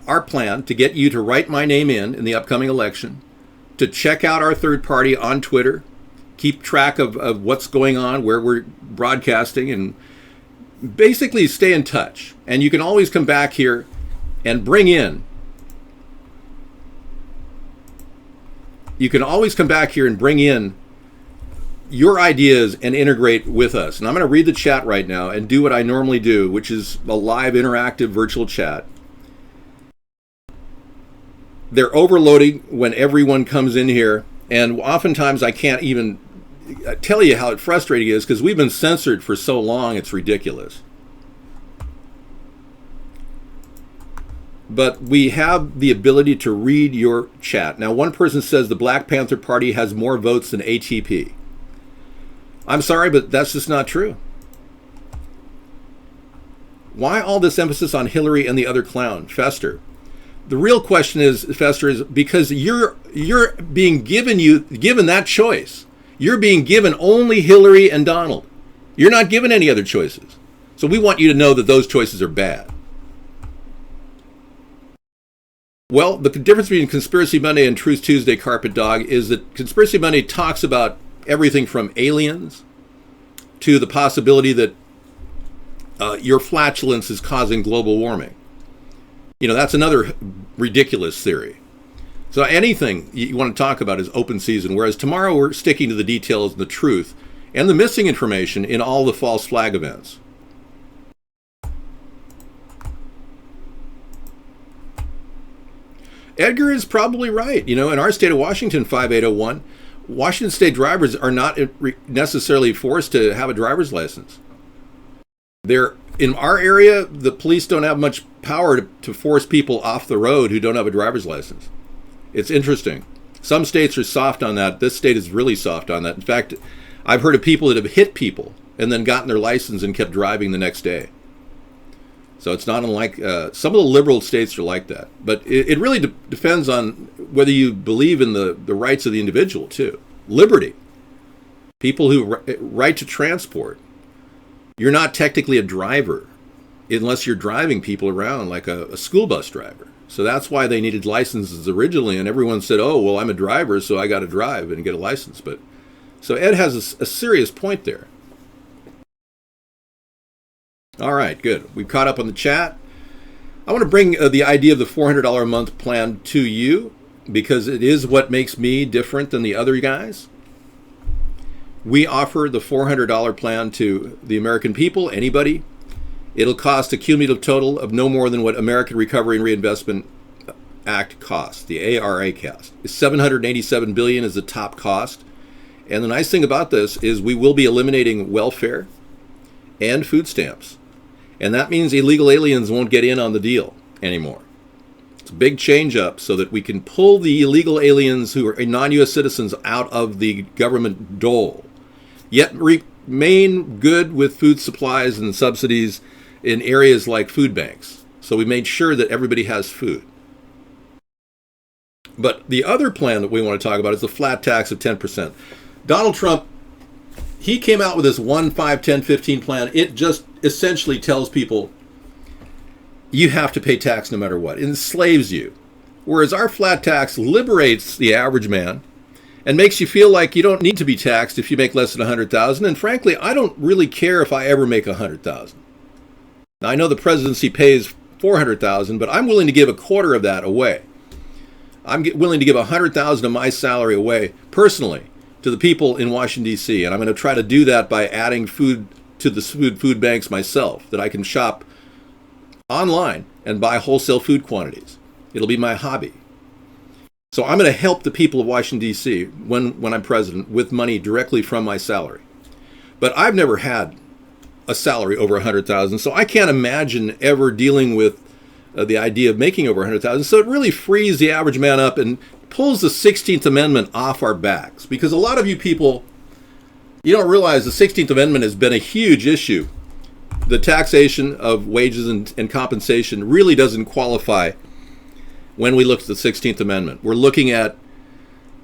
our plan to get you to write my name in the upcoming election, to check out our third party on Twitter, keep track of what's going on, where we're broadcasting, and basically stay in touch. And you can always come back here and bring in. You can always come back here and bring in your ideas and integrate with us. And I'm going to read the chat right now and do what I normally do, which is a live interactive virtual chat. They're overloading when everyone comes in here, and oftentimes I can't even tell you how frustrating it is because we've been censored for so long, it's ridiculous. But we have the ability to read your chat. Now, one person says the Black Panther Party has more votes than ATP. I'm sorry, but that's just not true. Why all this emphasis on Hillary and the other clown, Fester? The real question is, Fester, is because you're being given that choice. You're being given only Hillary and Donald. You're not given any other choices. So we want you to know that those choices are bad. Well, the difference between Conspiracy Monday and Truth Tuesday, Carpet Dog, is that Conspiracy Monday talks about everything from aliens to the possibility that your flatulence is causing global warming. You know, that's another ridiculous theory. So anything you want to talk about is open season, whereas tomorrow we're sticking to the details and the truth and the missing information in all the false flag events. Edgar is probably right. You know, in our state of Washington, 5801, Washington state drivers are not necessarily forced to have a driver's license. In our area, the police don't have much power to force people off the road who don't have a driver's license. It's interesting. Some states are soft on that. This state is really soft on that. In fact, I've heard of people that have hit people and then gotten their license and kept driving the next day. So it's not unlike, some of the liberal states are like that. But it really depends on whether you believe in the rights of the individual, too. Liberty. People who right to transport. You're not technically a driver unless you're driving people around like a school bus driver. So that's why they needed licenses originally. And everyone said, oh, well, I'm a driver, so I got to drive and get a license. But so Ed has a serious point there. All right, good. We've caught up on the chat. I want to bring the idea of the $400 a month plan to you because it is what makes me different than the other guys. We offer the $400 plan to the American people, anybody. It'll cost a cumulative total of no more than what American Recovery and Reinvestment Act costs, the ARA cost. $787 billion is the top cost. And the nice thing about this is we will be eliminating welfare and food stamps. And that means illegal aliens won't get in on the deal anymore. It's a big change up so that we can pull the illegal aliens who are non-U.S. citizens out of the government dole, yet remain good with food supplies and subsidies in areas like food banks. So we made sure that everybody has food. But the other plan that we want to talk about is the flat tax of 10%. Donald Trump, he came out with this 1, 5, 10, 15 plan. It just essentially tells people you have to pay tax no matter what. It enslaves you. Whereas our flat tax liberates the average man and makes you feel like you don't need to be taxed if you make less than $100,000. And frankly, I don't really care if I ever make $100,000. Now, I know the presidency pays $400,000, but I'm willing to give a quarter of that away. I'm willing to give $100,000 of my salary away personally to the people in Washington, D.C. And I'm going to try to do that by adding food to the food banks myself, that I can shop online and buy wholesale food quantities. It'll be my hobby. So I'm going to help the people of Washington, D.C. when I'm president with money directly from my salary. But I've never had a salary over $100,000, so I can't imagine ever dealing with the idea of making over $100,000. So it really frees the average man up and pulls the 16th Amendment off our backs. Because a lot of you people, you don't realize the 16th Amendment has been a huge issue. The taxation of wages and compensation really doesn't qualify when we look at the 16th Amendment. We're looking at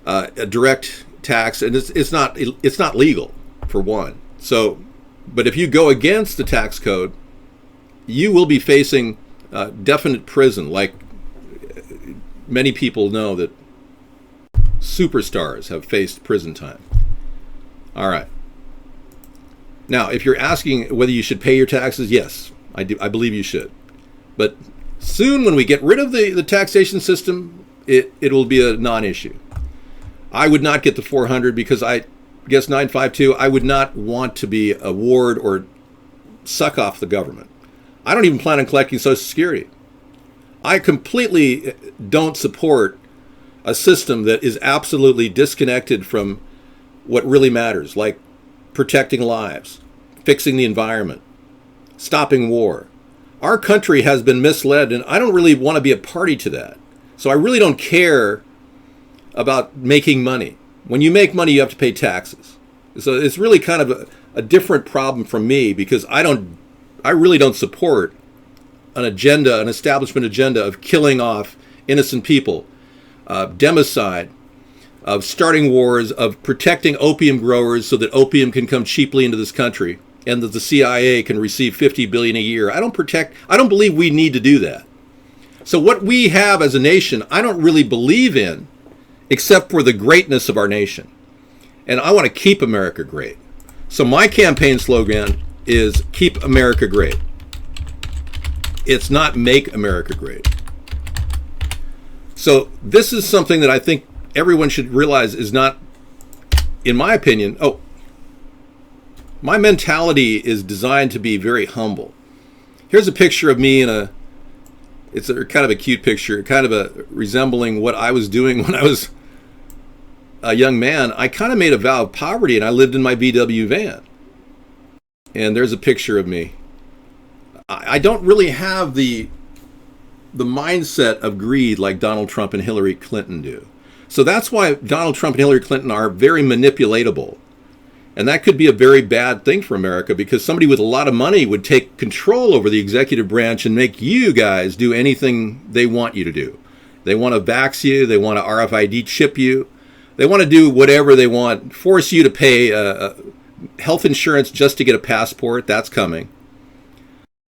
a direct tax, and it's not legal, for one. So, but if you go against the tax code, you will be facing definite prison, like many people know that superstars have faced prison time. All right. Now, if you're asking whether you should pay your taxes, yes, I do. I believe you should. But soon, when we get rid of the taxation system, it will be a non-issue. I would not get the 400 because I guess 952, I would not want to be a ward or suck off the government. I don't even plan on collecting Social Security. I completely don't support a system that is absolutely disconnected from what really matters, like protecting lives, fixing the environment, stopping war. Our country has been misled, and I don't really want to be a party to that. So I really don't care about making money. When you make money, you have to pay taxes. So it's really kind of a different problem from me, because I really don't support an agenda, an establishment agenda of killing off innocent people, democide, of starting wars, of protecting opium growers so that opium can come cheaply into this country and that the CIA can receive $50 billion a year. I don't believe we need to do that. So what we have as a nation, I don't really believe in, except for the greatness of our nation. And I want to keep America great. So my campaign slogan is Keep America Great. It's not Make America Great. So this is something that I think everyone should realize is not, in my opinion, my mentality is designed to be very humble. Here's a picture of me it's a kind of a cute picture, kind of resembling what I was doing when I was a young man. I kind of made a vow of poverty, and I lived in my VW van. And there's a picture of me. I don't really have the mindset of greed like Donald Trump and Hillary Clinton do. So that's why Donald Trump and Hillary Clinton are very manipulatable. And that could be a very bad thing for America, because somebody with a lot of money would take control over the executive branch and make you guys do anything they want you to do. They want to vax you. They want to RFID chip you. They want to do whatever they want, force you to pay health insurance just to get a passport. That's coming.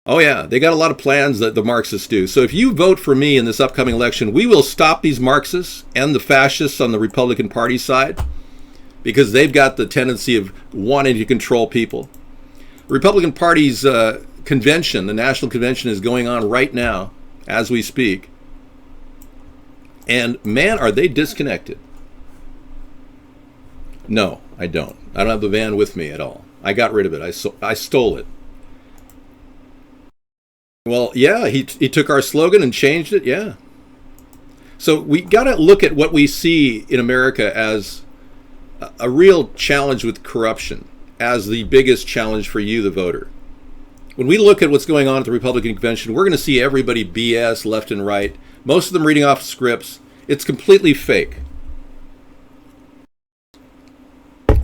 Oh yeah, they got a lot of plans that the Marxists do. So if you vote for me in this upcoming election, we will stop these Marxists and the fascists on the Republican Party side, because they've got the tendency of wanting to control people. The Republican Party's convention, the National Convention, is going on right now as we speak. And man, are they disconnected. No, I don't. I don't have the van with me at all. I got rid of it. I stole it. Well, yeah, he took our slogan and changed it, yeah. So we got to look at what we see in America as a real challenge with corruption, as the biggest challenge for you, the voter. When we look at what's going on at the Republican Convention, we're going to see everybody BS left and right, most of them reading off scripts. It's completely fake.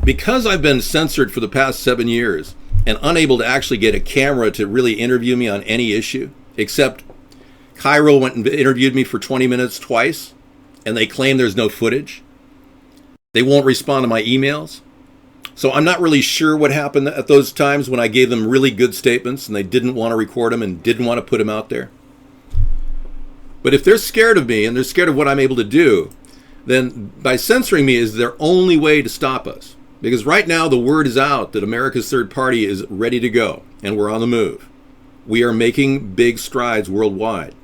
Because I've been censored for the past 7 years and unable to actually get a camera to really interview me on any issue, except Cairo went and interviewed me for 20 minutes twice, and they claim there's no footage. They won't respond to my emails. So I'm not really sure what happened at those times when I gave them really good statements and they didn't want to record them and didn't want to put them out there. But if they're scared of me and they're scared of what I'm able to do, then by censoring me is their only way to stop us. Because right now the word is out that America's Third Party is ready to go and we're on the move. We are making big strides worldwide.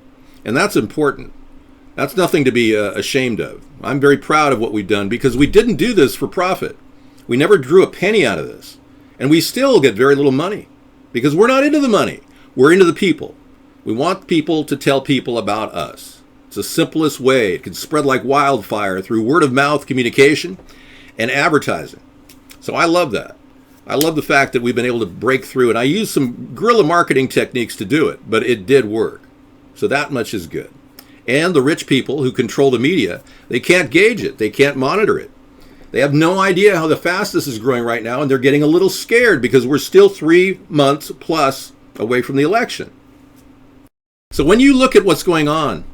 And that's important. That's nothing to be ashamed of. I'm very proud of what we've done, because we didn't do this for profit. We never drew a penny out of this. And we still get very little money, because we're not into the money. We're into the people. We want people to tell people about us. It's the simplest way. It can spread like wildfire through word of mouth communication and advertising. So I love that. I love the fact that we've been able to break through, and I used some guerrilla marketing techniques to do it, but it did work. So that much is good. And the rich people who control the media, they can't gauge it. They can't monitor it. They have no idea how fast this is growing right now, and they're getting a little scared because we're still 3 months plus away from the election. So when you look at what's going on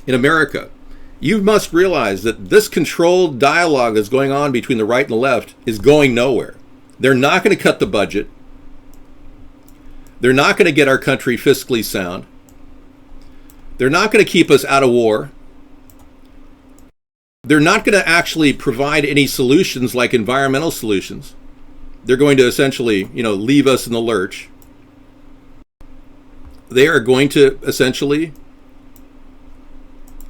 in America, you must realize that this controlled dialogue that's going on between the right and the left is going nowhere. They're not going to cut the budget. They're not going to get our country fiscally sound. They're not going to keep us out of war. they're not going to actually provide any solutions like environmental solutions. They're going to essentially, leave us in the lurch. They are going to essentially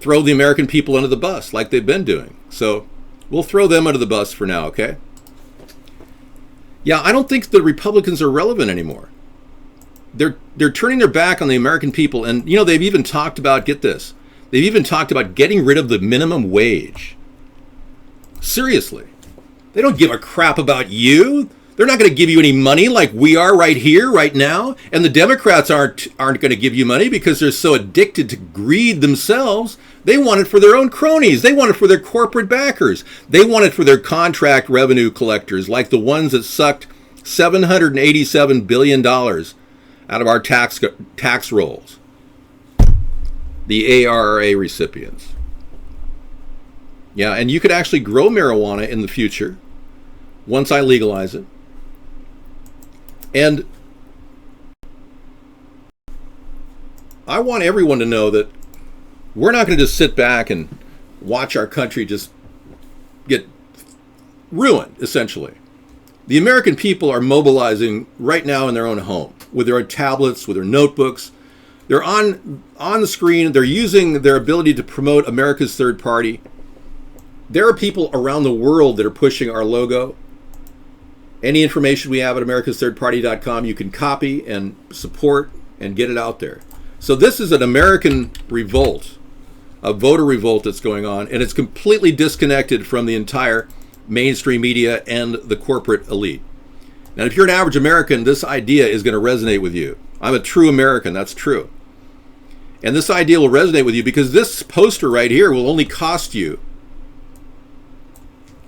throw the American people under the bus like they've been doing. So we'll throw them under the bus for now, okay? Yeah, I don't think the Republicans are relevant anymore. They're turning their back on the American people, and they've even talked about, get this, they've even talked about getting rid of the minimum wage. Seriously. They don't give a crap about you. They're not going to give you any money like we are right here, right now. And the Democrats aren't going to give you money because they're so addicted to greed themselves. They want it for their own cronies. They want it for their corporate backers. They want it for their contract revenue collectors, like the ones that sucked $787 billion out of our tax rolls. The ARRA recipients. Yeah, and you could actually grow marijuana in the future once I legalize it. And I want everyone to know that we're not going to just sit back and watch our country just get ruined, essentially. The American people are mobilizing right now in their own home, with their own tablets, with their notebooks. They're on the screen. They're using their ability to promote America's third party. There are people around the world that are pushing our logo. Any information we have at americasthirdparty.com, you can copy and support and get it out there. So this is an American revolt, a voter revolt that's going on, and it's completely disconnected from the entire mainstream media and the corporate elite. Now, if you're an average American, this idea is going to resonate with you. I'm a true American, that's true. And this idea will resonate with you because this poster right here will only cost you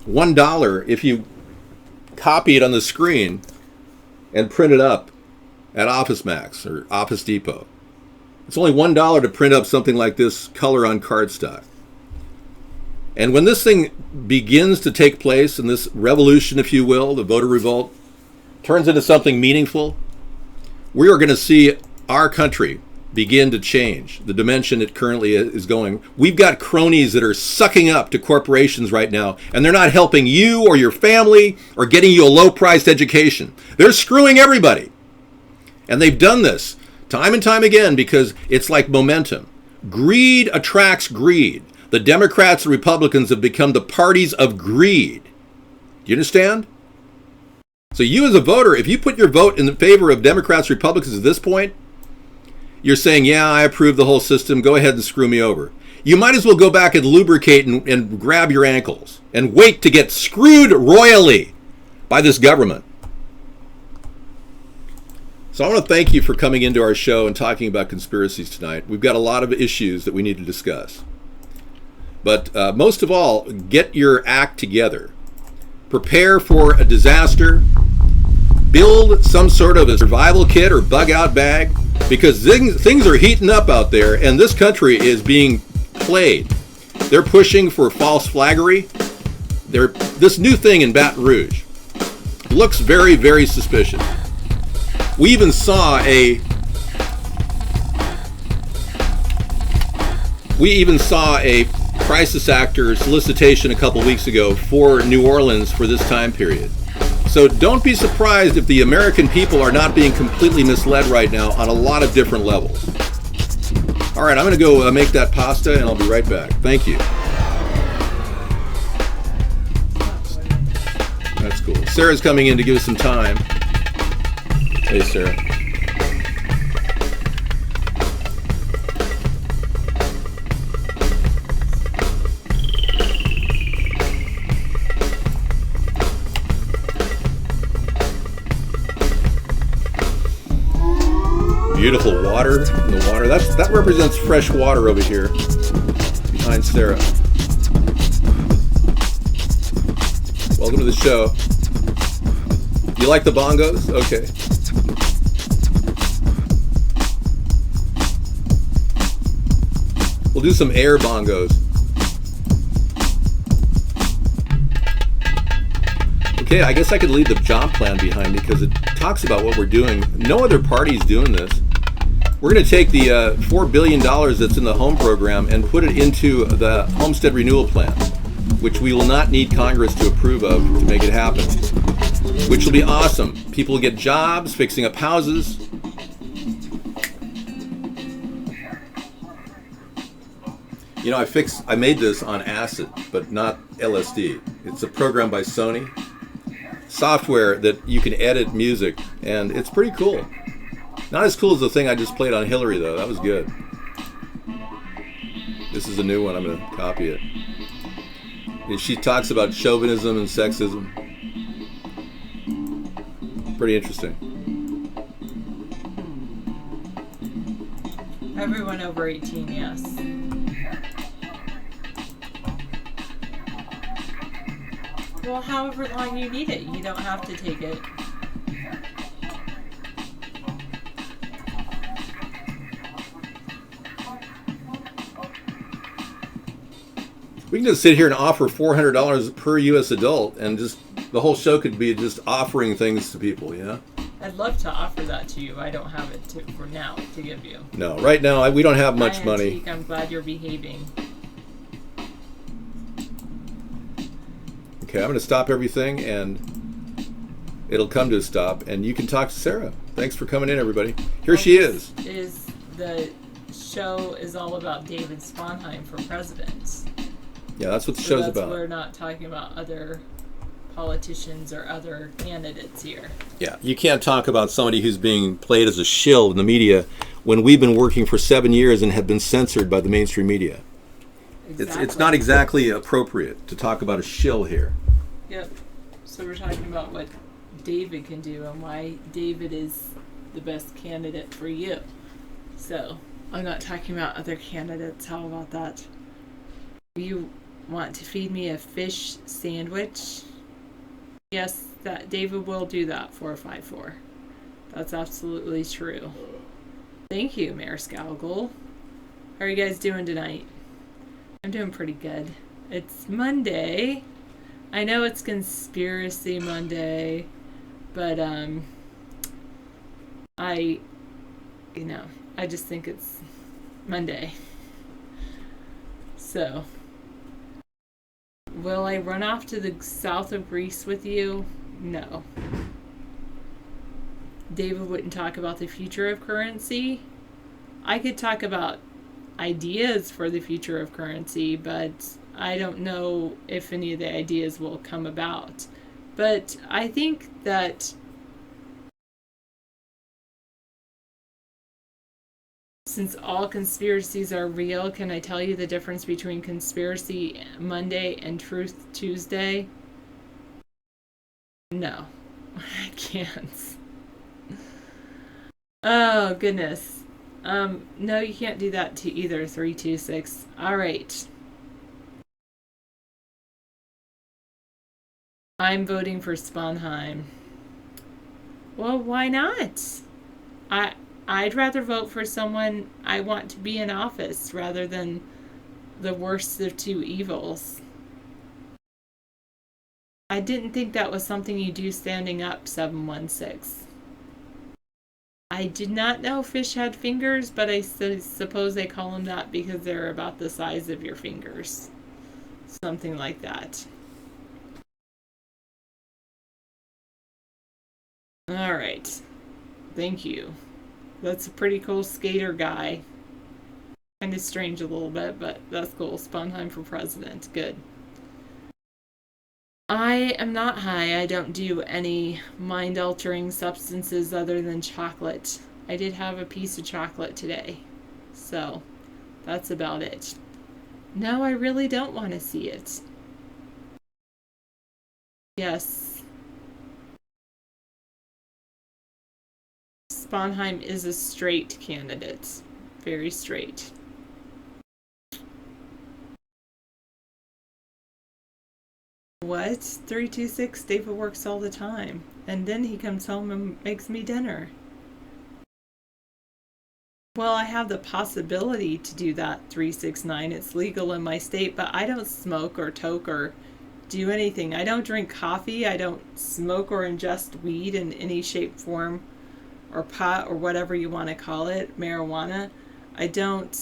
$1 if you copy it on the screen and print it up at Office Max or Office Depot. It's only $1 to print up something like this color on cardstock. And when this thing begins to take place, and this revolution, if you will, the voter revolt, turns into something meaningful, we are going to see our country begin to change the dimension it currently is going. We've got cronies that are sucking up to corporations right now, and they're not helping you or your family or getting you a low-priced education. They're screwing everybody. And they've done this time and time again because it's like momentum. Greed attracts greed. The Democrats and Republicans have become the parties of greed. Do you understand? So you as a voter, if you put your vote in favor of Democrats, Republicans at this point, you're saying, yeah, I approve the whole system. Go ahead and screw me over. You might as well go back and lubricate and grab your ankles and wait to get screwed royally by this government. So I want to thank you for coming into our show and talking about conspiracies tonight. We've got a lot of issues that we need to discuss. But most of all, get your act together. Prepare for a disaster. Build some sort of a survival kit or bug out bag, because things are heating up out there and this country is being played. They're pushing for false flaggery. This new thing in Baton Rouge looks very, very suspicious. We even saw a crisis actor solicitation a couple weeks ago for New Orleans for this time period. So don't be surprised if the American people are not being completely misled right now on a lot of different levels. All right, I'm going to go make that pasta and I'll be right back. Thank you. That's cool. Sarah's coming in to give us some time. Hey, Sarah. Beautiful water in the water. That represents fresh water over here behind Sarah. Welcome to the show. You like the bongos? Okay. We'll do some air bongos. Okay, I guess I could leave the job plan behind me because it talks about what we're doing. No other party's doing this. We're going to take the $4 billion that's in the home program and put it into the homestead renewal plan. which we will not need Congress to approve of to make it happen, which will be awesome. People will get jobs, fixing up houses. You know, I made this on acid, but not LSD. It's a program by Sony. Software that you can edit music, and it's pretty cool. Not as cool as the thing I just played on Hillary, though. That was good. This is a new one. I'm going to copy it. And she talks about chauvinism and sexism. Pretty interesting. Everyone over 18, yes. Well, however long you need it. You don't have to take it. We can just sit here and offer $400 per U.S. adult, and just the whole show could be just offering things to people, you know? I'd love to offer that to you. I don't have it for now to give you. No, right now we don't have much money. Antique, I'm glad you're behaving. Okay, I'm going to stop everything, and it'll come to a stop, and you can talk to Sarah. Thanks for coming in, everybody. Here she is. The show is all about David Sponheim for president. Yeah, that's what the show's about. We're not talking about other politicians or other candidates here. Yeah, you can't talk about somebody who's being played as a shill in the media when we've been working for 7 years and have been censored by the mainstream media. Exactly. It's not exactly appropriate to talk about a shill here. Yep. So we're talking about what David can do and why David is the best candidate for you. So I'm not talking about other candidates. How about that? You want to feed me a fish sandwich? Yes, that David will do that. 454. That's absolutely true. Thank you, Mayor Scalgel. How are you guys doing tonight? I'm doing pretty good. It's Monday. I know it's Conspiracy Monday, but I just think it's Monday. So, will I run off to the south of Greece with you? No. David wouldn't talk about the future of currency. I could talk about ideas for the future of currency, but I don't know if any of the ideas will come about. But I think that since all conspiracies are real, can I tell you the difference between Conspiracy Monday and Truth Tuesday? No, I can't. Oh, goodness. No, you can't do that to either. 326. All right. I'm voting for Sponheim. Well, why not? I'd rather vote for someone I want to be in office rather than the worst of two evils. I didn't think that was something you do standing up, 716. I did not know fish had fingers, but I suppose they call them that because they're about the size of your fingers. Something like that. All right. Thank you. That's a pretty cool skater guy. Kind of strange a little bit, but that's cool. Sponheim for president. Good. I am not high. I don't do any mind-altering substances other than chocolate. I did have a piece of chocolate today. So, that's about it. No, I really don't want to see it. Yes. Sponheim is a straight candidate. Very straight. What? 326? David works all the time. And then he comes home and makes me dinner. Well, I have the possibility to do that, 369. It's legal in my state, but I don't smoke or toke or do anything. I don't drink coffee. I don't smoke or ingest weed in any shape, form, or pot, or whatever you want to call it, marijuana. I don't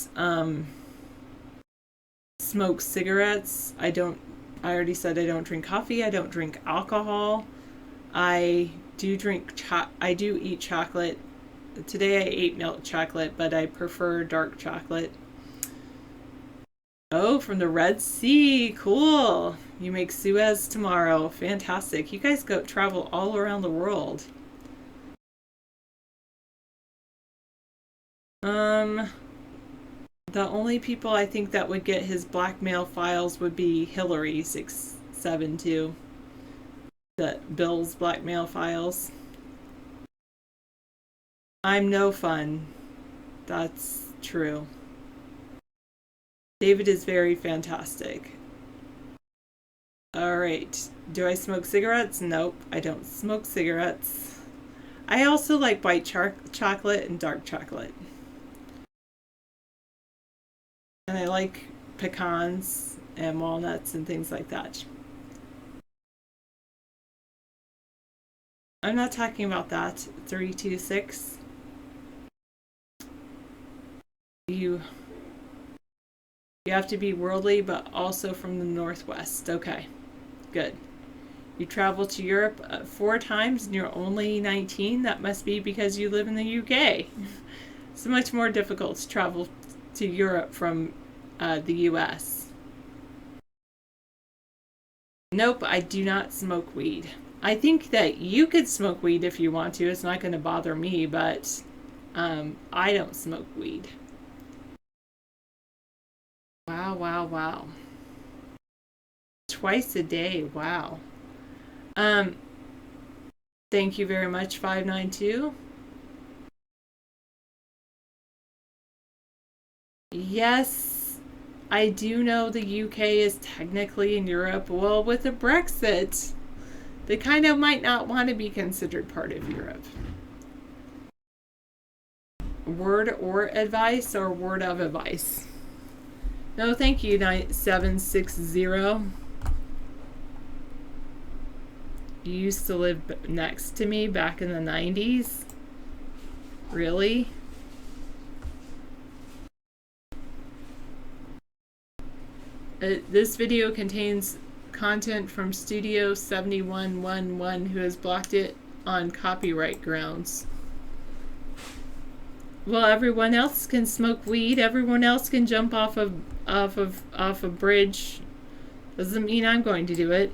smoke cigarettes. I don't I already said I don't drink coffee. I don't drink alcohol. I do I do eat chocolate. Today I ate milk chocolate, but I prefer dark chocolate. Oh, from the Red Sea. Cool. You make Suez tomorrow. Fantastic. You guys go travel all around the world. The only people I think that would get his blackmail files would be Hillary 672. The Bill's blackmail files. I'm no fun. That's true. David is very fantastic. Alright. Do I smoke cigarettes? Nope, I don't smoke cigarettes. I also like white chocolate and dark chocolate. And I like pecans and walnuts and things like that. I'm not talking about that. 326. You have to be worldly, but also from the Northwest. Okay, good. You travel to Europe 4 times and you're only 19. That must be because you live in the UK. It's much more difficult to travel to Europe from the US. Nope, I do not smoke weed. I think that you could smoke weed if you want to. It's not going to bother me, but I don't smoke weed. Wow, wow, wow. Twice a day. Wow. Thank you very much, 592. Yes, I do know the UK is technically in Europe. Well, with the Brexit, they kind of might not want to be considered part of Europe. Word or advice or word of advice? No, thank you, 9760. You used to live next to me back in the 90s? Really? This video contains content from Studio 7111, who has blocked it on copyright grounds. Well, everyone else can smoke weed. Everyone else can jump off a bridge. Doesn't mean I'm going to do it.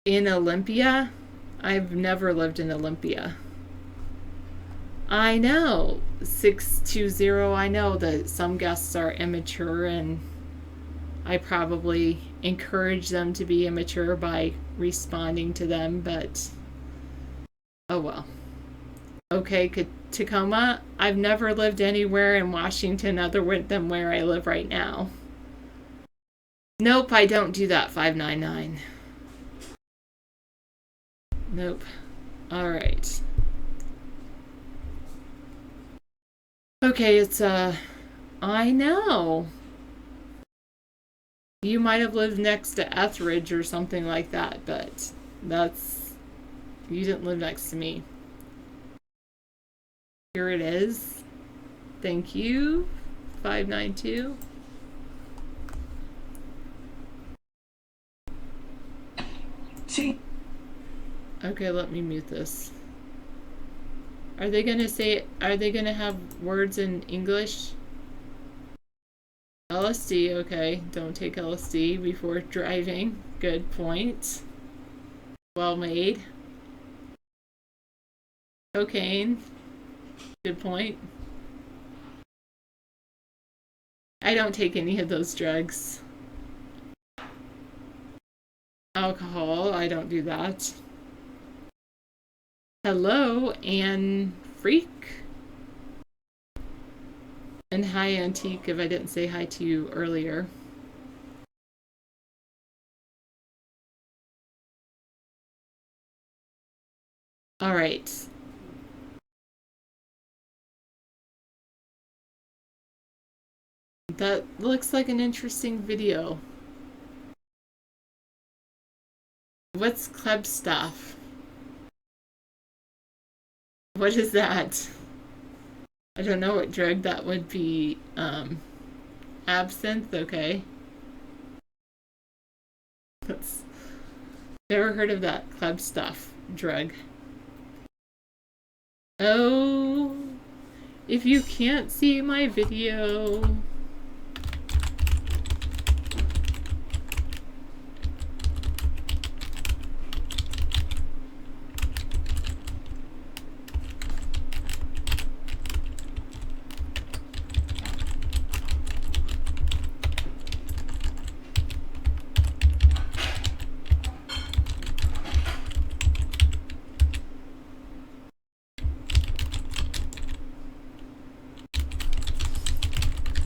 In Olympia? I've never lived in Olympia. I know. 620, I know that some guests are immature, and I probably encourage them to be immature by responding to them, but oh well. Okay, Tacoma, I've never lived anywhere in Washington other than where I live right now. Nope, I don't do that, 599. Nope. Alright. Okay, it's I know. You might have lived next to Etheridge or something like that, but you didn't live next to me. Here it is. Thank you, 592. See? Okay, let me mute this. Are they gonna have words in English? LSD, okay. Don't take LSD before driving. Good point. Well made. Cocaine. Good point. I don't take any of those drugs. Alcohol, I don't do that. Hello, Anne Freak. And hi, Antique, if I didn't say hi to you earlier. All right. That looks like an interesting video. What's Klebstoff? What is that? I don't know what drug that would be. Absinthe, okay. That's never heard of that club stuff drug. Oh, if you can't see my video.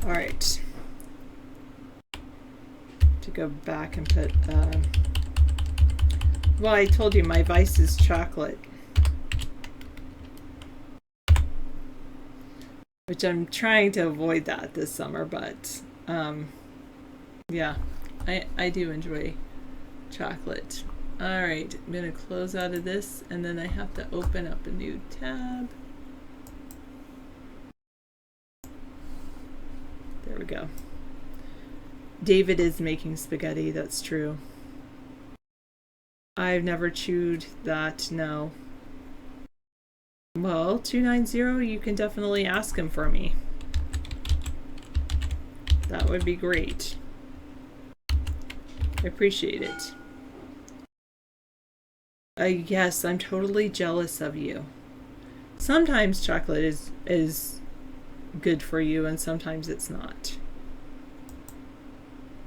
All right. To go back and put, well, I told you my vice is chocolate. Which I'm trying to avoid that this summer, but, yeah, I do enjoy chocolate. All right, I'm gonna close out of this, and then I have to open up a new tab. There we go. David is making spaghetti, that's true. I've never chewed that, no. Well, 290, you can definitely ask him for me. That would be great. I appreciate it. Yes, I'm totally jealous of you. Sometimes chocolate is good for you and sometimes it's not.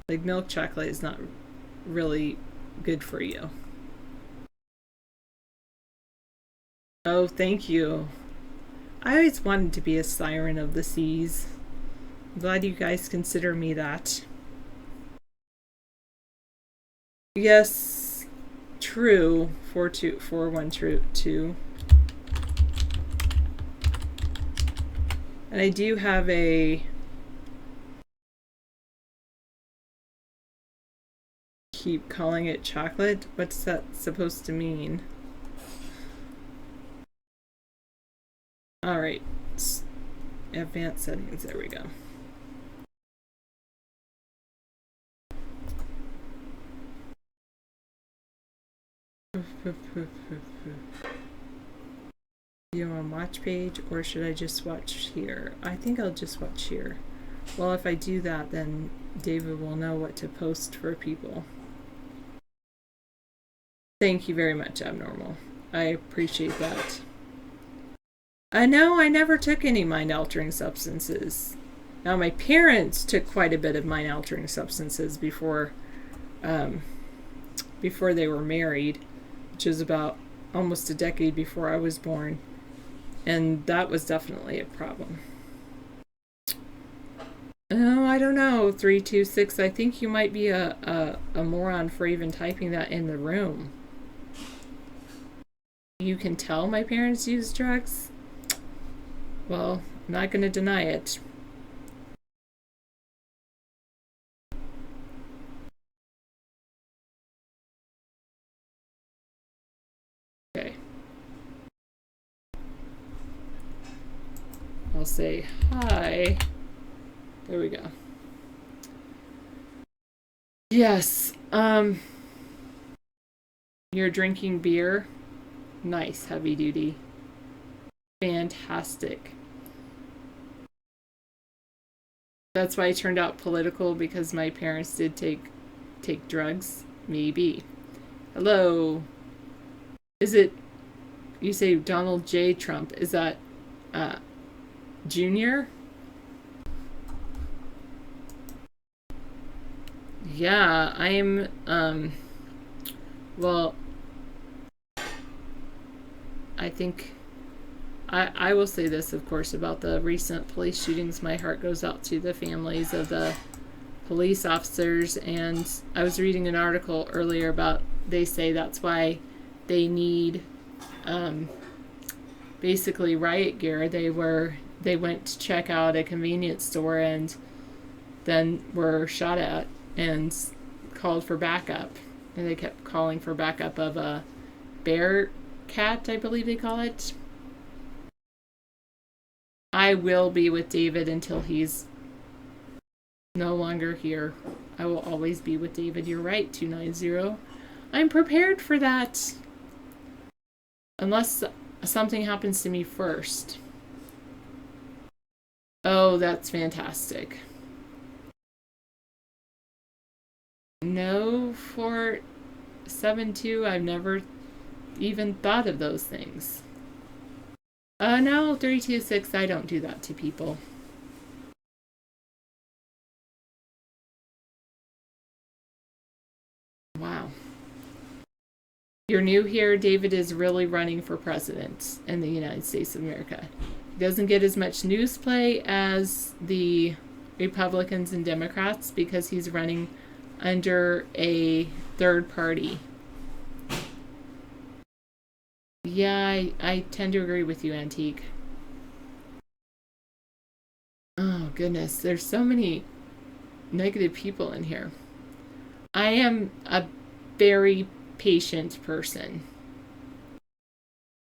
Like milk chocolate is not really good for you. Oh, thank you. I always wanted to be a siren of the seas. I'm glad you guys consider me that. Yes, true. 4-2-4-1 true 2. And I do have a keep calling it chocolate. What's that supposed to mean? All right, advanced settings, there we go. You on watch page, or should I just watch here? I think I'll just watch here. Well, if I do that, then David will know what to post for people. Thank you very much, Abnormal. I appreciate that. I know I never took any mind-altering substances. Now, my parents took quite a bit of mind-altering substances before they were married, which is about almost a decade before I was born. And that was definitely a problem. Oh, I don't know, 326. I think you might be a moron for even typing that in the room. You can tell my parents use drugs? Well, I'm not going to deny it. Okay. I'll say hi. There we go. Yes. You're drinking beer? Nice, heavy duty. Fantastic. That's why I turned out political, because my parents did take drugs. Maybe. Hello. Is it, you say Donald J. Trump, is that Junior? Yeah, I'm well, I think I will say this, of course, about the recent police shootings. My heart goes out to the families of the police officers, and I was reading an article earlier about, they say that's why they need basically riot gear. They went to check out a convenience store and then were shot at and called for backup, and they kept calling for backup of a bear cat, I believe they call it. I will be with David until he's no longer here. I will always be with David. You're right, 290. I'm prepared for that. Unless something happens to me first. Oh, that's fantastic. No, 472. I've never even thought of those things. No, 326. I don't do that to people. Wow. You're new here. David is really running for president in the United States of America. He doesn't get as much news play as the Republicans and Democrats because he's running under a third party. Yeah, I tend to agree with you, Antique. Oh, goodness. There's so many negative people in here. I am a very patient person.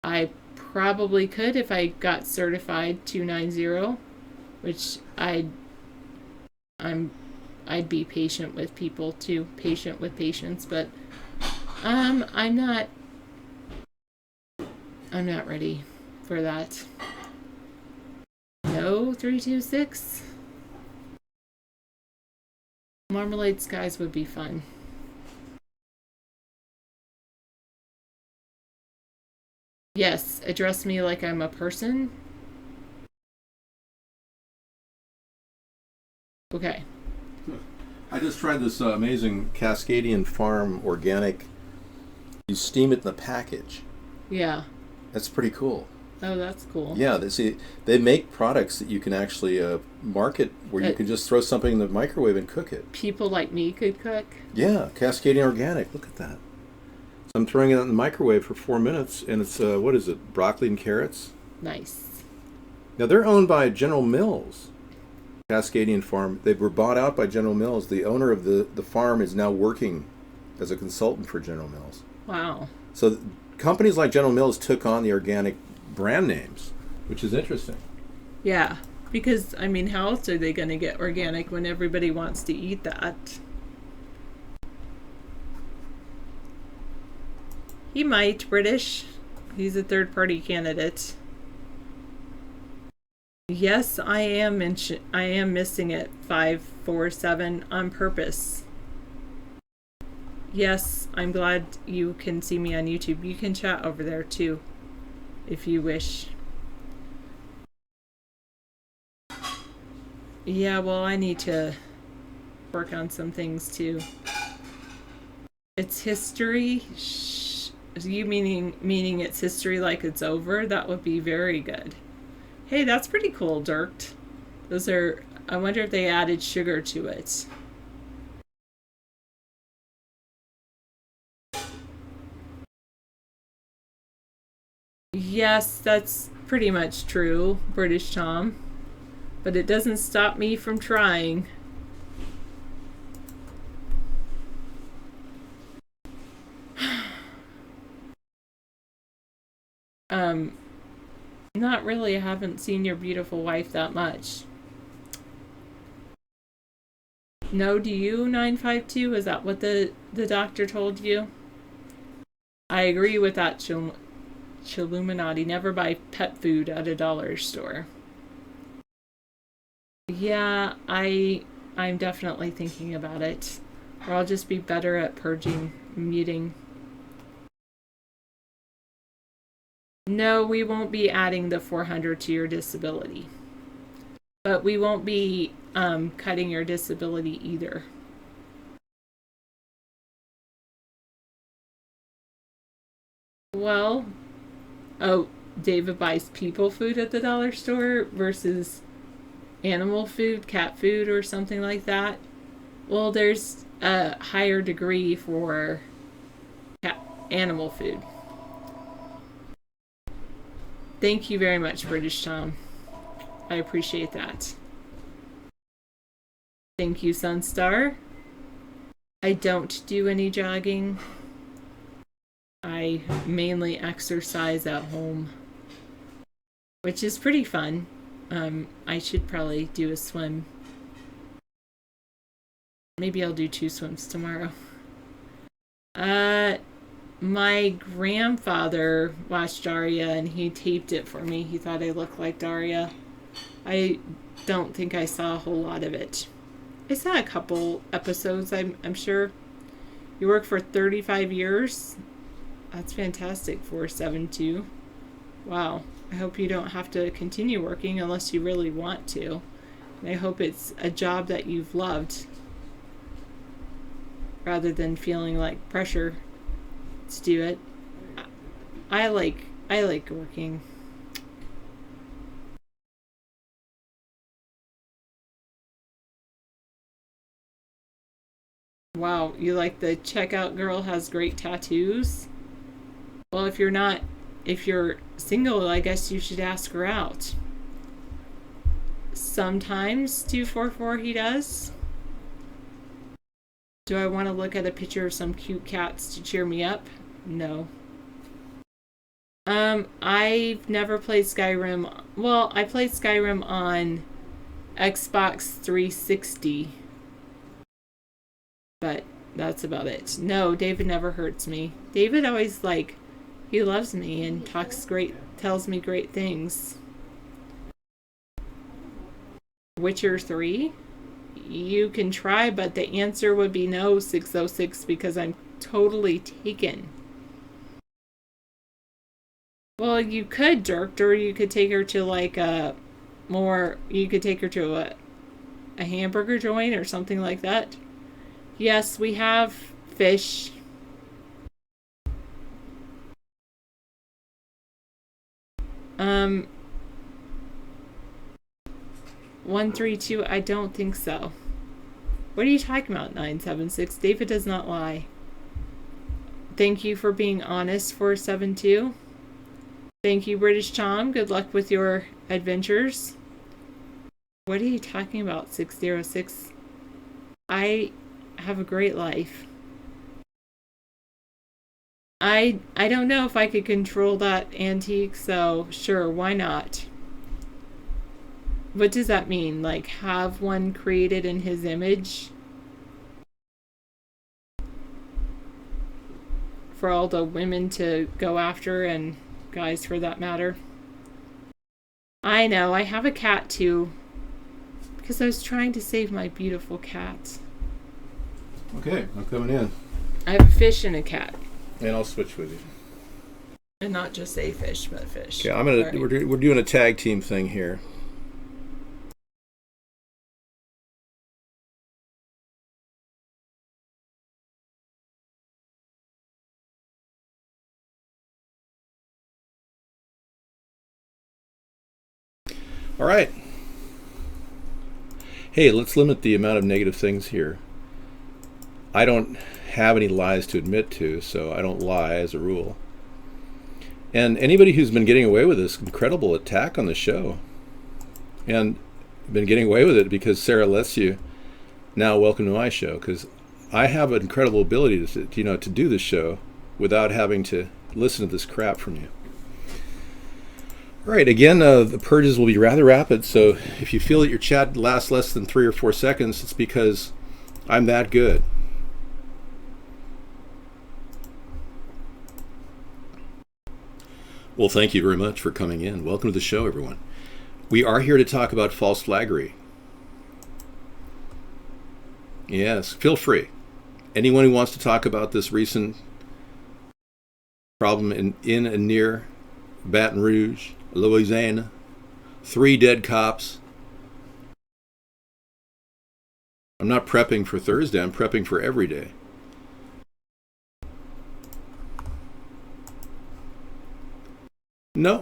I probably could if I got certified 290, which I'd be patient with people too, patient with patients, but I'm not ready for that. No, 326. Marmalade skies would be fun. Yes, address me like I'm a person. Okay. I just tried this amazing Cascadian Farm organic. You steam it in the package. Yeah. That's pretty cool. Oh, that's cool. Yeah, they make products that you can actually market where you can just throw something in the microwave and cook it. People like me could cook? Yeah, Cascadian Organic. Look at that. So I'm throwing it in the microwave for 4 minutes, and it's, what is it, broccoli and carrots? Nice. Now, they're owned by General Mills, Cascadian Farm. They were bought out by General Mills. The owner of the farm is now working as a consultant for General Mills. Wow. So companies like General Mills took on the organic brand names, which is interesting. Yeah, because, I mean, how else are they going to get organic when everybody wants to eat that? He might, British. He's a third-party candidate. Yes, I am missing it. 547 on purpose. Yes, I'm glad you can see me on YouTube. You can chat over there too, if you wish. Yeah, well, I need to work on some things too. It's history. You meaning it's history like it's over? That would be very good. Hey, that's pretty cool, Dirk. Those are. I wonder if they added sugar to it. Yes, that's pretty much true, British Tom. But it doesn't stop me from trying. Not really. I haven't seen your beautiful wife that much. No, do you, 952? Is that what the doctor told you? I agree with that, Chilluminati. Never buy pet food at a dollar store. Yeah, I'm definitely thinking about it. Or I'll just be better at purging, muting. No, we won't be adding the 400 to your disability. But we won't be cutting your disability either. Well, oh, David buys people food at the dollar store versus animal food, cat food, or something like that. Well, there's a higher degree for animal food. Thank you very much, British Tom. I appreciate that. Thank you, Sunstar. I don't do any jogging. I mainly exercise at home, which is pretty fun. I should probably do a swim. Maybe I'll do 2 swims tomorrow. My grandfather watched Daria and he taped it for me. He thought I looked like Daria. I don't think I saw a whole lot of it. I saw a couple episodes, I'm sure. You work for 35 years? That's fantastic for 7-2. Wow. I hope you don't have to continue working unless you really want to. And I hope it's a job that you've loved rather than feeling like pressure to do it. I like working. Wow, you like the checkout girl has great tattoos? Well, if you're single, I guess you should ask her out. Sometimes 244 he does. Do I want to look at a picture of some cute cats to cheer me up? No. I've never played Skyrim. Well, I played Skyrim on Xbox 360. But that's about it. No, David never hurts me. David always he loves me and tells me great things. Witcher 3? You can try, but the answer would be no, 606, because I'm totally taken. Well, you could, Dirk, or you could take her to you could take her to a hamburger joint or something like that. Yes, we have fish. Um, 132, I don't think so. What are you talking about, 976? David does not lie. Thank you for being honest for 72. Thank you, British Tom. Good luck with your adventures. What are you talking about, 606? I have a great life. I don't know if I could control that antique, so sure, why not? What does that mean? Like, have one created in his image? For all the women to go after, and guys for that matter. I know, I have a cat too. Because I was trying to save my beautiful cat. Okay, I'm coming in. I have a fish and a cat. And I'll switch with you. And not just a fish, but fish. Okay, we're doing a tag team thing here. All right. Hey, let's limit the amount of negative things here. I don't have any lies to admit to, so I don't lie as a rule. And anybody who's been getting away with this incredible attack on the show, and been getting away with it because Sarah lets you, now welcome to my show, because I have an incredible ability to do this show without having to listen to this crap from you. All right, again, the purges will be rather rapid, so if you feel that your chat lasts less than 3 or 4 seconds, it's because I'm that good. Well, thank you very much for coming in. Welcome to the show, everyone. We are here to talk about false flaggery. Yes, feel free. Anyone who wants to talk about this recent problem in and near Baton Rouge, Louisiana, 3 dead cops. I'm not prepping for Thursday, I'm prepping for every day. No,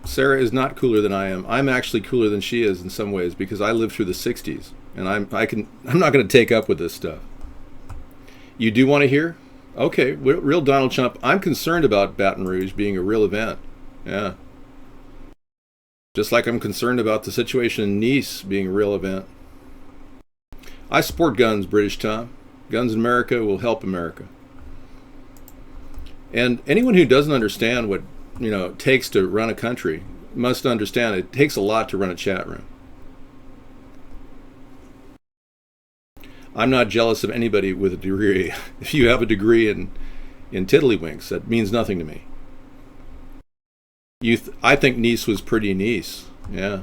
Sarah is not cooler than I am. I'm actually cooler than she is in some ways because I lived through the 60s and I'm not going to take up with this stuff. You do want to hear? Okay, real Donald Trump. I'm concerned about Baton Rouge being a real event. Yeah. Just like I'm concerned about the situation in Nice being a real event. I support guns, British Tom. Guns in America will help America. And anyone who doesn't understand what it takes to run a country must understand it takes a lot to run a chat room. I'm not jealous of anybody with a degree. If you have a degree in tiddlywinks, that means nothing to me. I think Nice was pretty Nice. Yeah.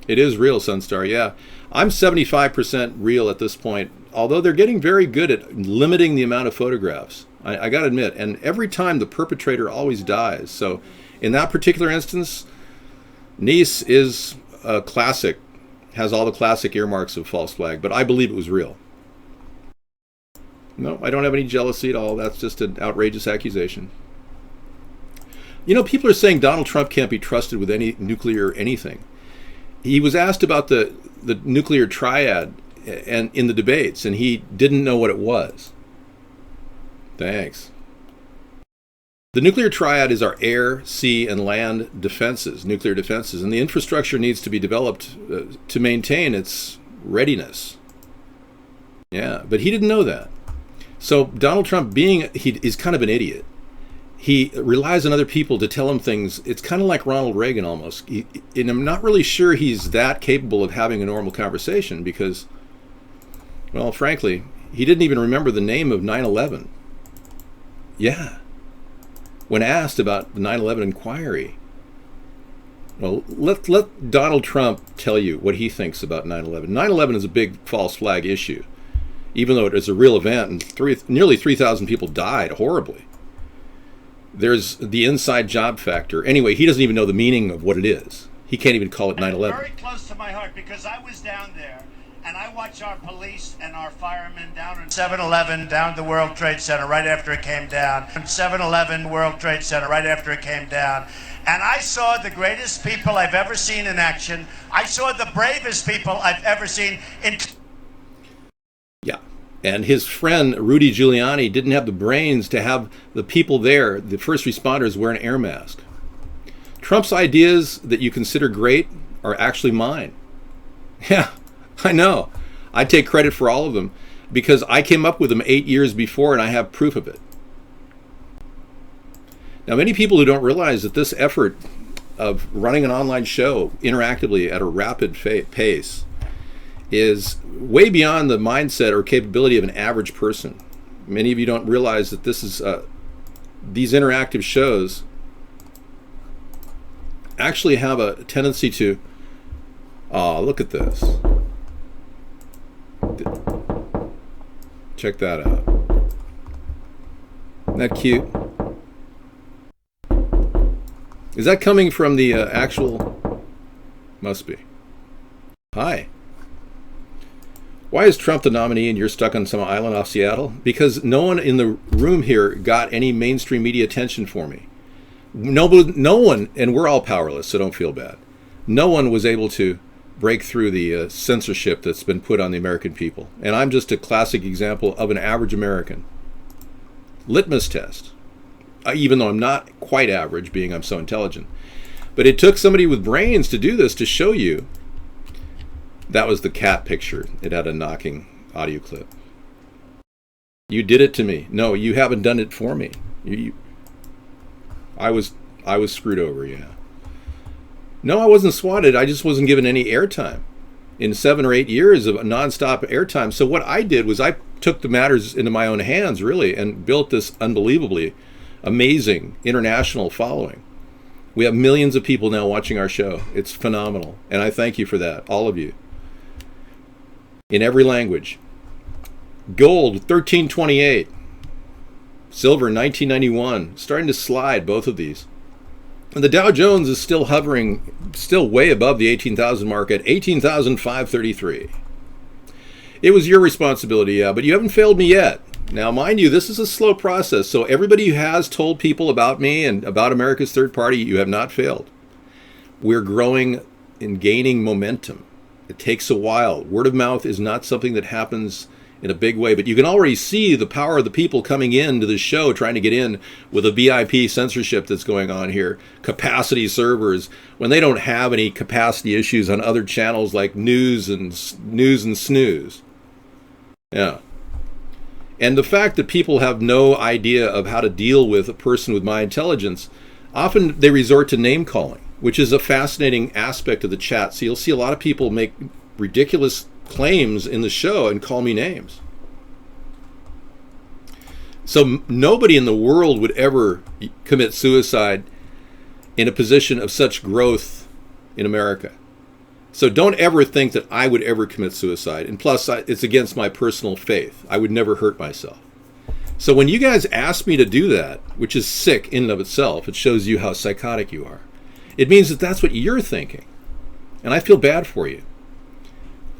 It is real, Sunstar. Yeah. I'm 75% real at this point, although they're getting very good at limiting the amount of photographs. I got to admit. And every time the perpetrator always dies. So in that particular instance, Nice is a classic, has all the classic earmarks of false flag, but I believe it was real. No, I don't have any jealousy at all. That's just an outrageous accusation. You know, people are saying Donald Trump can't be trusted with any nuclear anything. He was asked about the nuclear triad and in the debates, and he didn't know what it was. Thanks. The nuclear triad is our air, sea, and land defenses, nuclear defenses, and the infrastructure needs to be developed to maintain its readiness. Yeah, but he didn't know that. So Donald Trump is kind of an idiot. He relies on other people to tell him things. It's kind of like Ronald Reagan almost. And I'm not really sure he's that capable of having a normal conversation because, well, frankly, he didn't even remember the name of 9/11. Yeah. When asked about the 9/11 inquiry. Well, let Donald Trump tell you what he thinks about 9/11. 9/11 is a big false flag issue, even though it is a real event, and nearly 3,000 people died horribly. There's the inside job factor. Anyway, he doesn't even know the meaning of what it is. He can't even call it 9/11. Very close to my heart because I was down there and I watched our police and our firemen down in 7-Eleven down the World Trade Center right after it came down. 7-Eleven World Trade Center right after it came down. And I saw the greatest people I've ever seen in action. I saw the bravest people I've ever seen in... Yeah. And his friend, Rudy Giuliani, didn't have the brains to have the people there, the first responders, wear an air mask. Trump's ideas that you consider great are actually mine. Yeah, I know. I take credit for all of them because I came up with them 8 years before and I have proof of it. Now, many people who don't realize that this effort of running an online show interactively at a rapid pace is way beyond the mindset or capability of an average person. Many of you don't realize that this is these interactive shows actually have a tendency to look at this. Check that out. Isn't that cute? Is that coming from the actual? Must be. Hi. Why is Trump the nominee and you're stuck on some island off Seattle? Because no one in the room here got any mainstream media attention for me. No one, and we're all powerless, so don't feel bad. No one was able to break through the censorship that's been put on the American people. And I'm just a classic example of an average American. Litmus test. Even though I'm not quite average, being I'm so intelligent. But it took somebody with brains to do this to show you. That was the cat picture. It had a knocking audio clip. You did it to me. No, you haven't done it for me. I was screwed over, yeah. No, I wasn't swatted. I just wasn't given any airtime in 7 or 8 years of nonstop airtime. So what I did was I took the matters into my own hands, really, and built this unbelievably amazing international following. We have millions of people now watching our show. It's phenomenal. And I thank you for that, all of you. In every language. Gold, 1328. Silver, 1991. Starting to slide, both of these. And the Dow Jones is still hovering, still way above the 18,000 mark at 18,533. It was your responsibility, yeah, but you haven't failed me yet. Now, mind you, this is a slow process, so everybody who has told people about me and about America's Third Party, you have not failed. We're growing and gaining momentum. It takes a while. Word of mouth is not something that happens in a big way, but you can already see the power of the people coming into the show, trying to get in with a VIP censorship that's going on here. Capacity servers, when they don't have any capacity issues on other channels like news and snooze. Yeah. And the fact that people have no idea of how to deal with a person with my intelligence, often they resort to name calling. which is a fascinating aspect of the chat. So you'll see a lot of people make ridiculous claims in the show and call me names. So nobody in the world would ever commit suicide in a position of such growth in America. So don't ever think that I would ever commit suicide. And plus, it's against my personal faith. I would never hurt myself. So when you guys ask me to do that, which is sick in and of itself, it shows you how psychotic you are. It means that that's what you're thinking. And I feel bad for you.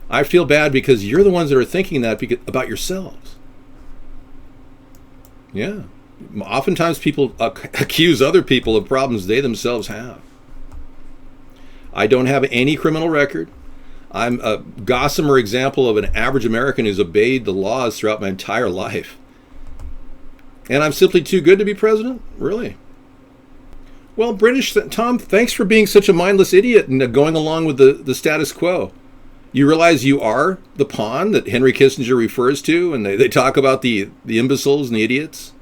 I feel bad because you're the ones that are thinking that about yourselves. Yeah. Oftentimes people accuse other people of problems they themselves have. I don't have any criminal record. I'm a gossamer example of an average American who's obeyed the laws throughout my entire life. And I'm simply too good to be president? Really? Well, British Tom, thanks for being such a mindless idiot and going along with the status quo. You realize you are the pawn that Henry Kissinger refers to, and they talk about the imbeciles and the idiots?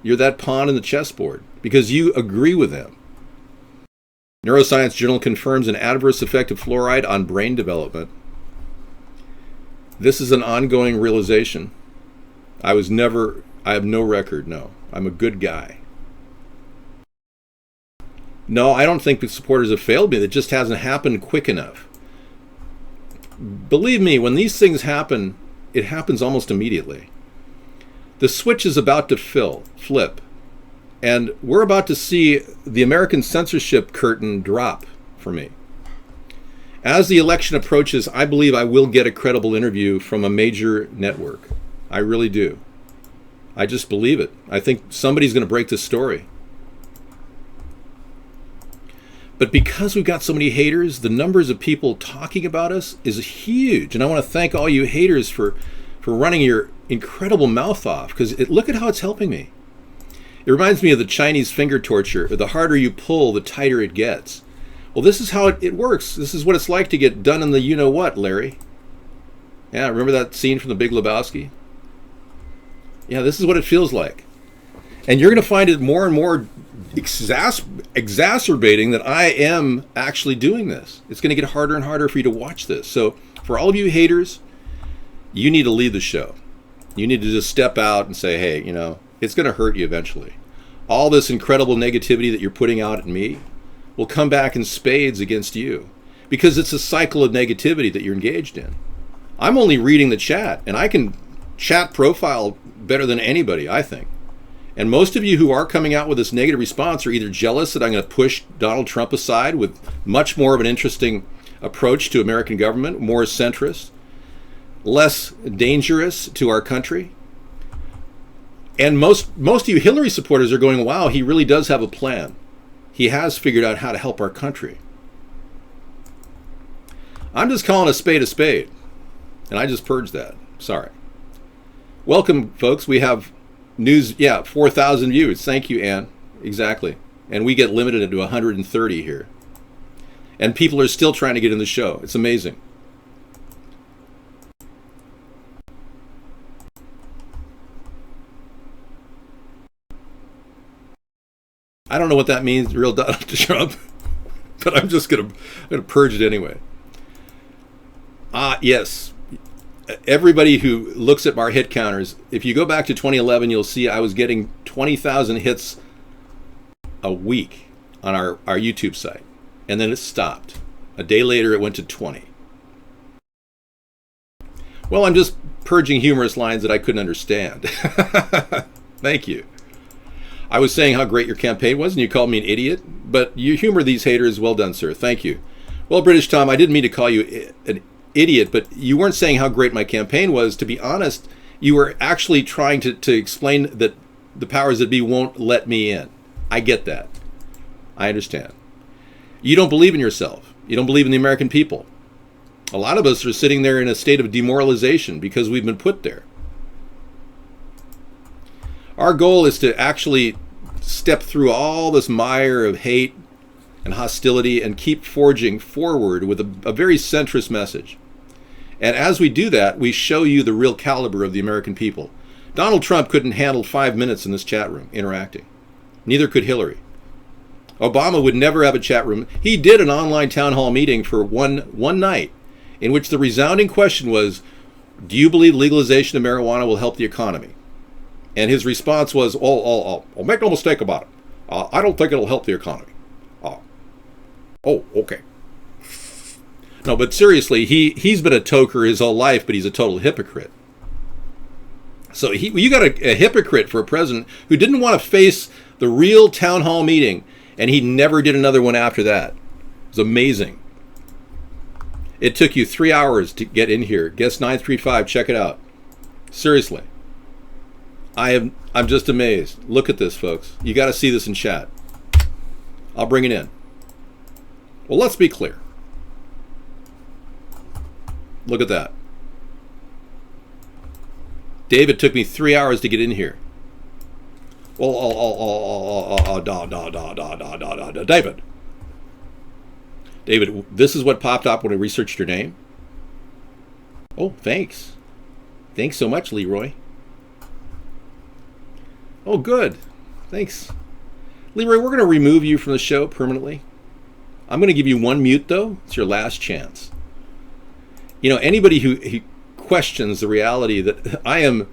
You're that pawn in the chessboard because you agree with them. Neuroscience Journal confirms an adverse effect of fluoride on brain development. This is an ongoing realization. I have no record, no. I'm a good guy. No, I don't think the supporters have failed me. It just hasn't happened quick enough. Believe me, when these things happen, it happens almost immediately. The switch is about to flip. And we're about to see the American censorship curtain drop for me. As the election approaches, I believe I will get a credible interview from a major network. I really do. I just believe it. I think somebody's going to break this story. But because we've got so many haters, the numbers of people talking about us is huge. And I want to thank all you haters for running your incredible mouth off, because look at how it's helping me. It reminds me of the Chinese finger torture. The harder you pull, the tighter it gets. Well, this is how it works. This is what it's like to get done in the you-know-what, Larry. Yeah, remember that scene from The Big Lebowski? Yeah, this is what it feels like. And you're going to find it more and more exacerbating that I am actually doing this. It's going to get harder and harder for you to watch this. So for all of you haters, you need to leave the show. You need to just step out and say, hey, it's going to hurt you eventually. All this incredible negativity that you're putting out at me will come back in spades against you because it's a cycle of negativity that you're engaged in. I'm only reading the chat, and I can chat profile better than anybody, I think. And most of you who are coming out with this negative response are either jealous that I'm going to push Donald Trump aside with much more of an interesting approach to American government, more centrist, less dangerous to our country. And most of you Hillary supporters are going, wow, he really does have a plan. He has figured out how to help our country. I'm just calling a spade, and I just purged that. Sorry. Welcome, folks. We have news, 4,000 views. Thank you, Ann. Exactly. And we get limited to 130 here. And people are still trying to get in the show. It's amazing. I don't know what that means, real Donald Trump, but I'm just gonna purge it anyway. Yes. Everybody who looks at our hit counters, if you go back to 2011, you'll see I was getting 20,000 hits a week on our YouTube site. And then it stopped. A day later, it went to 20. Well, I'm just purging humorous lines that I couldn't understand. Thank you. I was saying how great your campaign was, and you called me an idiot, but you humor these haters. Well done, sir. Thank you. Well, British Tom, I didn't mean to call you an idiot, but you weren't saying how great my campaign was. To be honest, you were actually trying to explain that the powers that be won't let me in. I get that. I understand. You don't believe in yourself. You don't believe in the American people. A lot of us are sitting there in a state of demoralization because we've been put there. Our goal is to actually step through all this mire of hate and hostility and keep forging forward with a very centrist message. And as we do that, we show you the real caliber of the American people. Donald Trump couldn't handle 5 minutes in this chat room interacting. Neither could Hillary. Obama would never have a chat room. He did an online town hall meeting for one night in which the resounding question was, do you believe legalization of marijuana will help the economy? And his response was, oh, make no mistake about it. I don't think it'll help the economy. Oh, okay. No, but seriously, he's been a toker his whole life, but he's a total hypocrite. So you got a hypocrite for a president who didn't want to face the real town hall meeting, and he never did another one after that. It was amazing. It took you 3 hours to get in here. Guest 935, check it out. Seriously. I'm just amazed. Look at this, folks. You got to see this in chat. I'll bring it in. Well, let's be clear. Look at that. David took me 3 hours to get in here. David. David, this is what popped up when I researched your name? Oh, thanks. Thanks so much, Leroy. Oh, good. Thanks. Leroy, we're going to remove you from the show permanently. I'm going to give you one mute, though. It's your last chance. You know, anybody who questions the reality that I am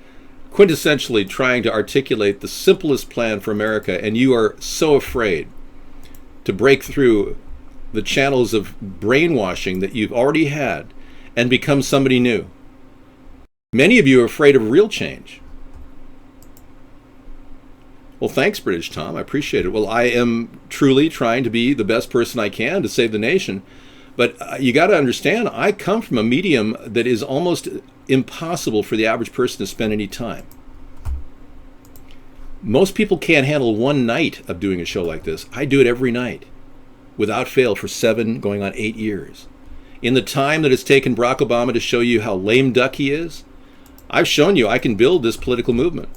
quintessentially trying to articulate the simplest plan for America, and you are so afraid to break through the channels of brainwashing that you've already had and become somebody new. Many of you are afraid of real change. Well, thanks, British Tom. I appreciate it. Well, I am truly trying to be the best person I can to save the nation. But you got to understand, I come from a medium that is almost impossible for the average person to spend any time. Most people can't handle one night of doing a show like this. I do it every night, without fail, for 7, going on 8 years. In the time that it's taken Barack Obama to show you how lame duck he is, I've shown you I can build this political movement.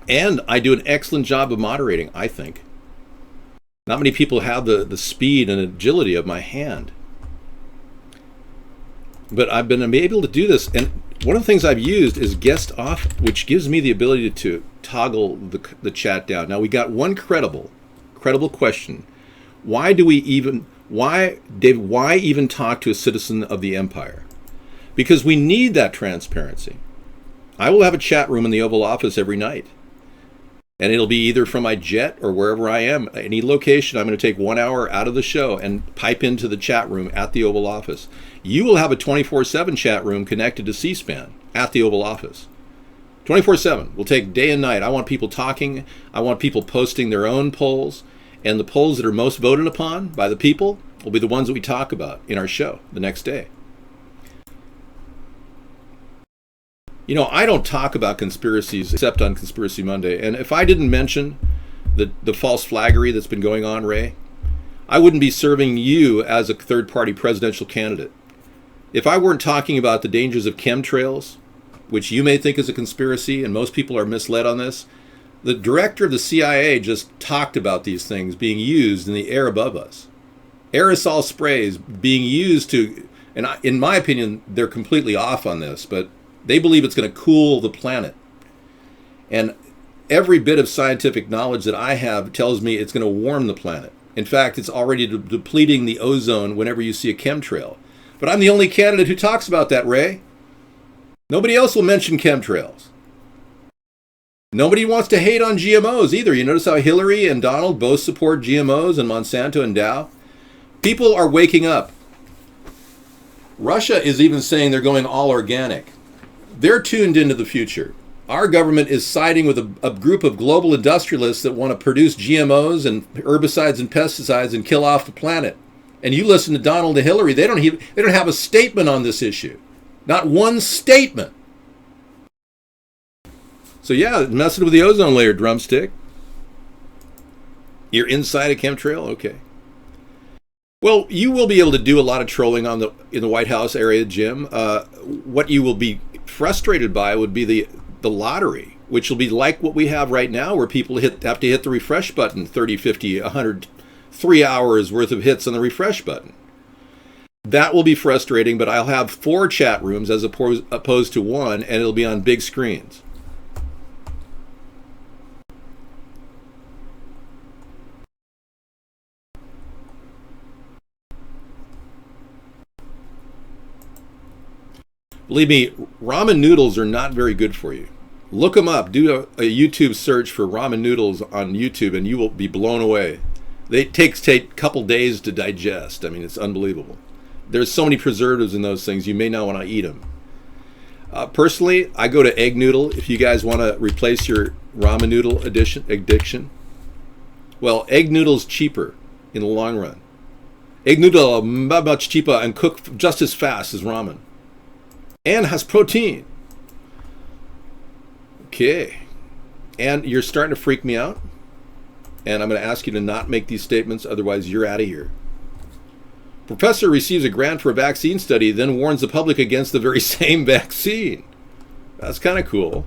And I do an excellent job of moderating, I think. Not many people have the speed and agility of my hand. But I've been able to do this. And one of the things I've used is guest off, which gives me the ability to toggle the chat down. Now, we got one credible question. Why, David, why even talk to a citizen of the empire? Because we need that transparency. I will have a chat room in the Oval Office every night. And it'll be either from my jet or wherever I am, any location. I'm going to take 1 hour out of the show and pipe into the chat room at the Oval Office. You will have a 24/7 chat room connected to C-SPAN at the Oval Office. 24/7. We'll take day and night. I want people talking. I want people posting their own polls. And the polls that are most voted upon by the people will be the ones that we talk about in our show the next day. You know, I don't talk about conspiracies except on Conspiracy Monday. And if I didn't mention the false flaggery that's been going on, Ray, I wouldn't be serving you as a third-party presidential candidate. If I weren't talking about the dangers of chemtrails, which you may think is a conspiracy, and most people are misled on this, the director of the CIA just talked about these things being used in the air above us. Aerosol sprays being used to, and in my opinion, they're completely off on this, but they believe it's going to cool the planet. And every bit of scientific knowledge that I have tells me it's going to warm the planet. In fact, it's already depleting the ozone whenever you see a chemtrail. But I'm the only candidate who talks about that, Ray. Nobody else will mention chemtrails. Nobody wants to hate on GMOs either. You notice how Hillary and Donald both support GMOs and Monsanto and Dow? People are waking up. Russia is even saying they're going all organic. They're tuned into the future. Our government is siding with a group of global industrialists that want to produce GMOs and herbicides and pesticides and kill off the planet. And you listen to Donald and Hillary, they don't have a statement on this issue. Not one statement. So yeah, messing with the ozone layer, drumstick. You're inside a chemtrail? Okay. Well, you will be able to do a lot of trolling in the White House area, Jim. What you will be frustrated by would be the lottery, which will be like what we have right now, where people have to hit the refresh button 30, 50, 100, 3 hours worth of hits on the refresh button. That will be frustrating, but I'll have 4 chat rooms as opposed to 1, and it'll be on big screens. Believe me, ramen noodles are not very good for you. Look them up. Do a YouTube search for ramen noodles on YouTube, and you will be blown away. They take a couple days to digest. I mean, it's unbelievable. There's so many preservatives in those things, you may not want to eat them. Personally, I go to egg noodle if you guys want to replace your ramen noodle addiction. Well, egg noodle's cheaper in the long run. Egg noodle are much cheaper and cook just as fast as ramen. And has protein. Okay. And you're starting to freak me out. And I'm going to ask you to not make these statements, otherwise you're out of here. Professor receives a grant for a vaccine study, then warns the public against the very same vaccine. That's kind of cool.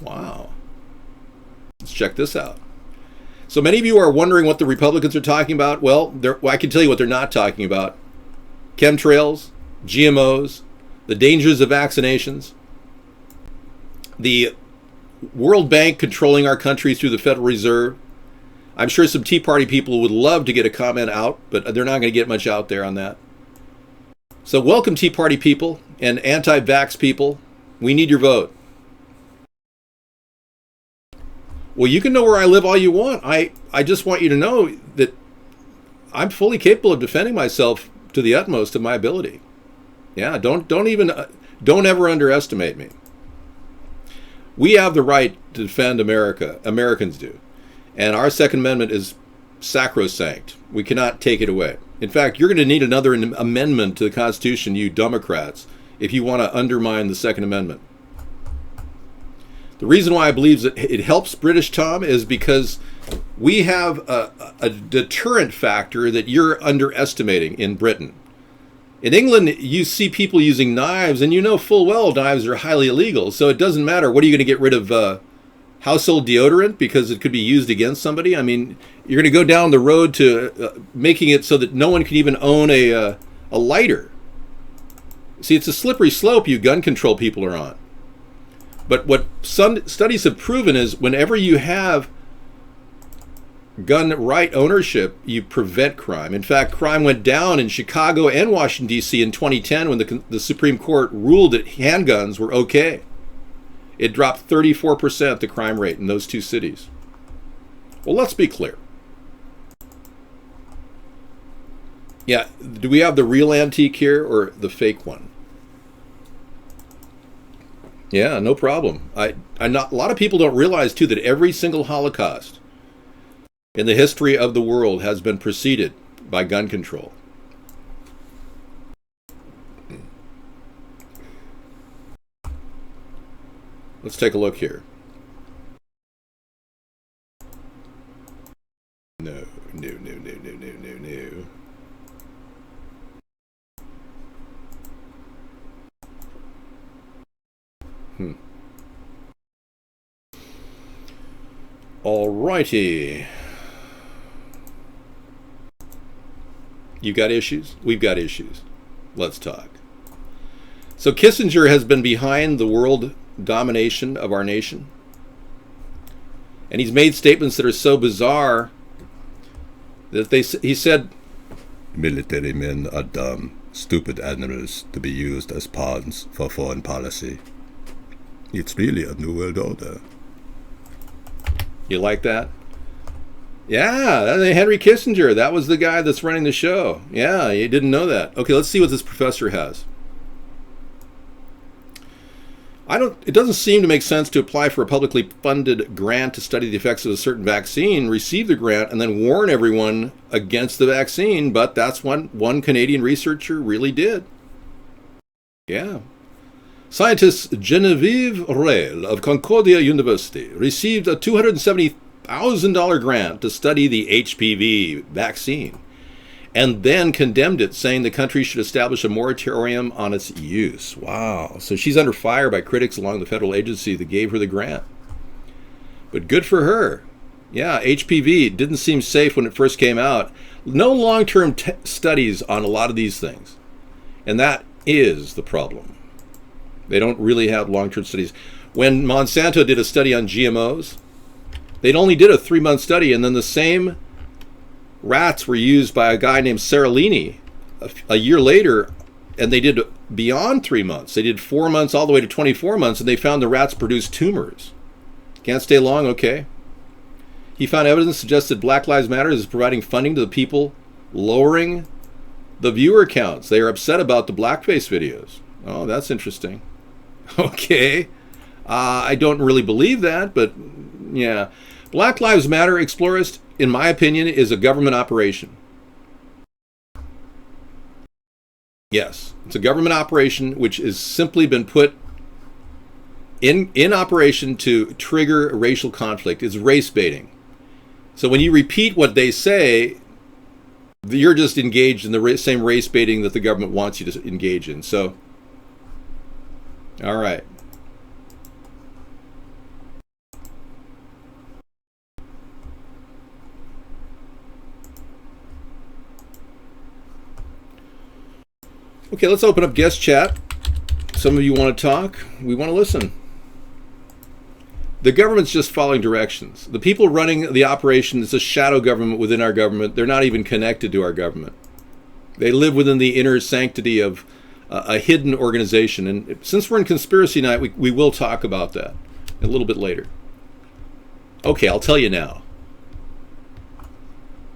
Wow. Let's check this out. So many of you are wondering what the Republicans are talking about. Well, I can tell you what they're not talking about. Chemtrails, GMOs, the dangers of vaccinations, the World Bank controlling our country through the Federal Reserve. I'm sure some Tea Party people would love to get a comment out, but they're not going to get much out there on that. So welcome, Tea Party people and anti-vax people. We need your vote. Well, you can know where I live all you want. I just want you to know that I'm fully capable of defending myself to the utmost of my ability. Yeah, don't ever underestimate me. We have the right to defend America. Americans do. And our Second Amendment is sacrosanct. We cannot take it away. In fact, you're going to need another amendment to the Constitution, you Democrats, if you want to undermine the Second Amendment. The reason why I believe that it helps British Tom is because we have a deterrent factor that you're underestimating in Britain. In England, you see people using knives, and you know full well knives are highly illegal. So it doesn't matter. What are you going to get rid of household deodorant because it could be used against somebody? I mean, you're going to go down the road to making it so that no one can even own a lighter. See, it's a slippery slope you gun control people are on. But what some studies have proven is whenever you have gun right ownership, you prevent crime. In fact, crime went down in Chicago and Washington, D.C. in 2010 when the Supreme Court ruled that handguns were okay. It dropped 34% the crime rate in those two cities. Well, let's be clear. Yeah, do we have the real antique here or the fake one? Yeah, no problem. A lot of people don't realize, too, that every single Holocaust in the history of the world has been preceded by gun control. Let's take a look here. No. Alrighty. You got issues? We've got issues. Let's talk. So Kissinger has been behind the world domination of our nation. And he's made statements that are so bizarre that he said, military men are dumb, stupid animals to be used as pawns for foreign policy. It's really a new world order. You like that? Yeah, Henry Kissinger. That was the guy that's running the show. Yeah, you didn't know that. Okay, let's see what this professor has. It doesn't seem to make sense to apply for a publicly funded grant to study the effects of a certain vaccine, receive the grant, and then warn everyone against the vaccine, but that's what one Canadian researcher really did. Yeah. Scientist Genevieve Reil of Concordia University received a $270,000 grant to study the HPV vaccine and then condemned it, saying the country should establish a moratorium on its use. Wow. So she's under fire by critics along the federal agency that gave her the grant. But good for her. Yeah, HPV didn't seem safe when it first came out. No long-term studies on a lot of these things. And that is the problem. They don't really have long-term studies. When Monsanto did a study on GMOs, they'd only did a 3-month study, and then the same rats were used by a guy named Seralini a year later, and they did beyond 3 months. They did 4 months all the way to 24 months, and they found the rats produced tumors. Can't stay long, okay. He found evidence suggested Black Lives Matter is providing funding to the people, lowering the viewer counts. They are upset about the blackface videos. Oh, that's interesting. Okay. I don't really believe that, but yeah. Black Lives Matter, Explorist, in my opinion, is a government operation. Yes, it's a government operation which has simply been put in operation to trigger racial conflict. It's race baiting. So when you repeat what they say, you're just engaged in the same race baiting that the government wants you to engage in. So, all right. Okay, let's open up guest chat. Some of you want to talk. We want to listen. The government's just following directions. The people running the operation is a shadow government within our government. They're not even connected to our government. They live within the inner sanctity of a hidden organization. And since we're in conspiracy night, we will talk about that a little bit later. Okay, I'll tell you now.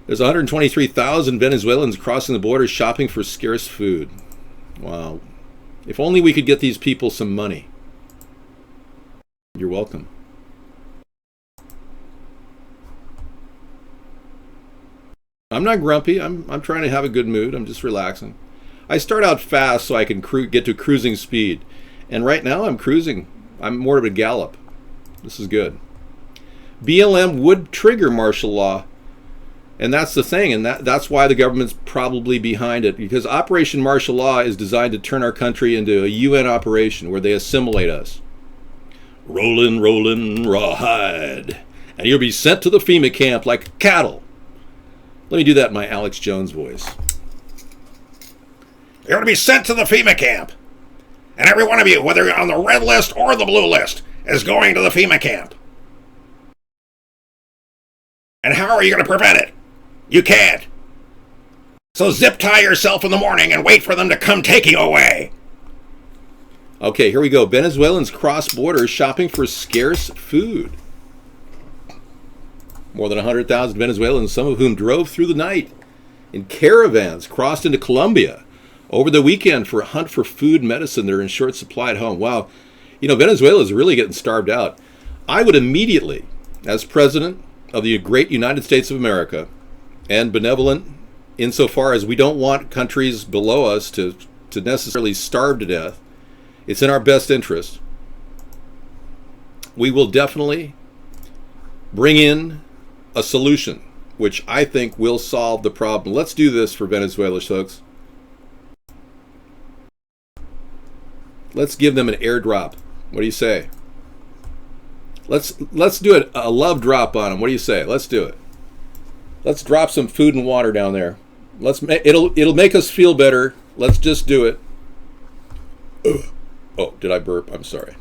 There's 123,000 Venezuelans crossing the border shopping for scarce food. Wow. If only we could get these people some money. You're welcome. I'm not grumpy. I'm trying to have a good mood. I'm just relaxing. I start out fast so I can get to cruising speed. And right now I'm cruising. I'm more of a gallop. This is good. BLM would trigger martial law. And that's the thing. And that's why the government's probably behind it. Because Operation Martial Law is designed to turn our country into a UN operation where they assimilate us. Rollin', rollin', rawhide. And you'll be sent to the FEMA camp like cattle. Let me do that in my Alex Jones voice. You're going to be sent to the FEMA camp. And every one of you, whether you're on the red list or the blue list, is going to the FEMA camp. And how are you going to prevent it? You can't. So zip tie yourself in the morning and wait for them to come take you away. Okay, here we go. Venezuelans cross borders shopping for scarce food. More than 100,000 Venezuelans, some of whom drove through the night in caravans, crossed into Colombia over the weekend for a hunt for food, medicine. They're in short supply at home. Wow. You know, Venezuela is really getting starved out. I would immediately, as president of the great United States of America, and benevolent insofar as we don't want countries below us to necessarily starve to death, it's in our best interest. We will definitely bring in a solution, which I think will solve the problem. Let's do this for Venezuela, folks. Let's give them an airdrop. What do you say? Let's do it, a love drop on them. What do you say? Let's do it. Let's drop some food and water down there. It'll make us feel better. Let's just do it. Ugh. Oh, did I burp? I'm sorry.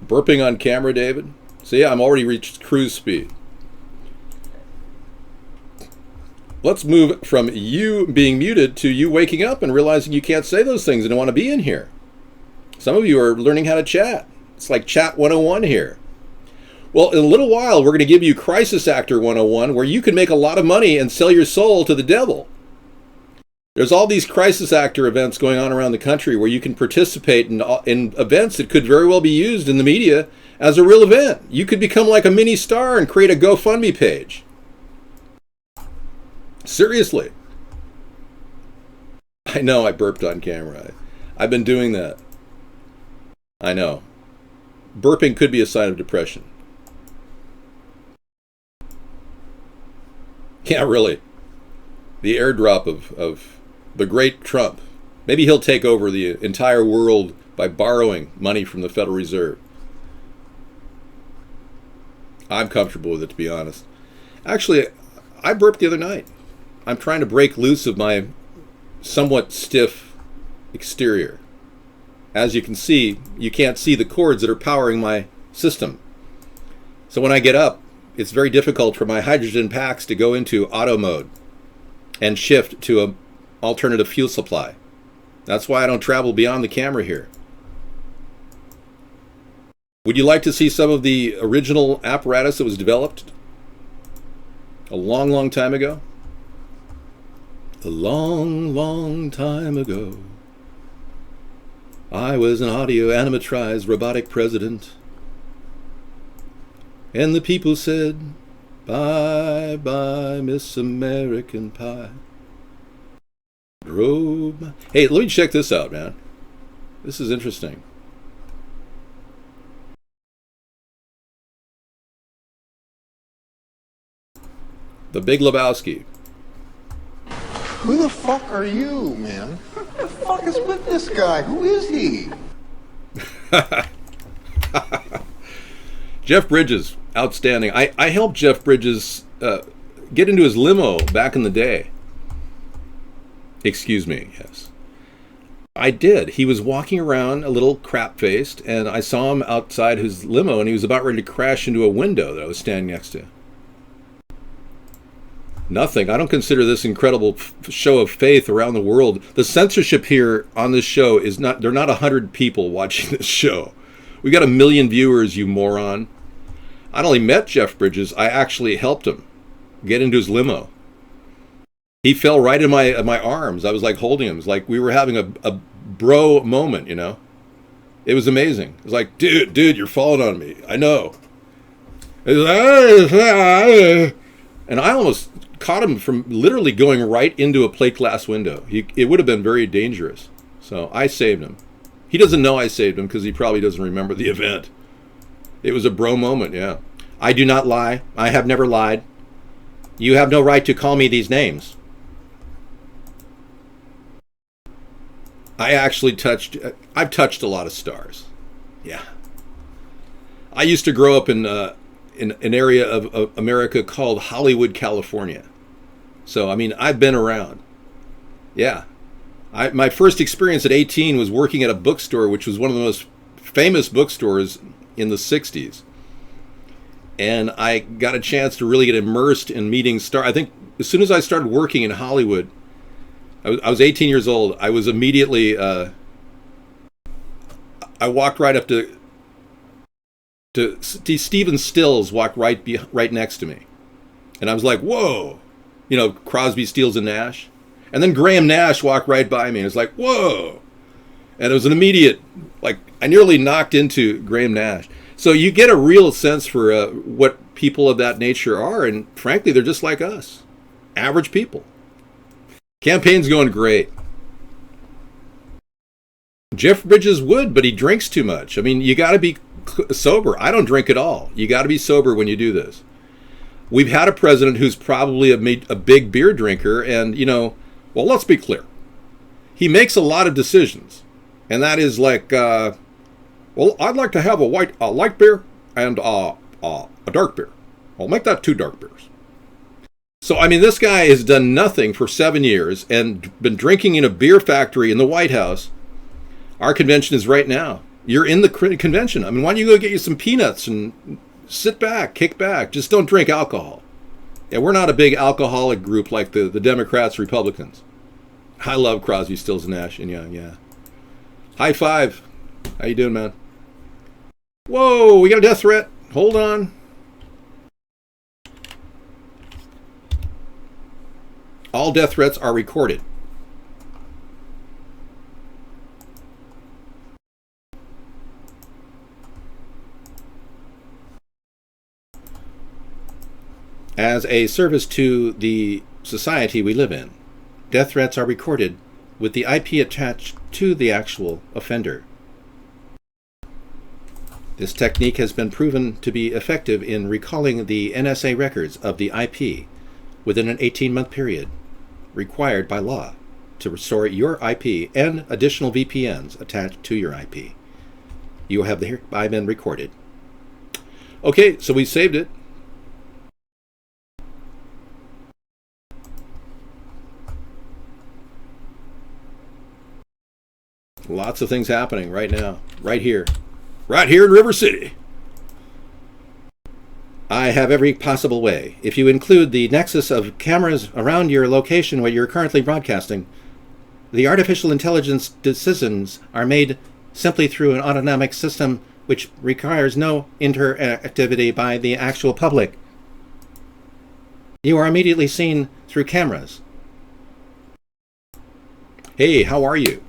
Burping on camera, David? See, I'm already reached cruise speed. Let's move from you being muted to you waking up and realizing you can't say those things and don't want to be in here. Some of you are learning how to chat. It's like Chat 101 here. Well, in a little while, we're going to give you Crisis Actor 101, where you can make a lot of money and sell your soul to the devil. There's all these crisis actor events going on around the country where you can participate in events that could very well be used in the media as a real event. You could become like a mini star and create a GoFundMe page. Seriously. I know I burped on camera. I've been doing that. I know. Burping could be a sign of depression. Yeah, really. The airdrop of the great Trump. Maybe he'll take over the entire world by borrowing money from the Federal Reserve. I'm comfortable with it, to be honest. Actually, I burped the other night. I'm trying to break loose of my somewhat stiff exterior. As you can see, you can't see the cords that are powering my system. So when I get up, it's very difficult for my hydrogen packs to go into auto mode and shift to an alternative fuel supply. That's why I don't travel beyond the camera here. Would you like to see some of the original apparatus that was developed a long, long time ago? A long, long time ago, I was an audio animatrized robotic president. And the people said, bye, bye, Miss American Pie. Hey, let me check this out, man. This is interesting. The Big Lebowski. Who the fuck are you, man? Who the fuck is with this guy? Who is he? Jeff Bridges, outstanding. I helped Jeff Bridges get into his limo back in the day. Excuse me, yes. I did. He was walking around a little crap-faced, and I saw him outside his limo, and he was about ready to crash into a window that I was standing next to. Nothing. I don't consider this incredible show of faith around the world. The censorship here on this show is not, there are not 100 people watching this show. We got 1 million viewers, you moron. I not only met Jeff Bridges, I actually helped him get into his limo. He fell right in my arms. I was like holding him. It was like we were having a bro moment, you know? It was amazing. It was like, dude, you're falling on me. I know. And I almost caught him from literally going right into a plate glass window. It would have been very dangerous. So I saved him. He doesn't know I saved him because he probably doesn't remember the event. It was a bro moment, yeah. I do not lie. I have never lied. You have no right to call me these names. I've touched a lot of stars. Yeah. I used to grow up in an area of America called Hollywood, California. So, I mean, I've been around. Yeah. My first experience at 18 was working at a bookstore, which was one of the most famous bookstores in the 60s. And I got a chance to really get immersed in meeting stars. I think as soon as I started working in Hollywood, I was 18 years old. I was immediately, I walked right up to Stephen Stills walked right next to me. And I was like, whoa, you know, Crosby, Stills, and Nash. And then Graham Nash walked right by me and it was like, whoa. And it was an immediate, like, I nearly knocked into Graham Nash. So you get a real sense for what people of that nature are. And frankly, they're just like us, average people. Campaign's going great. Jeff Bridges would, but he drinks too much. I mean, you got to be sober. I don't drink at all. You got to be sober when you do this. We've had a president who's probably a big beer drinker, and, you know, well, let's be clear. He makes a lot of decisions, and that is like, well, I'd like to have a light beer and a dark beer. I'll make that 2 dark beers. So, I mean, this guy has done nothing for 7 years and been drinking in a beer factory in the White House. Our convention is right now. You're in the convention. I mean, why don't you go get you some peanuts and sit back, kick back. Just don't drink alcohol. Yeah, we're not a big alcoholic group like the Democrats, Republicans. I love Crosby, Stills, and Nash and Young, yeah. High five. How you doing, man? Whoa, we got a death threat. Hold on. All death threats are recorded. As a service to the society we live in, death threats are recorded with the IP attached to the actual offender. This technique has been proven to be effective in recalling the NSA records of the IP within an 18-month period required by law to restore your IP and additional VPNs attached to your IP. You have hereby been recorded. Okay, so we saved it. Lots of things happening right now, right here in River City. I have every possible way. If you include the nexus of cameras around your location where you're currently broadcasting, The artificial intelligence decisions are made simply through an autonomic system which requires no interactivity by the actual public. You are immediately seen through cameras. Hey, how are you?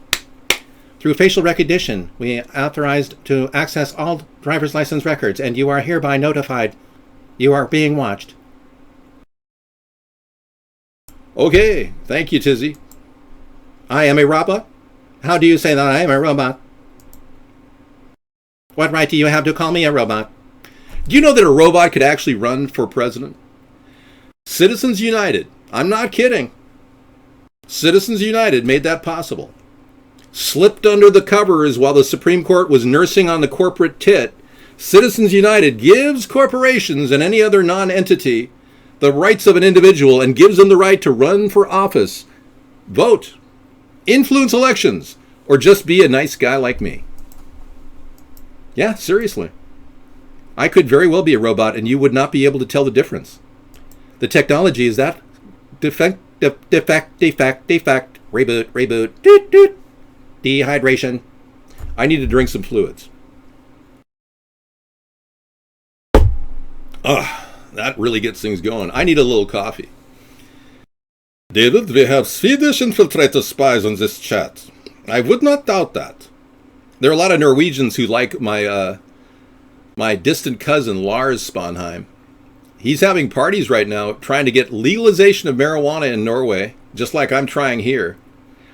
Through facial recognition, we authorized to access all driver's license records, and you are hereby notified you are being watched. Okay, thank you, Tizzy. I am a robot? How do you say that I am a robot? What right do you have to call me a robot? Do you know that a robot could actually run for president? Citizens United, I'm not kidding. Citizens United made that possible. Slipped under the covers while the Supreme Court was nursing on the corporate tit, Citizens United gives corporations and any other non-entity the rights of an individual and gives them the right to run for office, vote, influence elections, or just be a nice guy like me. Yeah, seriously. I could very well be a robot and you would not be able to tell the difference. The technology is that defect, reboot, doot, doot, dehydration. I need to drink some fluids. That really gets things going. I need a little coffee. David, we have Swedish infiltrated spies on this chat. I would not doubt that. There are a lot of Norwegians who like my my distant cousin, Lars Sponheim. He's having parties right now trying to get legalization of marijuana in Norway, just like I'm trying here.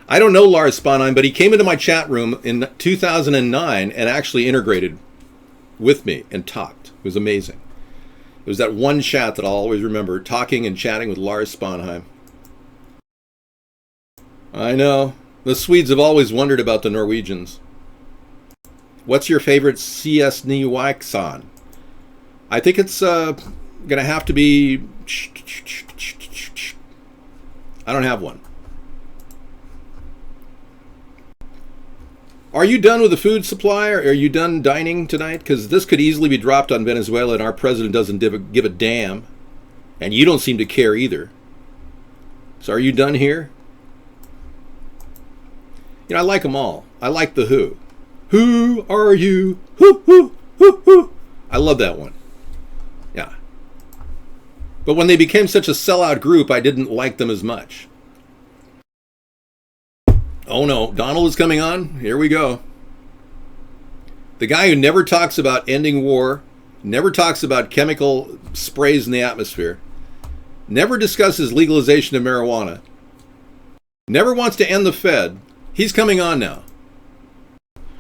I don't know Lars Sponheim, but he came into my chat room in 2009 and actually integrated with me and talked. It was amazing. It was that one chat that I'll always remember, talking and chatting with Lars Sponheim. I know. The Swedes have always wondered about the Norwegians. What's your favorite CS Niwaxon? I think it's going to have to be... I don't have one. Are you done with the food supply, or are you done dining tonight? Because this could easily be dropped on Venezuela and our president doesn't give a damn. And you don't seem to care either. So are you done here? You know, I like them all. I like the Who. Who are you? Who, who, who, who. I love that one. Yeah. But when they became such a sellout group, I didn't like them as much. Oh no, Donald is coming on. Here we go. The guy who never talks about ending war, never talks about chemical sprays in the atmosphere, never discusses legalization of marijuana, never wants to end the Fed. He's coming on now.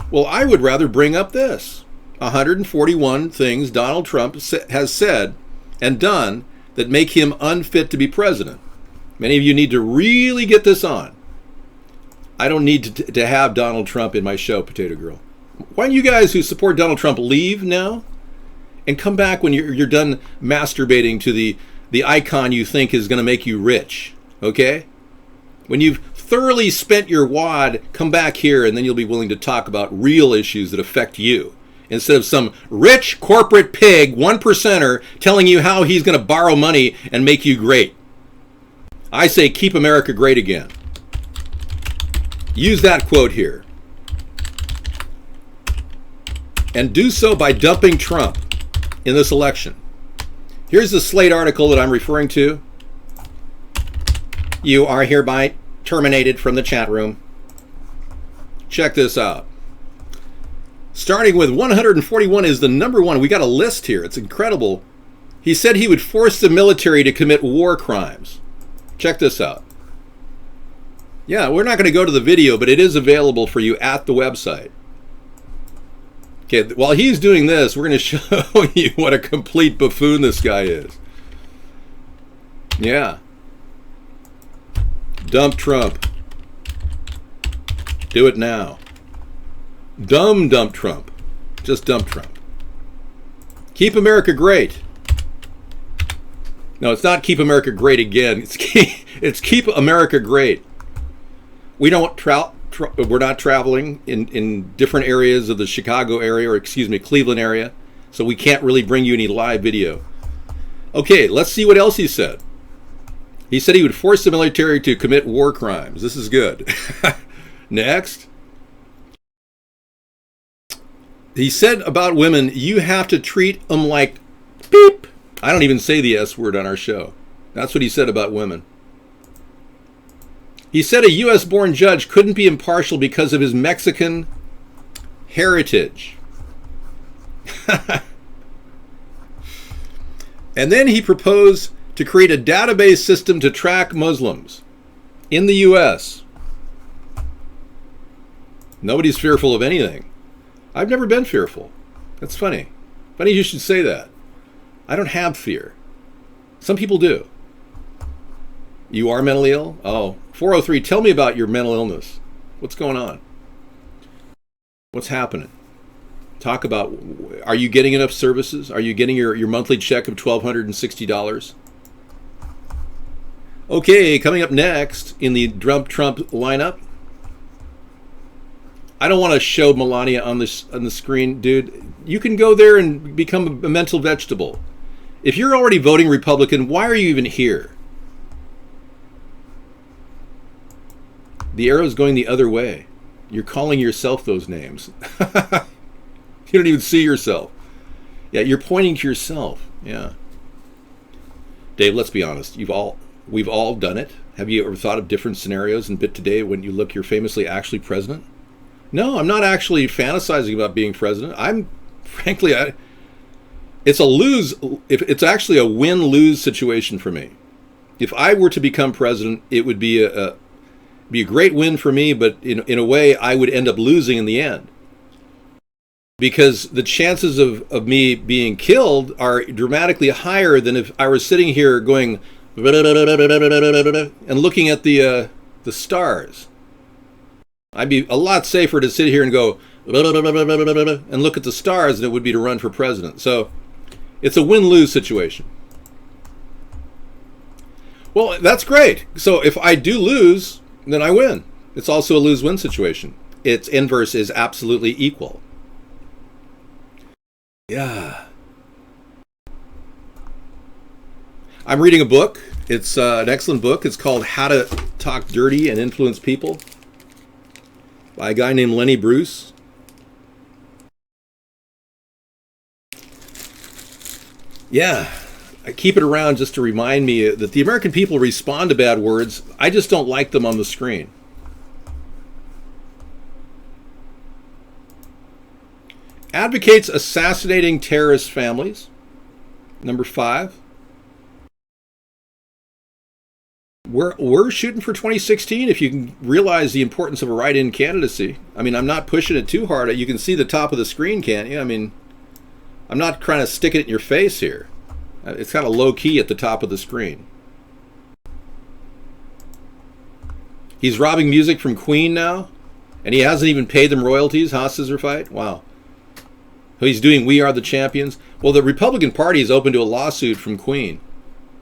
Well, I would rather bring up this. 141 things Donald Trump has said and done that make him unfit to be president. Many of you need to really get this on. I don't need to have Donald Trump in my show, Potato Girl. Why don't you guys who support Donald Trump leave now and come back when you're done masturbating to the icon you think is going to make you rich, okay? When you've thoroughly spent your wad, come back here and then you'll be willing to talk about real issues that affect you, instead of some rich corporate pig, 1%er, telling you how he's going to borrow money and make you great. I say keep America great again. Use that quote here. And do so by dumping Trump in this election. Here's the Slate article that I'm referring to. You are hereby terminated from the chat room. Check this out. Starting with 141 is the number one. We got a list here. It's incredible. He said he would force the military to commit war crimes. Check this out. Yeah, we're not going to go to the video, but it is available for you at the website. Okay, while he's doing this, we're going to show you what a complete buffoon this guy is. Yeah. Dump Trump. Do it now. Dump Trump. Just dump Trump. Keep America great. No, it's not keep America great again. It's keep America great. We don't we're not traveling in different areas of the Chicago area, or excuse me, Cleveland area, so we can't really bring you any live video. Okay, let's see what else he said. He said he would force the military to commit war crimes. This is good. Next. He said about women, you have to treat them like beep. I don't even say the S word on our show. That's what he said about women. He said a U.S.-born judge couldn't be impartial because of his Mexican heritage. And then he proposed to create a database system to track Muslims in the U.S. Nobody's fearful of anything. I've never been fearful. That's funny. Funny you should say that. I don't have fear. Some people do. You are mentally ill? Oh, 403, tell me about your mental illness. What's going on? What's happening? Talk about, are you getting enough services? Are you getting your monthly check of $1,260? Okay, coming up next in the Trump lineup. I don't want to show Melania on the screen, dude. You can go there and become a mental vegetable. If you're already voting Republican, why are you even here? The arrow's going the other way. You're calling yourself those names. You don't even see yourself. Yeah, you're pointing to yourself. Yeah. Dave, let's be honest. We've all done it. Have you ever thought of different scenarios in Bit Today when you look, you're famously actually president? No, I'm not actually fantasizing about being president. It's a lose. It's actually a win-lose situation for me. If I were to become president, it would be a great win for me, but in a way, I would end up losing in the end. Because the chances of me being killed are dramatically higher than if I were sitting here going and looking at the stars. I'd be a lot safer to sit here and go and look at the stars than it would be to run for president. So it's a win-lose situation. Well, that's great. So if I do lose, then I win. It's also a lose-win situation. Its inverse is absolutely equal. Yeah. I'm reading a book. It's an excellent book. It's called How to Talk Dirty and Influence People by a guy named Lenny Bruce. Yeah. I keep it around just to remind me that the American people respond to bad words. I just don't like them on the screen. Advocates assassinating terrorist families. Number 5. We're shooting for 2016 if you can realize the importance of a write-in candidacy. I mean, I'm not pushing it too hard. You can see the top of the screen, can't you? I mean, I'm not trying to stick it in your face here. It's kind of low-key at the top of the screen. He's robbing music from Queen now, and he hasn't even paid them royalties, huh, Scissor Fight? Wow. He's doing We Are the Champions. Well, the Republican Party is open to a lawsuit from Queen.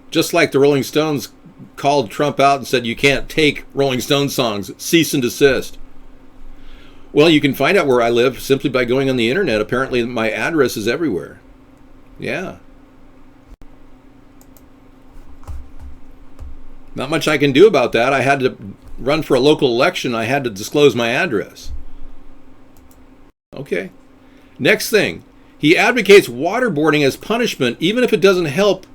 Just like the Rolling Stones called Trump out and said, you can't take Rolling Stones songs, cease and desist. Well, you can find out where I live simply by going on the internet. Apparently, my address is everywhere. Yeah. Not much I can do about that. I had to run for a local election. I had to disclose my address. Okay. Next thing. He advocates waterboarding as punishment, even if it doesn't help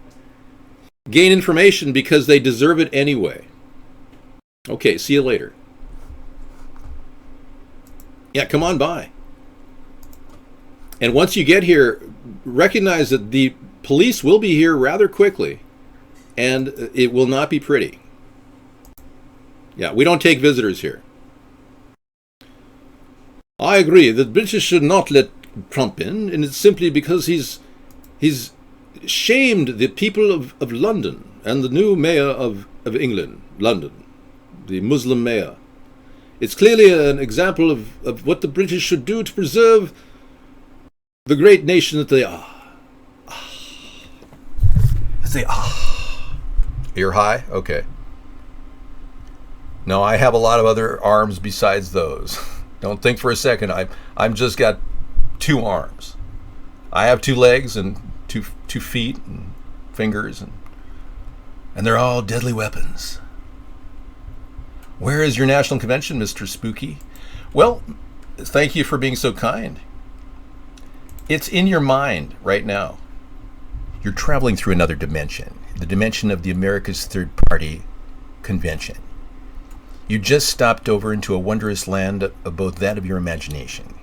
gain information because they deserve it anyway. Okay, see you later. Yeah, come on by. And once you get here, recognize that the police will be here rather quickly, and it will not be pretty. Yeah, we don't take visitors here. I agree. The British should not let Trump in, and it's simply because he's shamed the people of London and the new mayor of England, London, the Muslim mayor. It's clearly an example of what the British should do to preserve the great nation that they are. Say You're high? Okay. No, I have a lot of other arms besides those. Don't think for a second. I'm just got 2 arms. I have 2 legs and two feet and fingers, and And they're all deadly weapons. Where is your national convention, Mr. Spooky? Well, thank you for being so kind. It's in your mind right now. You're traveling through another dimension, the dimension of the America's Third Party Convention. You just stopped over into a wondrous land of both that of your imagination.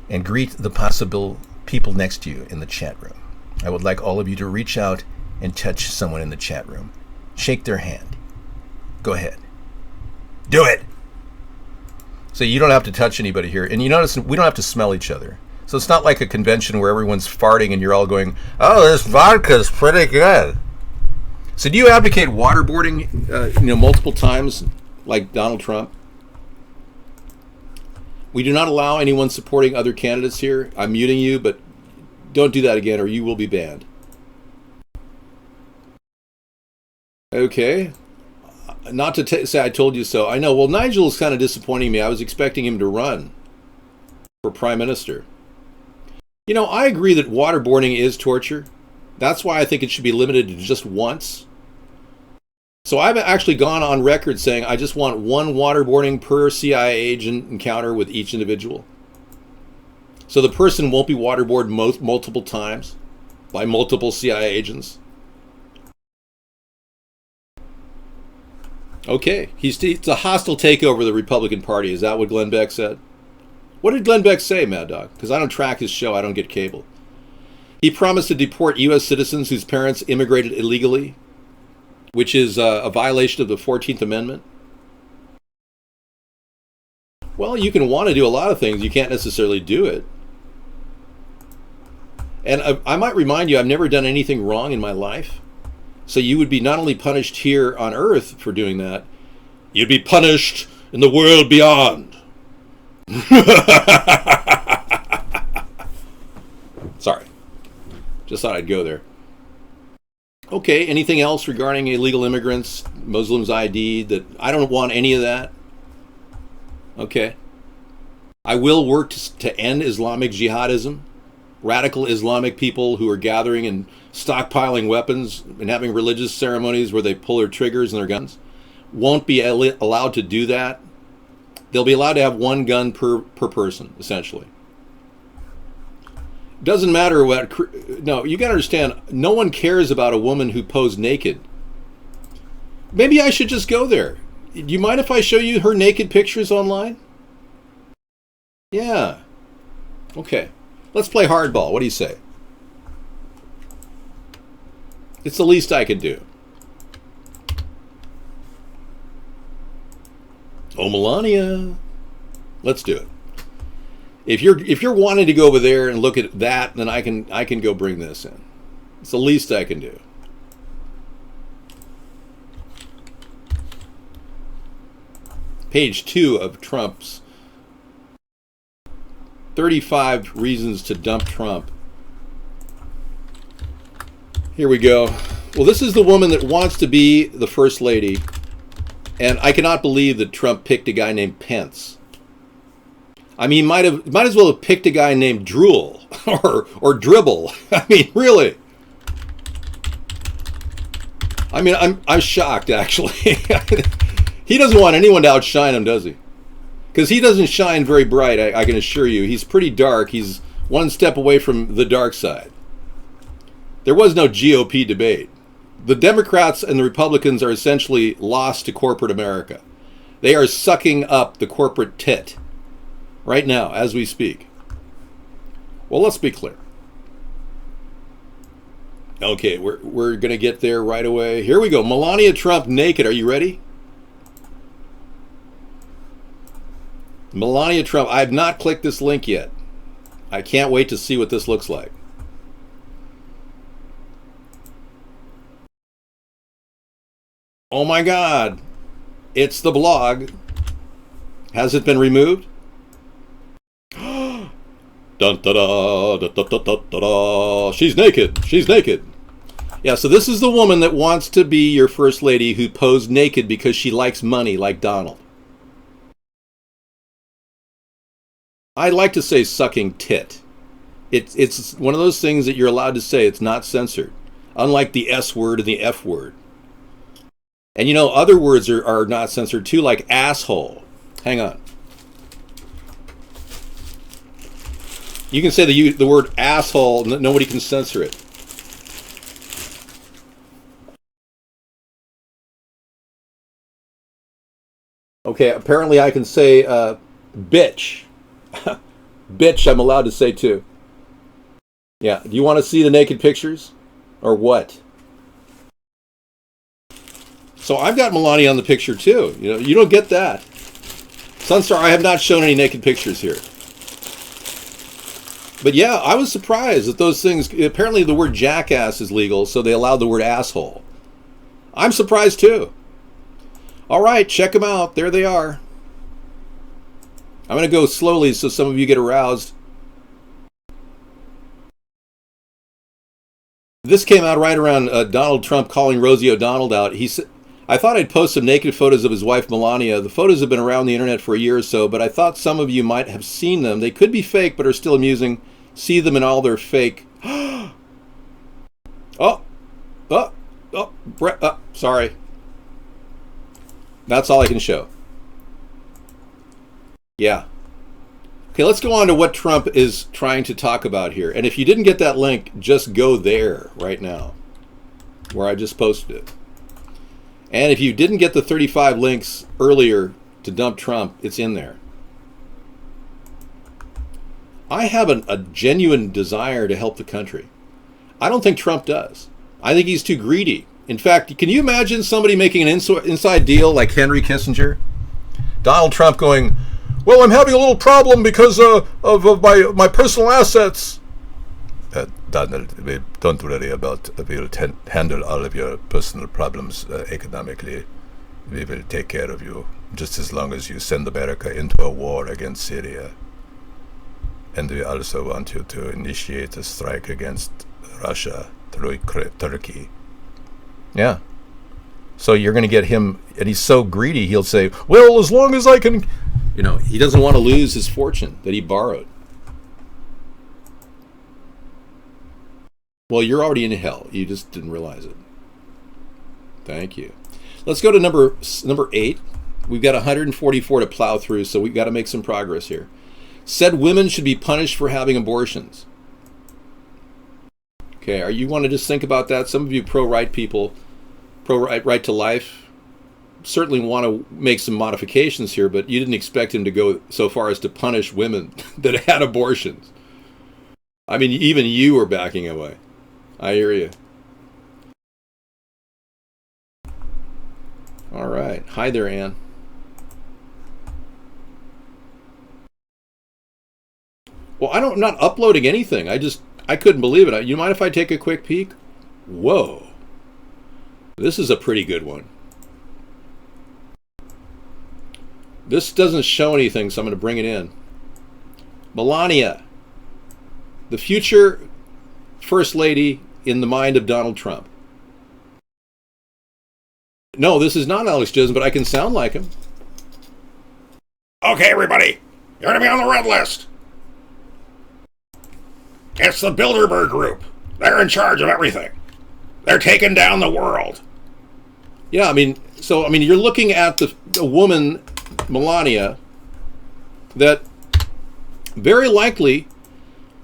And greet the possible people next to you in the chat room. I would like all of you to reach out and touch someone in the chat room. Shake their hand. Go ahead. Do it! So you don't have to touch anybody here. And you notice we don't have to smell each other. So it's not like a convention where everyone's farting and you're all going, oh, this vodka's pretty good. So do you advocate waterboarding multiple times like Donald Trump? We do not allow anyone supporting other candidates here. I'm muting you, but don't do that again or you will be banned. Okay. Not to say I told you so. I know. Well, Nigel is kind of disappointing me. I was expecting him to run for prime minister. You know, I agree that waterboarding is torture. That's why I think it should be limited to just once. So I've actually gone on record saying I just want one waterboarding per CIA agent encounter with each individual. So the person won't be waterboarded multiple times by multiple CIA agents. Okay, it's a hostile takeover of the Republican Party. Is that what Glenn Beck said? What did Glenn Beck say, Mad Dog? Because I don't track his show. I don't get cable. He promised to deport U.S. citizens whose parents immigrated illegally, which is a violation of the 14th Amendment. Well, you can want to do a lot of things. You can't necessarily do it. And I might remind you, I've never done anything wrong in my life. So you would be not only punished here on Earth for doing that, you'd be punished in the world beyond. Sorry. Just thought I'd go there. Okay, anything else regarding illegal immigrants, Muslims ID? That I don't want any of that. Okay. I will work to end Islamic jihadism. Radical Islamic people who are gathering and stockpiling weapons and having religious ceremonies where they pull their triggers and their guns won't be allowed to do that. They'll be allowed to have one gun per person, essentially. Doesn't matter what... No, you got to understand, no one cares about a woman who posed naked. Maybe I should just go there. Do you mind if I show you her naked pictures online? Yeah. Okay. Let's play hardball. What do you say? It's the least I can do. Oh, Melania. Let's do it. If you're wanting to go over there and look at that, then I can go bring this in. It's the least I can do. Page 2 of Trump's 35 reasons to dump Trump. Here we go. Well, this is the woman that wants to be the first lady, and I cannot believe that Trump picked a guy named Pence. I mean, might as well have picked a guy named Drool or Dribble. I mean, really. I mean, I'm shocked actually. He doesn't want anyone to outshine him, does he? Because he doesn't shine very bright, I can assure you. He's pretty dark. He's one step away from the dark side. There was no GOP debate. The Democrats and the Republicans are essentially lost to corporate America. They are sucking up the corporate tit right now as we speak. Well, let's be clear. Okay, we're going to get there right away. Here we go. Melania Trump naked. Are you ready? Melania Trump. I have not clicked this link yet. I can't wait to see what this looks like. Oh my God. It's the blog. Has it been removed? Dun, da, da, da, da, da, da, da. She's naked. She's naked. Yeah, so this is the woman that wants to be your first lady who posed naked because she likes money like Donald. I like to say sucking tit. It's one of those things that you're allowed to say. It's not censored. Unlike the S word and the F word. And you know, other words are not censored too, like asshole. Hang on. You can say the word asshole, nobody can censor it. Okay, apparently I can say bitch. Bitch, I'm allowed to say too. Yeah, do you want to see the naked pictures? Or what? So I've got Melania on the picture too. You know, you don't get that. Sunstar, I have not shown any naked pictures here. But yeah, I was surprised that those things, apparently the word jackass is legal, so they allowed the word asshole. I'm surprised too. All right, check them out. There they are. I'm going to go slowly so some of you get aroused. This came out right around Donald Trump calling Rosie O'Donnell out. He said, I thought I'd post some naked photos of his wife, Melania. The photos have been around the internet for a year or so, but I thought some of you might have seen them. They could be fake, but are still amusing. See them in all their fake. Sorry. That's all I can show. Yeah. Okay, let's go on to what Trump is trying to talk about here. And if you didn't get that link, just go there right now, where I just posted it. And if you didn't get the 35 links earlier to dump Trump, it's in there. I have a genuine desire to help the country. I don't think Trump does. I think he's too greedy. In fact, can you imagine somebody making an inside deal like Henry Kissinger? Donald Trump going, well, I'm having a little problem because of my personal assets. Donald, don't worry about it. We'll handle all of your personal problems economically. We will take care of you, just as long as you send America into a war against Syria. And we also want you to initiate a strike against Russia through Turkey. Yeah. So you're going to get him, and he's so greedy, he'll say, well, as long as I can... You know, he doesn't want to lose his fortune that he borrowed. Well, you're already in hell. You just didn't realize it. Thank you. Let's go to number 8. We've got 144 to plow through, so we've got to make some progress here. Said women should be punished for having abortions. Okay, you want to just think about that? Some of you pro-right people, pro-right to life, certainly want to make some modifications here, but you didn't expect him to go so far as to punish women that had abortions. I mean, even you were backing away. I hear you. All right. Hi there, Ann. Well, I'm not uploading anything. I couldn't believe it. You mind if I take a quick peek? Whoa. This is a pretty good one. This doesn't show anything, so I'm going to bring it in. Melania, the future First Lady in the mind of Donald Trump. No, this is not Alex Jones, but I can sound like him. Okay, everybody, you're going to be on the red list. It's the Bilderberg Group. They're in charge of everything. They're taking down the world. Yeah, I mean, you're looking at a woman, Melania, that very likely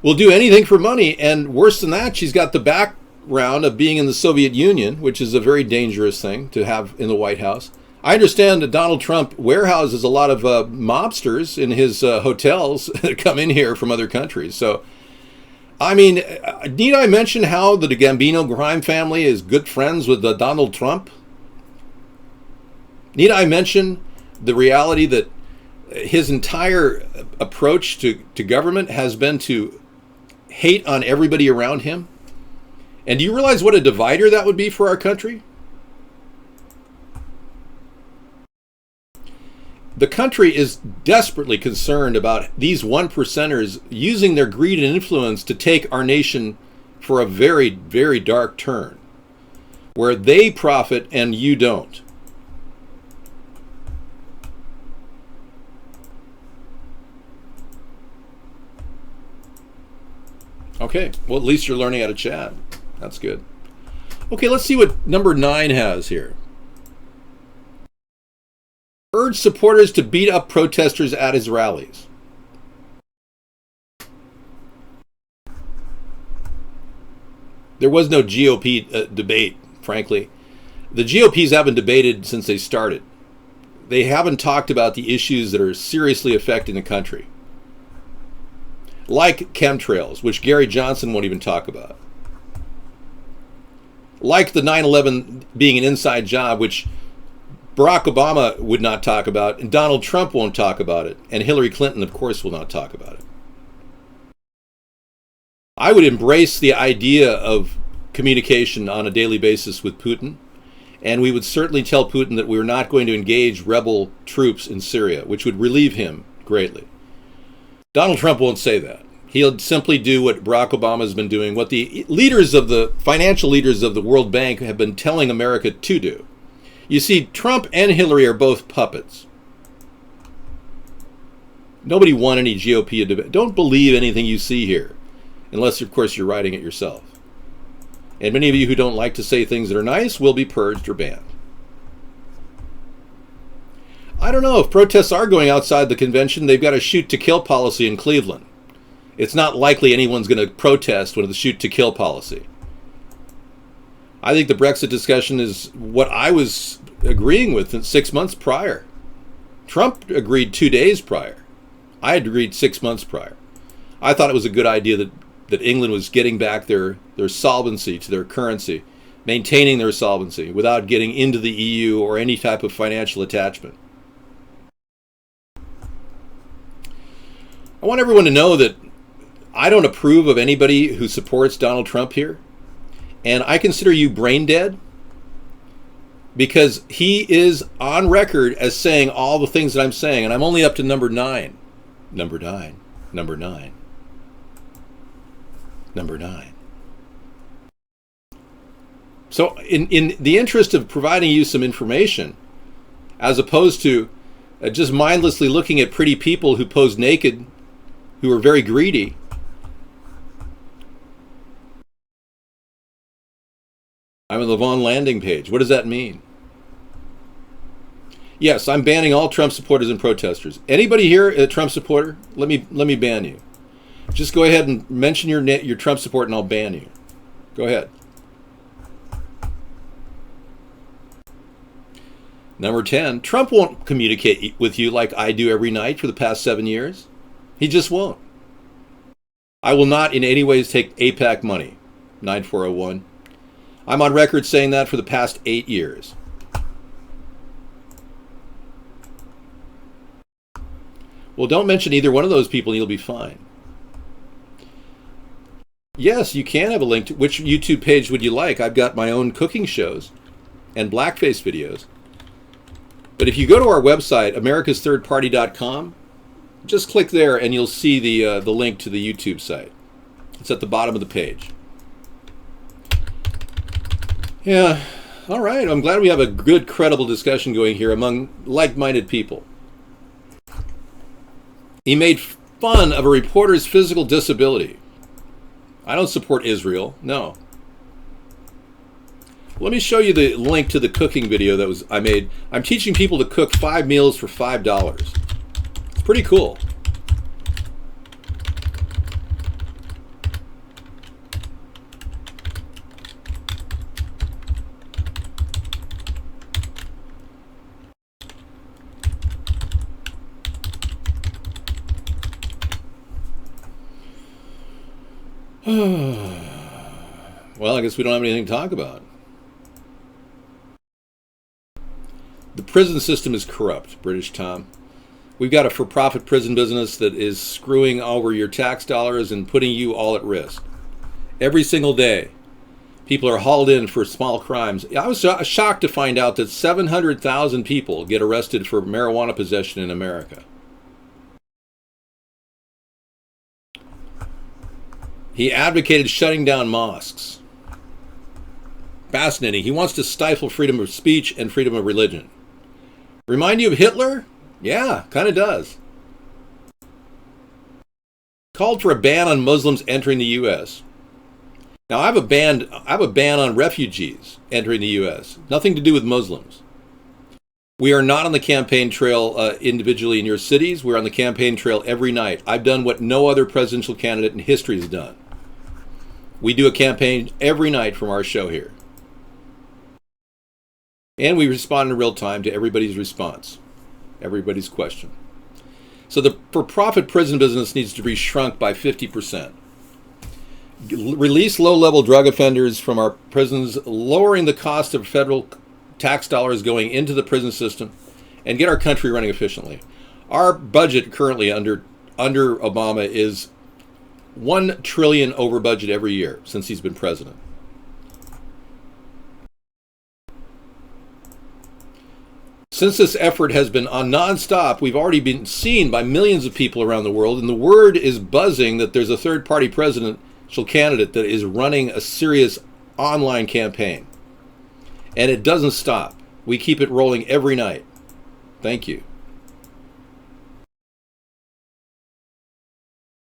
will do anything for money, and worse than that, she's got the background of being in the Soviet Union, which is a very dangerous thing to have in the White House. I understand that Donald Trump warehouses a lot of mobsters in his hotels that come in here from other countries. So, I mean, need I mention how the Gambino crime family is good friends with Donald Trump? Need I mention the reality that his entire approach to government has been to hate on everybody around him? And do you realize what a divider that would be for our country? The country is desperately concerned about these one percenters using their greed and influence to take our nation for a very, very dark turn, where they profit and you don't. Okay, well, at least you're learning how to chat. That's good. Okay, let's see what number 9 has here. urged supporters to beat up protesters at his rallies. There was no GOP debate, frankly. The GOPs haven't debated since they started. They haven't talked about the issues that are seriously affecting the country. Like chemtrails, which Gary Johnson won't even talk about. Like the 9/11 being an inside job, which Barack Obama would not talk about, and Donald Trump won't talk about it, and Hillary Clinton, of course, will not talk about it. I would embrace the idea of communication on a daily basis with Putin, and we would certainly tell Putin that we were not going to engage rebel troops in Syria, which would relieve him greatly. Donald Trump won't say that. He'll simply do what Barack Obama has been doing, what the leaders of the financial leaders of the World Bank have been telling America to do. You see, Trump and Hillary are both puppets. Nobody won any GOP debate. Don't believe anything you see here, unless, of course, you're writing it yourself. And many of you who don't like to say things that are nice will be purged or banned. I don't know if protests are going outside the convention. They've got a shoot-to-kill policy in Cleveland. It's not likely anyone's going to protest with the shoot-to-kill policy. I think the Brexit discussion is what I was agreeing with 6 months prior. Trump agreed 2 days prior. I had agreed 6 months prior. I thought it was a good idea that England was getting back their solvency to their currency, maintaining their solvency without getting into the EU or any type of financial attachment. I want everyone to know that I don't approve of anybody who supports Donald Trump here, and I consider you brain dead because he is on record as saying all the things that I'm saying, and I'm only up to number 9. Number 9. Number 9. Number 9. So in the interest of providing you some information, as opposed to just mindlessly looking at pretty people who pose naked, who are very greedy, I'm on the Vaughn landing page. What does that mean? Yes, I'm banning all Trump supporters and protesters. Anybody here a Trump supporter? Let me ban you. Just go ahead and mention your Trump support and I'll ban you. Go ahead. Number 10, Trump won't communicate with you like I do every night for the past 7 years. He just won't. I will not in any ways take AIPAC money. 9401. I'm on record saying that for the past 8 years. Well, don't mention either one of those people and you'll be fine. Yes, you can have a link to which YouTube page would you like. I've got my own cooking shows and blackface videos. But if you go to our website, americasthirdparty.com, just click there and you'll see the link to the YouTube site. It's at the bottom of the page. Yeah, all right. I'm glad we have a good, credible discussion going here among like-minded people. He made fun of a reporter's physical disability. I don't support Israel, no. Let me show you the link to the cooking video that I made. I'm teaching people to cook 5 meals for $5. It's pretty cool. Well, I guess we don't have anything to talk about. The prison system is corrupt, British Tom. We've got a for-profit prison business that is screwing over your tax dollars and putting you all at risk. Every single day, people are hauled in for small crimes. I was shocked to find out that 700,000 people get arrested for marijuana possession in America. He advocated shutting down mosques. Fascinating. He wants to stifle freedom of speech and freedom of religion. Remind you of Hitler? Yeah, kind of does. Called for a ban on Muslims entering the U.S. Now, I have a ban on refugees entering the U.S. Nothing to do with Muslims. We are not on the campaign trail individually in your cities. We're on the campaign trail every night. I've done what no other presidential candidate in history has done. We do a campaign every night from our show here. And we respond in real time to everybody's response, everybody's question. So the for-profit prison business needs to be shrunk by 50%. Release low-level drug offenders from our prisons, lowering the cost of federal tax dollars going into the prison system, and get our country running efficiently. Our budget currently under Obama is $1 trillion over budget every year since he's been president. Since this effort has been on nonstop, we've already been seen by millions of people around the world, and the word is buzzing that there's a third-party presidential candidate that is running a serious online campaign. And it doesn't stop. We keep it rolling every night. Thank you.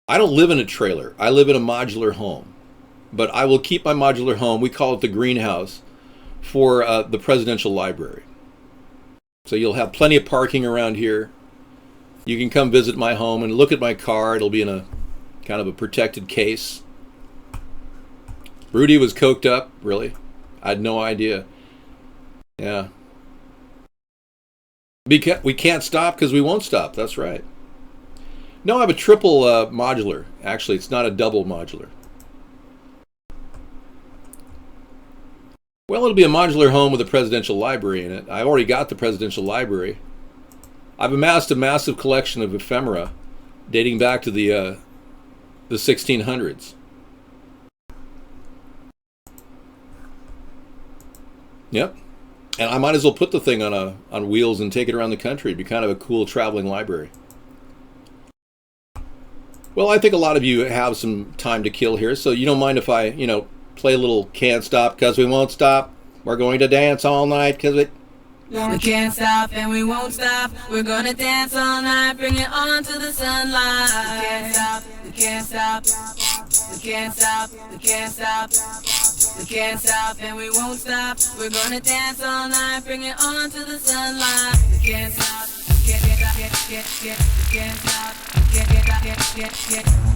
I don't live in a trailer. I live in a modular home. But I will keep my modular home, we call it the greenhouse, for the presidential library. So you'll have plenty of parking around here. You can come visit my home and look at my car. It'll be in a kind of a protected case. Rudy was coked up, really? I had no idea. Yeah. We can't stop because we won't stop. That's right. No, I have a triple modular. Actually, it's not a double modular. Well, it'll be a modular home with a presidential library in it. I've already got the presidential library. I've amassed a massive collection of ephemera dating back to the 1600s. Yep. And I might as well put the thing on wheels and take it around the country. It'd be kind of a cool traveling library. Well, I think a lot of you have some time to kill here, so you don't mind if I, play a little Can't Stop Because We Won't Stop. We're going to dance all night because we can't stop and we won't stop. We're gonna dance all night, bring it on to the sunlight. We can't stop, we can't stop. We can't stop, we can't stop. We can't stop and we won't stop. We're gonna dance all night, bring it on to the sunlight. We can't stop, we can't stop.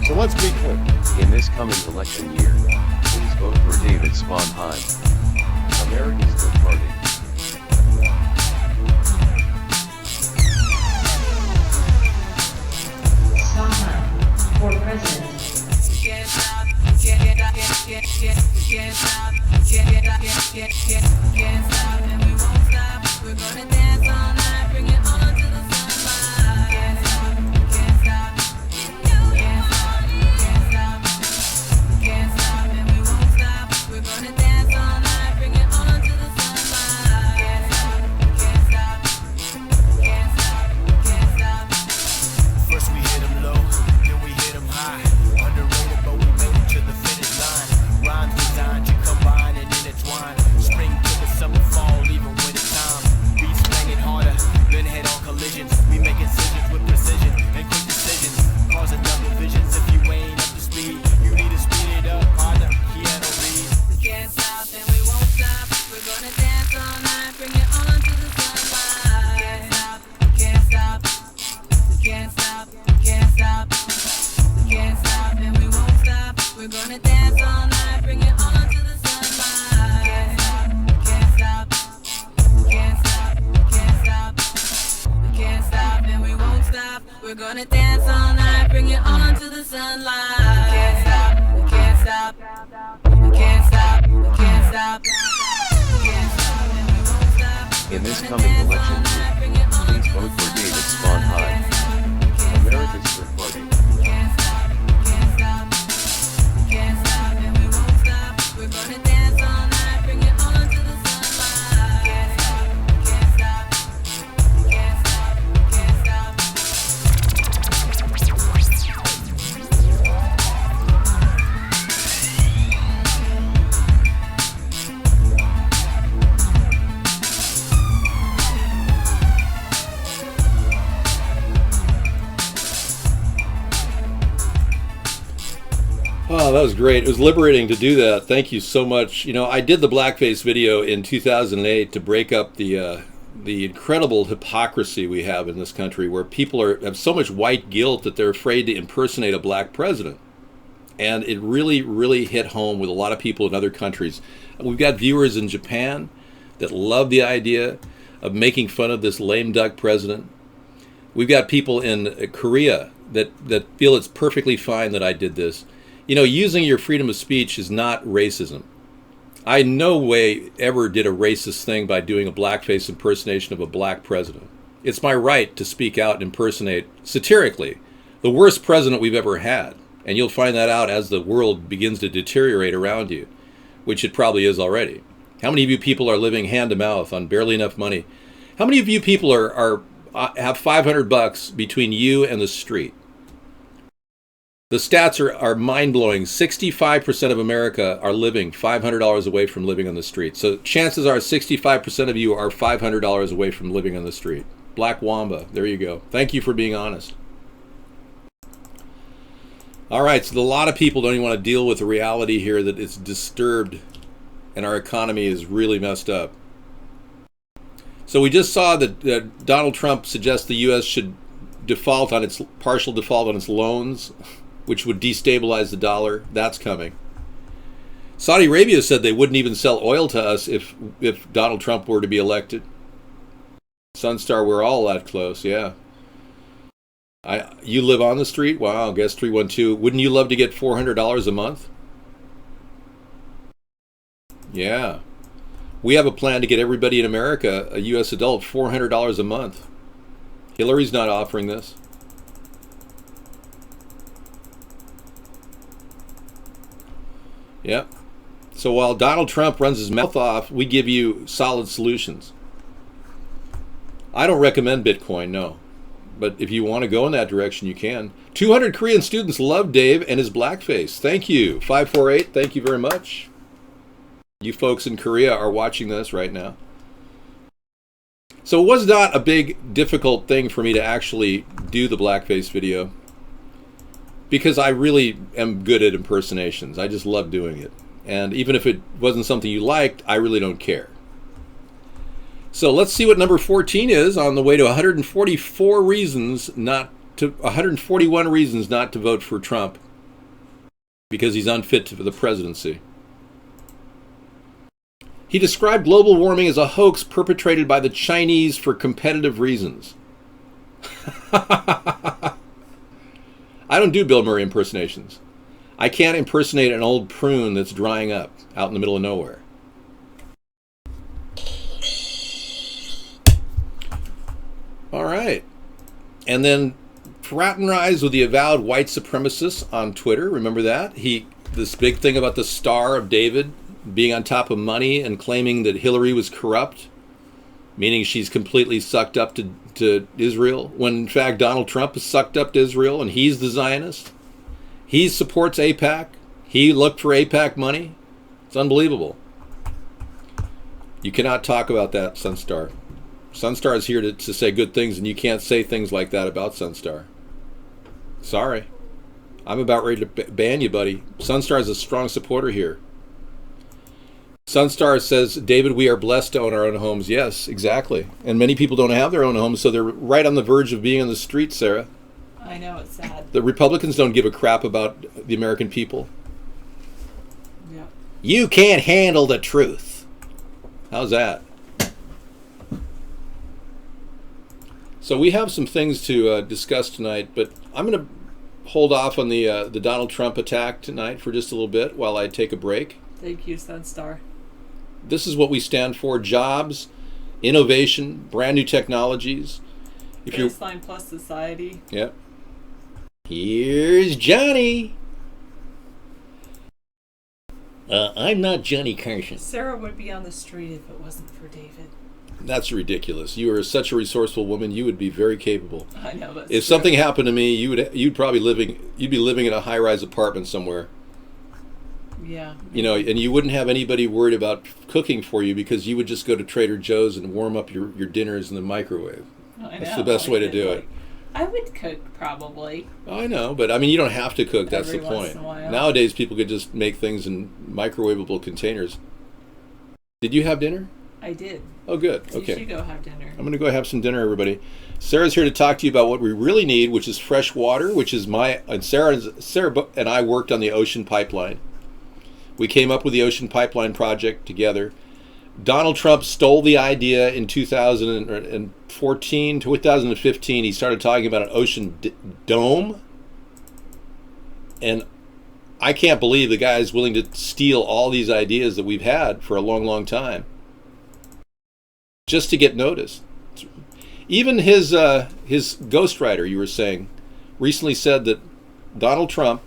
So let's be clear. In this coming election year, please vote for David Sponheim, America's Third Party. Sponheim for president. We can't stop, we can't stop, we can't stop, and we won't stop. We're gonna dance all night, bring it on to the sunlight. We can't stop, we can't stop. We're gonna dance all night, bring it on to the sunlight. We can't stop, we can't stop. We can't stop, we can't stop. We can't stop and we won't stop. In this coming election year, please vote for David Sponheim, America's Third Party. We can't stop, we can't stop. We can't stop and we won't stop. We're gonna dance all night, bring it on to the sunlight. We can't stop, we can't stop. We can't stop, we can't stop. Oh, that was great. It was liberating to do that. Thank you so much. I did the blackface video in 2008 to break up the the incredible hypocrisy we have in this country, where people have so much white guilt that they're afraid to impersonate a black president. And it really, really hit home with a lot of people in other countries. We've got viewers in Japan that love the idea of making fun of this lame duck president. We've got people in Korea that feel it's perfectly fine that I did this. You know, using your freedom of speech is not racism. I in no way ever did a racist thing by doing a blackface impersonation of a black president. It's my right to speak out and impersonate, satirically, the worst president we've ever had. And you'll find that out as the world begins to deteriorate around you, which it probably is already. How many of you people are living hand to mouth on barely enough money? How many of you people have $500 between you and the street? The stats are mind-blowing. 65% of America are living $500 away from living on the street. So chances are 65% of you are $500 away from living on the street. Black Wamba, there you go. Thank you for being honest. All right, so a lot of people don't even want to deal with the reality here that it's disturbed and our economy is really messed up. So we just saw that Donald Trump suggests the U.S. should partial default on its loans, which would destabilize the dollar. That's coming. Saudi Arabia said they wouldn't even sell oil to us if Donald Trump were to be elected. Sunstar, we're all that close, yeah. You live on the street? Wow, guess 312. Wouldn't you love to get $400 a month? Yeah. We have a plan to get everybody in America, a U.S. adult, $400 a month. Hillary's not offering this. Yep. So while Donald Trump runs his mouth off, we give you solid solutions. I don't recommend Bitcoin, no. But if you want to go in that direction, you can. 200 Korean students love Dave and his blackface. Thank you. 548, thank you very much. You folks in Korea are watching this right now. So it was not a big, difficult thing for me to actually do the blackface video, because I really am good at impersonations. I just love doing it. And even if it wasn't something you liked, I really don't care. So let's see what number 14 is on the way to 141 reasons not to vote for Trump because he's unfit for the presidency. He described global warming as a hoax perpetrated by the Chinese for competitive reasons. I don't do Bill Murray impersonations. I can't impersonate an old prune that's drying up out in the middle of nowhere. All right. And then fraternize with the avowed white supremacists on Twitter. Remember that? This big thing about the Star of David being on top of money and claiming that Hillary was corrupt, meaning she's completely sucked up to Israel, when in fact Donald Trump is sucked up to Israel and he's the Zionist. He supports AIPAC. He looked for AIPAC money. It's unbelievable. You cannot talk about that, Sunstar. Sunstar is here to say good things, and you can't say things like that about Sunstar. Sorry. I'm about ready to ban you, buddy. Sunstar is a strong supporter here. Sunstar says, David, we are blessed to own our own homes. Yes, exactly. And many people don't have their own homes, so they're right on the verge of being on the street, Sarah. I know, it's sad. The Republicans don't give a crap about the American people. Yeah. You can't handle the truth. How's that? So we have some things to discuss tonight, but I'm going to hold off on the Donald Trump attack tonight for just a little bit while I take a break. Thank you, Sunstar. This is what we stand for: jobs, innovation, brand new technologies. Baseline plus society. Yep. Here's Johnny. I'm not Johnny Carson. Sarah would be on the street if it wasn't for David. That's ridiculous. You are such a resourceful woman. You would be very capable. I know. That's if something happened to me, you'd probably be living in a high-rise apartment somewhere. Yeah. You know, and you wouldn't have anybody worried about cooking for you because you would just go to Trader Joe's and warm up your dinners in the microwave. That's the best way to do it. I would cook probably. I know, but I mean, you don't have to cook. That's the Every once point. in a while. Nowadays, people could just make things in microwavable containers. Did you have dinner? I did. Oh, good. You Okay. should go have dinner. I'm going to go have some dinner, everybody. Sarah's here to talk to you about what we really need, which is fresh water, which is Sarah and I worked on the ocean pipeline. We came up with the ocean pipeline project together. Donald Trump stole the idea in 2014 to 2015. He started talking about an ocean dome. And I can't believe the guy is willing to steal all these ideas that we've had for a long, long time just to get noticed. Even his ghostwriter, you were saying, recently said that Donald Trump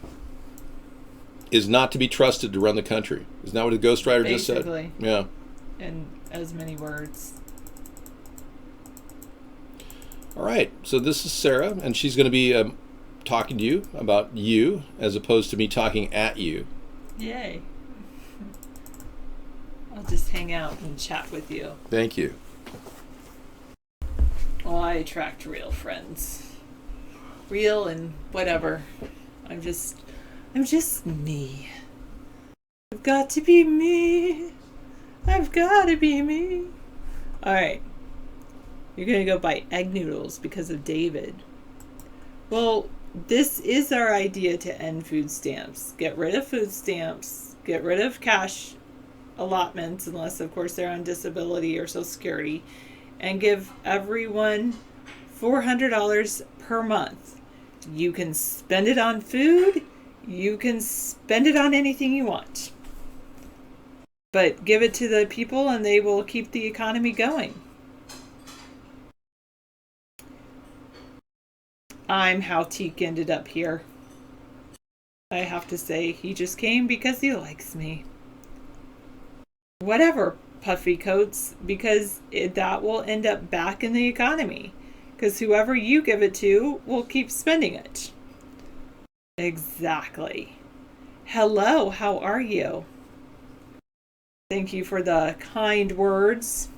is not to be trusted to run the country. Isn't that what his ghostwriter just said? Basically. Yeah. In as many words. All right. So this is Sarah, and she's going to be talking to you about you as opposed to me talking at you. Yay. I'll just hang out and chat with you. Thank you. Well, I attract real friends. Real and whatever. I'm just me. I've got to be me. I've got to be me. Alright. You're going to go buy egg noodles because of David. Well, this is our idea to end food stamps. Get rid of food stamps. Get rid of cash allotments, unless, of course, they're on disability or Social Security. And give everyone $400 per month. You can spend it on food. You can spend it on anything you want. But give it to the people and they will keep the economy going. I'm how Teak ended up here. I have to say, he just came because he likes me. Whatever, Puffy Coats, because that will end up back in the economy. Because whoever you give it to will keep spending it. Exactly. Hello, how are you? Thank you for the kind words.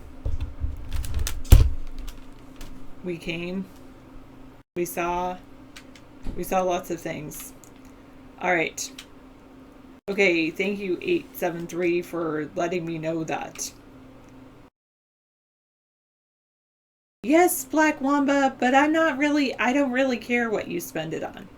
We came. We saw lots of things. All right. Okay, thank you 873 for letting me know that. Yes, Black Wamba, but I don't really care what you spend it on.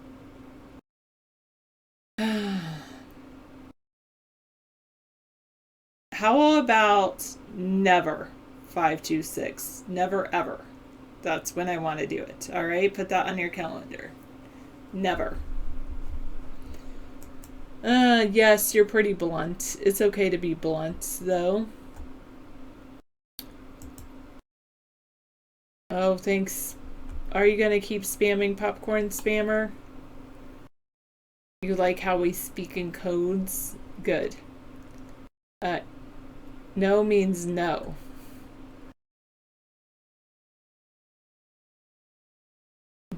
How about never 526? Never ever. That's when I want to do it. All right, put that on your calendar. Never. Yes, you're pretty blunt. It's okay to be blunt, though. Oh, thanks. Are you going to keep spamming Popcorn Spammer? You like how we speak in codes? Good. No means no.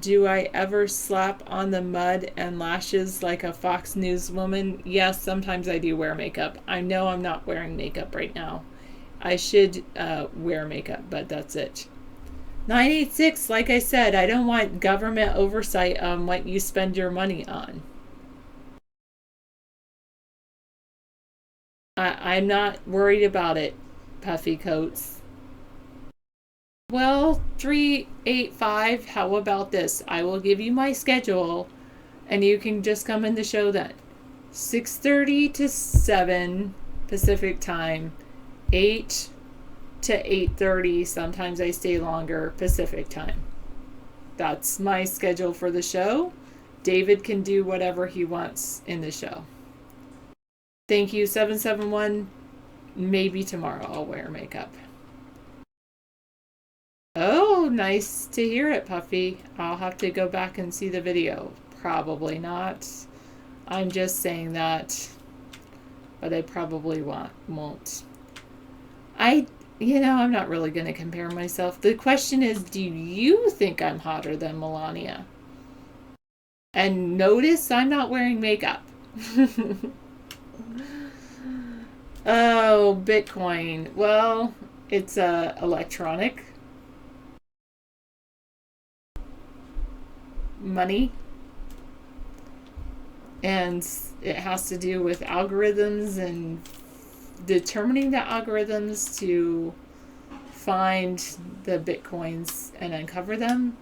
Do I ever slap on the mud and lashes like a Fox News woman? Yes, sometimes I do wear makeup. I know I'm not wearing makeup right now. I should wear makeup, but that's it. 986, like I said, I don't want government oversight on what you spend your money on. I'm not worried about it, Puffy Coats. Well, 385, how about this? I will give you my schedule, and you can just come in the show then. 6:30 to 7 Pacific time, 8 to 8:30, sometimes I stay longer, Pacific time. That's my schedule for the show. David can do whatever he wants in the show. Thank you, 771. Maybe tomorrow I'll wear makeup. Oh, nice to hear it, Puffy. I'll have to go back and see the video. Probably not. I'm just saying that. But I probably won't. I'm not really going to compare myself. The question is, do you think I'm hotter than Melania? And notice I'm not wearing makeup. Oh, Bitcoin. Well, it's electronic money. And it has to do with algorithms and determining the algorithms to find the Bitcoins and uncover them.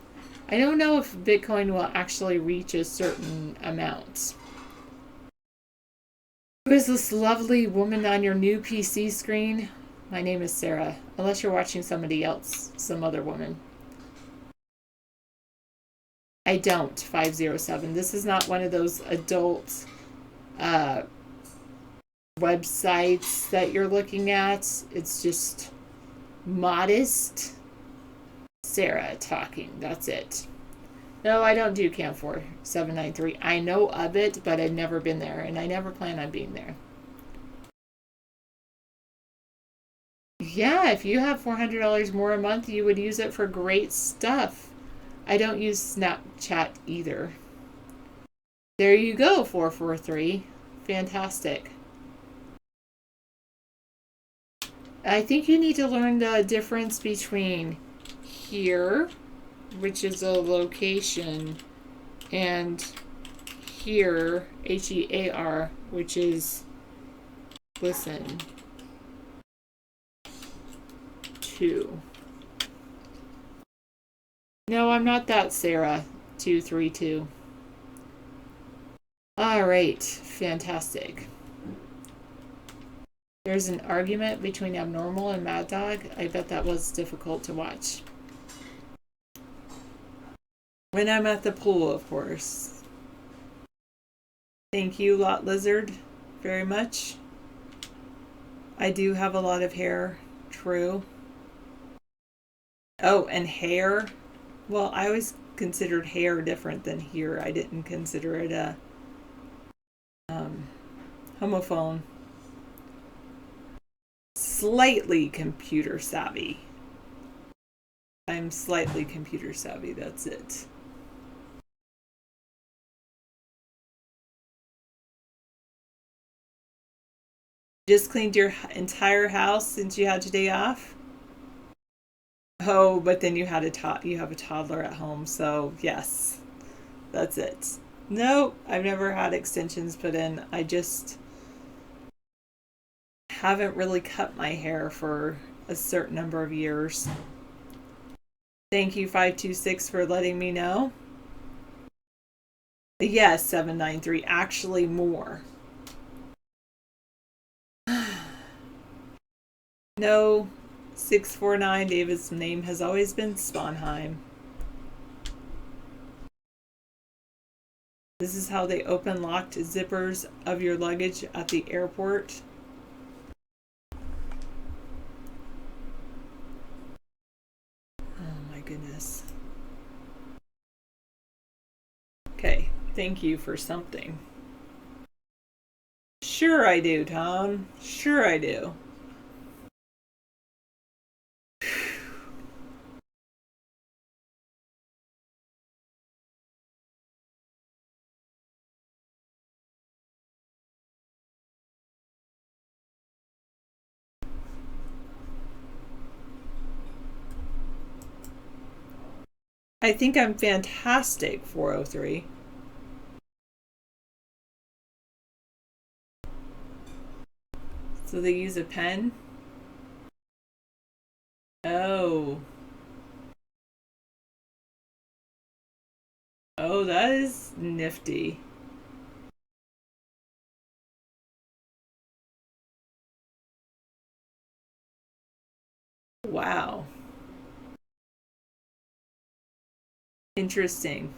I don't know if Bitcoin will actually reach a certain amount. Who is this lovely woman on your new PC screen? My name is Sarah, unless you're watching somebody else, some other woman. I don't, 507. This is not one of those adult websites that you're looking at. It's just modest Sarah talking. That's it. No, I don't do Camp 4793. I know of it, but I've never been there, and I never plan on being there. Yeah, if you have $400 more a month, you would use it for great stuff. I don't use Snapchat either. There you go, 443. Fantastic. I think you need to learn the difference between here, which is a location, and here, HEAR, which is listen to. No, I'm not that Sarah 232. All right, fantastic. There's an argument between Abnormal and Mad Dog. I bet that was difficult to watch. When I'm at the pool, of course. Thank you, Lot Lizard, very much. I do have a lot of hair, true. Oh, and hair. Well, I always considered hair different than here. I didn't consider it a homophone. Slightly computer savvy. I'm slightly computer savvy, that's it. Just cleaned your entire house since you had your day off? Oh, but then you had you have a toddler at home, so yes, that's it. No, I've never had extensions put in. I just haven't really cut my hair for a certain number of years. Thank you, 526, for letting me know. Yes, 793, actually more. No, 649, David's name has always been Sponheim. This is how they open locked zippers of your luggage at the airport. Oh my goodness. Okay, thank you for something. Sure I do, Tom. Sure I do. I think I'm fantastic, 403. So they use a pen? Oh. Oh, that is nifty. Wow. Interesting.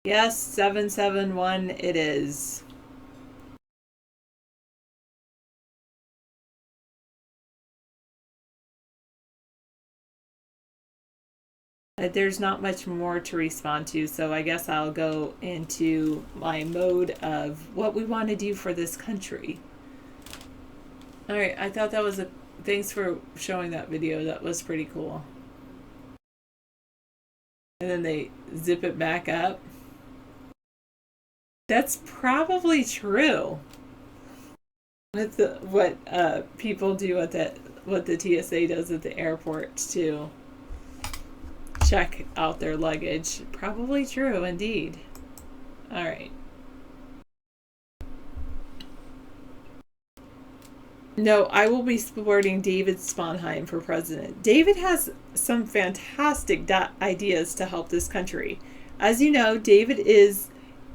Yes, 771 it is. There's not much more to respond to, so I guess I'll go into my mode of what we want to do for this country. All right, I thought that was a... Thanks for showing that video. That was pretty cool. And then they zip it back up. That's probably true. What people do at that, what the TSA does at the airport to check out their luggage. Probably true, indeed. All right. No, I will be supporting David Sponheim for president. David has some fantastic ideas to help this country. As you know, David is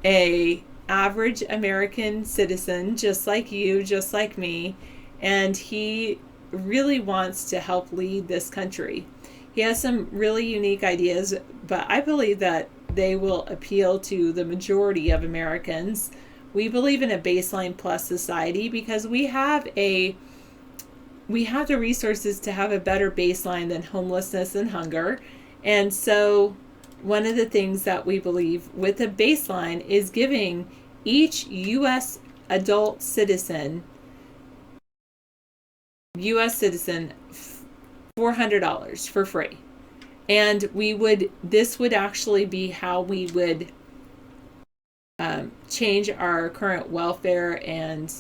a average American citizen, just like you, just like me, and he really wants to help lead this country. He has some really unique ideas, but I believe that they will appeal to the majority of Americans. We believe in a baseline plus society because we have the resources to have a better baseline than homelessness and hunger. And so one of the things that we believe with a baseline is giving each U.S. adult citizen, $400 for free. And this would actually be how we would change our current welfare and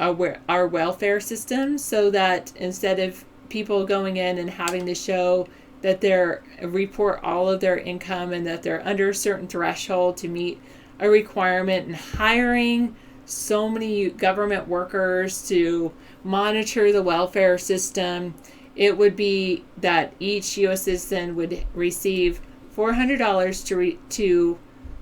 our welfare system, so that instead of people going in and having to show that they're report all of their income and that they're under a certain threshold to meet a requirement, and hiring so many government workers to monitor the welfare system, it would be that each U.S. citizen would receive $400 to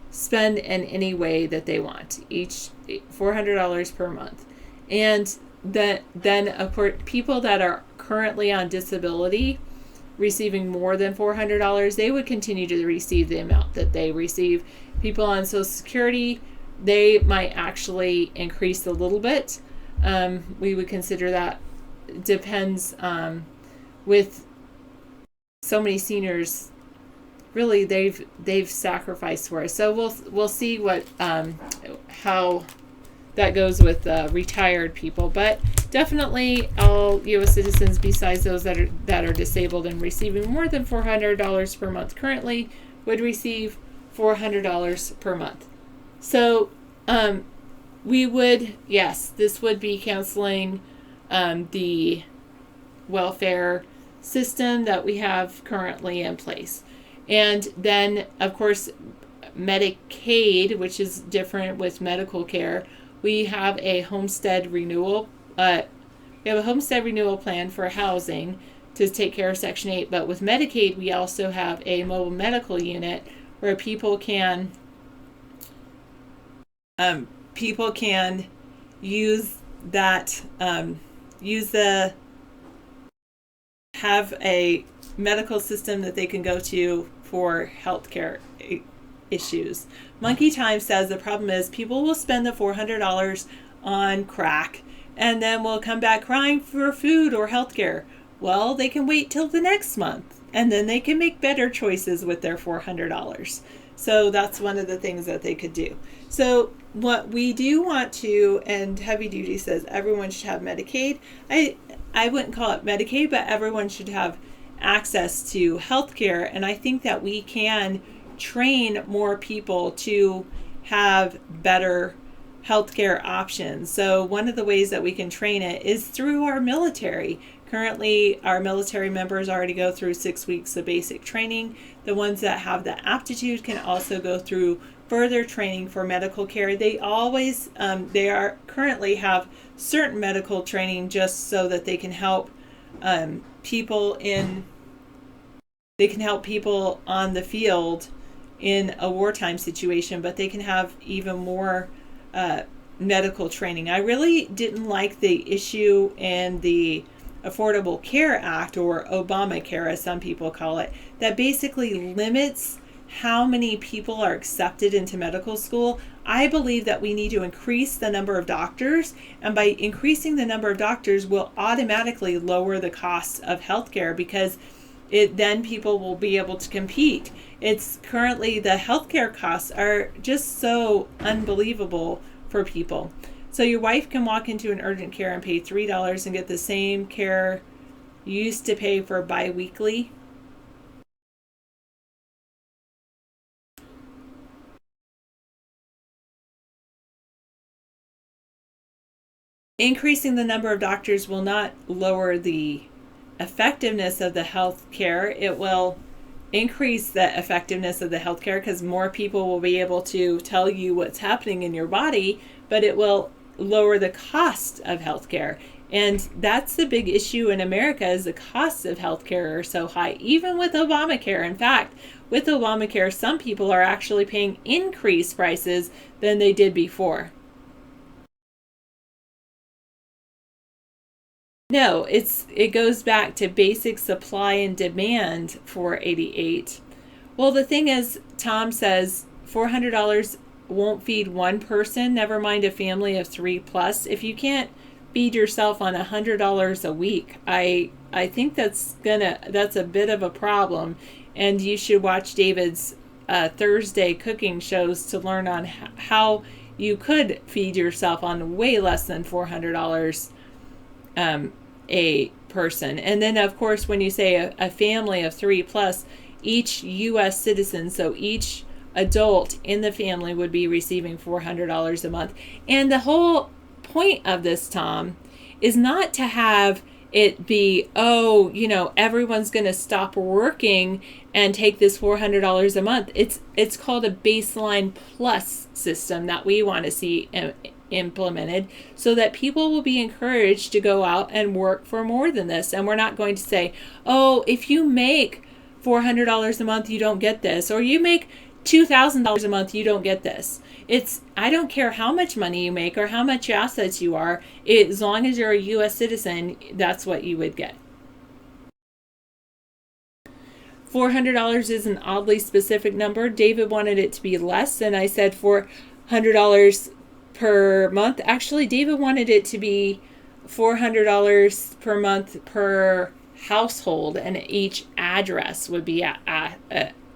spend in any way that they want, each $400 per month. And then of course, people that are currently on disability receiving more than $400, they would continue to receive the amount that they receive. People on Social Security, they might actually increase a little bit. We would consider that. Depends. With so many seniors, really they've sacrificed for us. So we'll see what how that goes with retired people, but definitely all U.S. citizens besides those that are disabled and receiving more than $400 per month currently would receive $400 per month. So this would be canceling the welfare system that we have currently in place. And then, of course, Medicaid, which is different with medical care, we have a homestead renewal. We have a homestead renewal plan for housing to take care of Section 8. But with Medicaid, we also have a mobile medical unit where people can use that have a medical system that they can go to for healthcare issues. Monkey Time says the problem is people will spend the $400 on crack and then will come back crying for food or healthcare. Well, they can wait till the next month and then they can make better choices with their $400. So that's one of the things that they could do. So what we do want to, and Heavy Duty says everyone should have Medicaid. I wouldn't call it Medicaid, but everyone should have access to healthcare. And I think that we can train more people to have better healthcare options. So one of the ways that we can train it is through our military. Currently, our military members already go through 6 weeks of basic training. The ones that have the aptitude can also go through further training for medical care. They currently have certain medical training just so that they can help people on the field in a wartime situation, but they can have even more medical training. I really didn't like the issue in the Affordable Care Act, or Obamacare as some people call it, that basically limits how many people are accepted into medical school. I believe that we need to increase the number of doctors, and by increasing the number of doctors will automatically lower the cost of healthcare, because then people will be able to compete. It's currently the healthcare costs are just so unbelievable for people. So your wife can walk into an urgent care and pay $3 and get the same care you used to pay for bi-weekly. Increasing the number of doctors will not lower the effectiveness of the health care. It will increase the effectiveness of the healthcare because more people will be able to tell you what's happening in your body, but it will lower the cost of healthcare. And that's the big issue in America, is the costs of healthcare are so high, even with Obamacare. In fact, with Obamacare, some people are actually paying increased prices than they did before. No, it goes back to basic supply and demand for 88. Well, the thing is, Tom says $400 won't feed one person, never mind a family of 3+. If you can't feed yourself on $100 a week, I think that's a bit of a problem, and you should watch David's Thursday cooking shows to learn on how you could feed yourself on way less than $400 a person. And then, of course, when you say a family of 3+, each U.S. citizen, so each adult in the family would be receiving $400 a month. And the whole point of this, Tom, is not to have it be, everyone's going to stop working and take this $400 a month. It's called a baseline plus system that we want to see implemented, so that people will be encouraged to go out and work for more than this. And we're not going to say, if you make $400 a month, you don't get this, or you make $2,000 a month, you don't get this. I don't care how much money you make or how much assets you are, as long as you're a U.S. citizen, that's what you would get. $400 is an oddly specific number. David wanted it to be less, and I said $400 per month. Actually, David wanted it to be $400 per month per household, and each address would be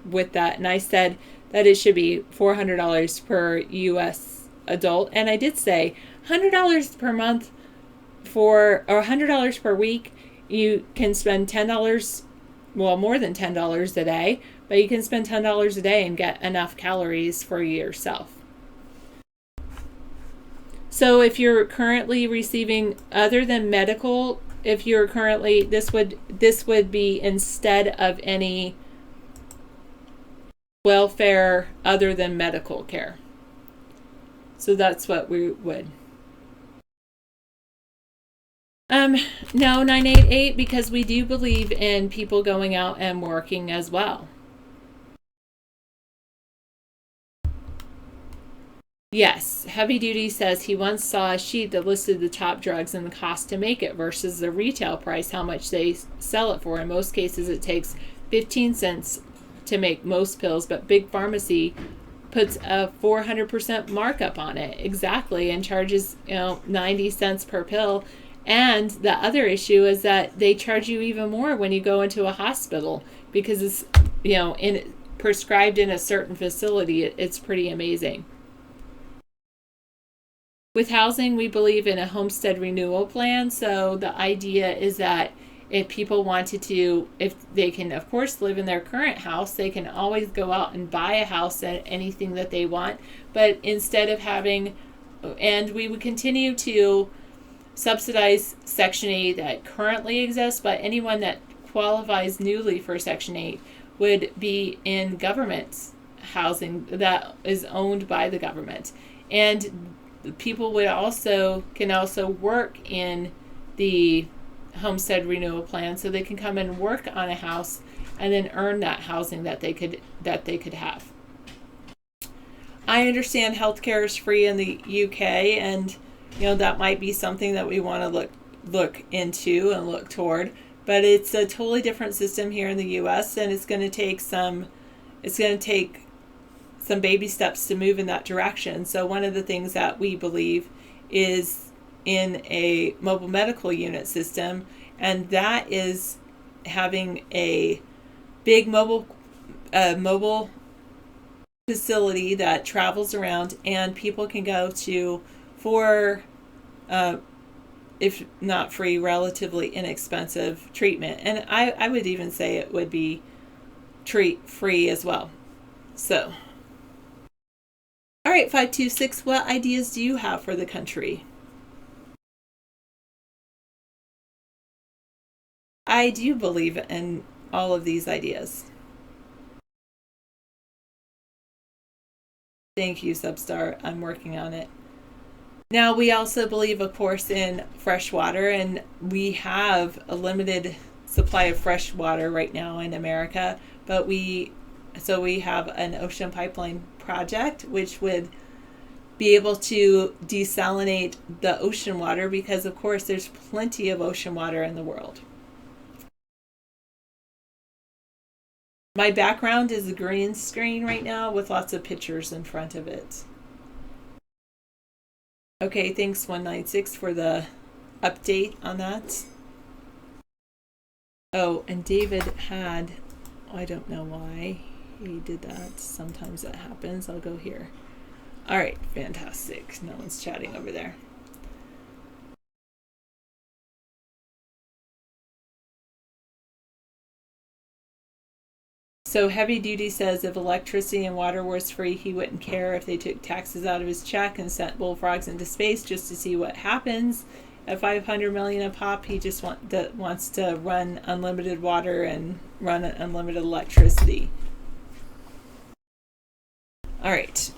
with that. And I said that it should be $400 per U.S. adult. And I did say $100 per month or $100 per week. You can spend $10, well, more than $10 a day, but you can spend $10 a day and get enough calories for yourself. So if you're currently receiving, other than medical, if you're currently, this would be instead of any welfare other than medical care. So that's what we would. No, 988, because we do believe in people going out and working as well. Yes, Heavy Duty says he once saw a sheet that listed the top drugs and the cost to make it versus the retail price, how much they sell it for. In most cases, it takes 15 cents to make most pills, but Big Pharmacy puts a 400% markup on it. Exactly, and charges 90 cents per pill. And the other issue is that they charge you even more when you go into a hospital, because it's prescribed in a certain facility. It's pretty amazing. With housing, we believe in a homestead renewal plan. So the idea is that if people wanted to, if they can, of course, live in their current house, they can always go out and buy a house at anything that they want. But instead of having, and we would continue to subsidize Section 8 that currently exists, but anyone that qualifies newly for Section 8 would be in government housing that is owned by the government. And people can also work in the homestead renewal plan, so they can come and work on a house and then earn that housing that they could have. I understand healthcare is free in the UK, and that might be something that we want to look into and look toward, but it's a totally different system here in the US, and it's going to take some baby steps to move in that direction. So one of the things that we believe is in a mobile medical unit system, and that is having a big mobile facility that travels around, and people can go to for if not free, relatively inexpensive treatment. And I would even say it would be free as well. So all right, 526, what ideas do you have for the country? I do believe in all of these ideas. Thank you, Substar. I'm working on it. Now, we also believe, of course, in fresh water, and we have a supply of fresh water right now in America, but we have an ocean pipeline project which would be able to desalinate the ocean water, because of course there's plenty of ocean water in the world. My background is a green screen right now with lots of pictures in front of it. Okay, thanks 196 for the update on that. Oh, and David had, I don't know why he did that. Sometimes that happens. I'll go here. All right, fantastic. No one's chatting over there. So Heavy Duty says if electricity and water was free, he wouldn't care if they took taxes out of his check and sent bullfrogs into space just to see what happens. At 500 million a pop, he just wants to run unlimited water and run unlimited electricity. All right.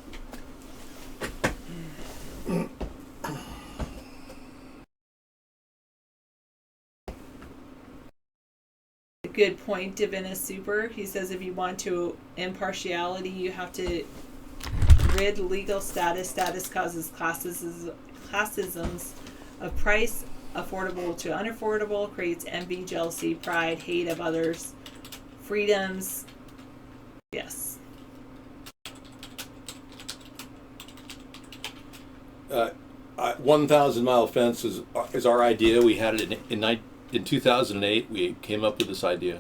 Good point, Divina Super. He says if you want to impartiality, you have to rid legal status. Status causes classisms of price, affordable to unaffordable, creates envy, jealousy, pride, hate of others, freedoms. Yes. 1,000 mile fence is our idea. We had it in 2008. We came up with this idea.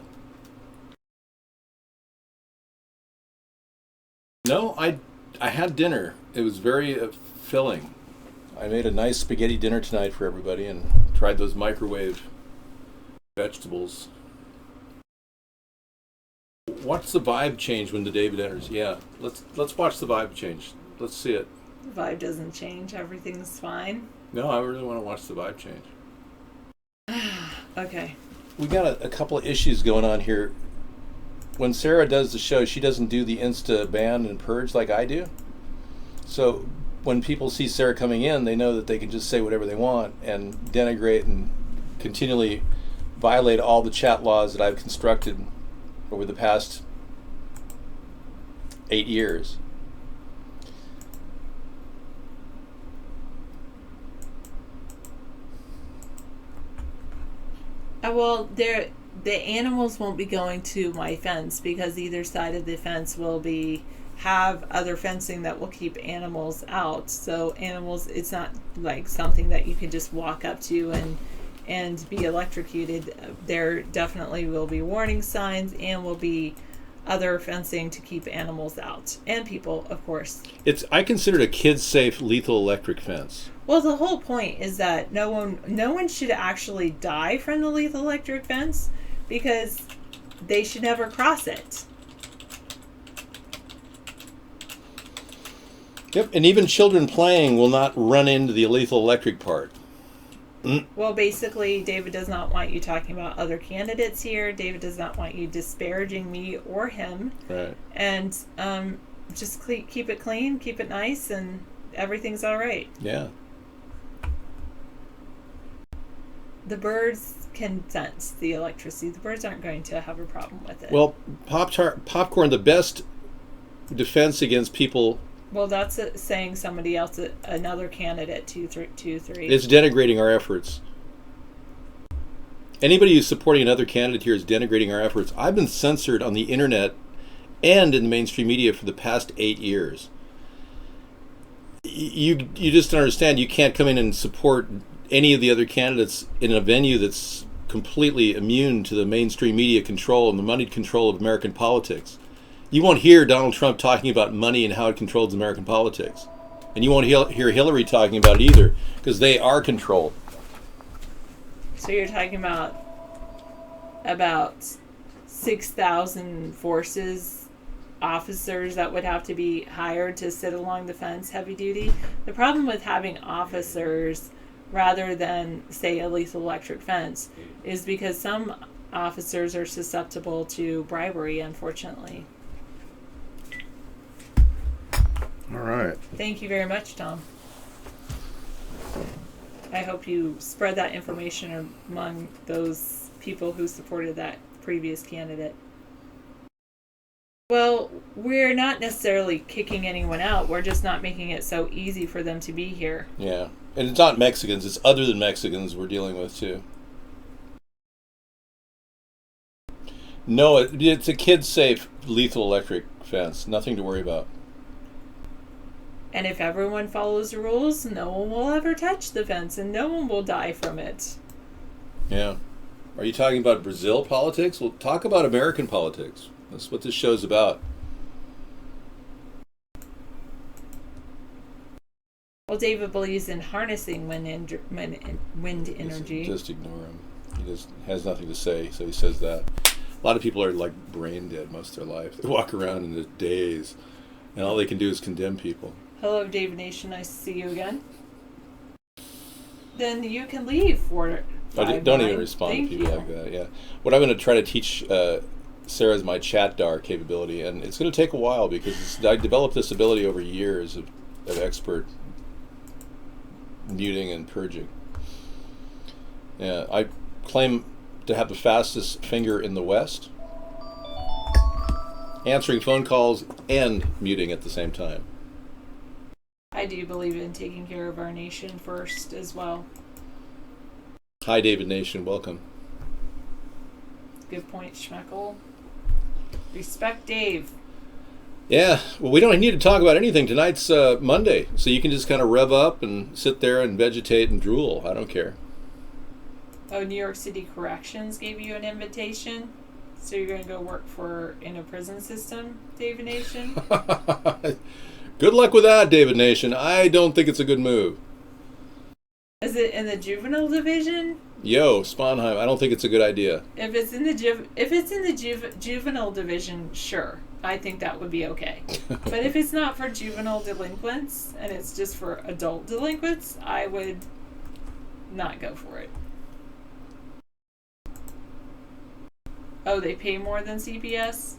No, I had dinner. It was very filling. I made a nice spaghetti dinner tonight for everybody and tried those microwave vegetables. Watch the vibe change when the David enters. Yeah, let's watch the vibe change. Let's see it. The vibe doesn't change. Everything's fine. No, I really want to watch the vibe change. Okay. We got a couple of issues going on here. When Sarah does the show, she doesn't do the Insta ban and purge like I do. So when people see Sarah coming in, they know that they can just say whatever they want and denigrate and continually violate all the chat laws that I've constructed over the past 8 years. Well, the animals won't be going to my fence because either side of the fence will have other fencing that will keep animals out. So animals, it's not like something that you can just walk up to and be electrocuted. There definitely will be warning signs and will be other fencing to keep animals out and people, of course. I consider it a kid-safe lethal electric fence. Well, the whole point is that no one should actually die from the lethal electric fence because they should never cross it. Yep, and even children playing will not run into the lethal electric part. Well, basically, David does not want you talking about other candidates here. David does not want you disparaging me or him. Right. And just keep it clean, keep it nice, and everything's all right. Yeah. The birds can sense the electricity. The birds aren't going to have a problem with it. Well, popcorn, the best defense against people. Well, that's saying somebody else, another candidate, 2-3. It's denigrating our efforts. Anybody who's supporting another candidate here is denigrating our efforts. I've been censored on the internet and in the mainstream media for the past 8 years. You just don't understand. You can't come in and support any of the other candidates in a venue that's completely immune to the mainstream media control and the moneyed control of American politics. You won't hear Donald Trump talking about money and how it controls American politics. And you won't hear Hillary talking about it either, because they are controlled. So you're talking about 6,000 forces, officers that would have to be hired to sit along the fence, heavy duty. The problem with having officers rather than, say, a lethal electric fence is because some officers are susceptible to bribery, unfortunately. All right. Thank you very much, Tom. I hope you spread that information among those people who supported that previous candidate. Well, we're not necessarily kicking anyone out. We're just not making it so easy for them to be here. Yeah. And it's not Mexicans. It's other than Mexicans we're dealing with, too. No, it's a kid-safe, lethal electric fence. Nothing to worry about. And if everyone follows the rules, no one will ever touch the fence and no one will die from it. Yeah. Are you talking about Brazil politics? Well, talk about American politics. That's what this show's about. Well, David believes in harnessing wind energy. Just ignore him. He just has nothing to say, so he says that. A lot of people are like brain dead most of their life. They walk around in a daze, and all they can do is condemn people. Hello, David Nation. Nice to see you again. Then you can leave for don't even respond to people like that. Yeah. What I'm going to try to teach Sarah is my chat dar capability, and it's going to take a while because I developed this ability over years of expert muting and purging. Yeah, I claim to have the fastest finger in the West, answering phone calls and muting at the same time. I do believe in taking care of our nation first as well. Hi, David Nation. Welcome. Good point, Schmeckle. Respect Dave. Yeah, well, we don't need to talk about anything. Tonight's Monday, so you can just kind of rev up and sit there and vegetate and drool. I don't care. Oh, New York City Corrections gave you an invitation? So you're going to go work in a prison system, David Nation? Good luck with that, David Nation. I don't think it's a good move. Is it in the juvenile division? Yo, Sponheim, I don't think it's a good idea. If it's in the juvenile division, sure. I think that would be okay. But if it's not for juvenile delinquents and it's just for adult delinquents, I would not go for it. Oh, they pay more than CPS?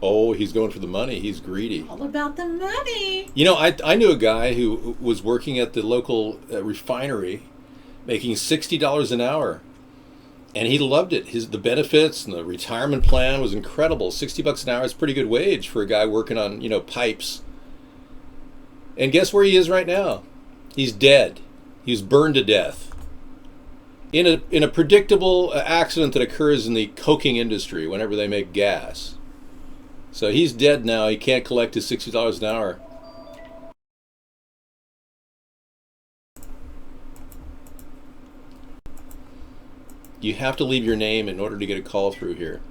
Oh, he's going for the money. He's greedy. All about the money. You know, I knew a guy who was working at the local refinery, making $60 an hour, and he loved it. The benefits and the retirement plan was incredible. $60 an hour is a pretty good wage for a guy working on, pipes. And guess where he is right now? He's dead. He was burned to death in a predictable accident that occurs in the coking industry whenever they make gas. So he's dead now. He can't collect his $60 an hour. You have to leave your name in order to get a call through here.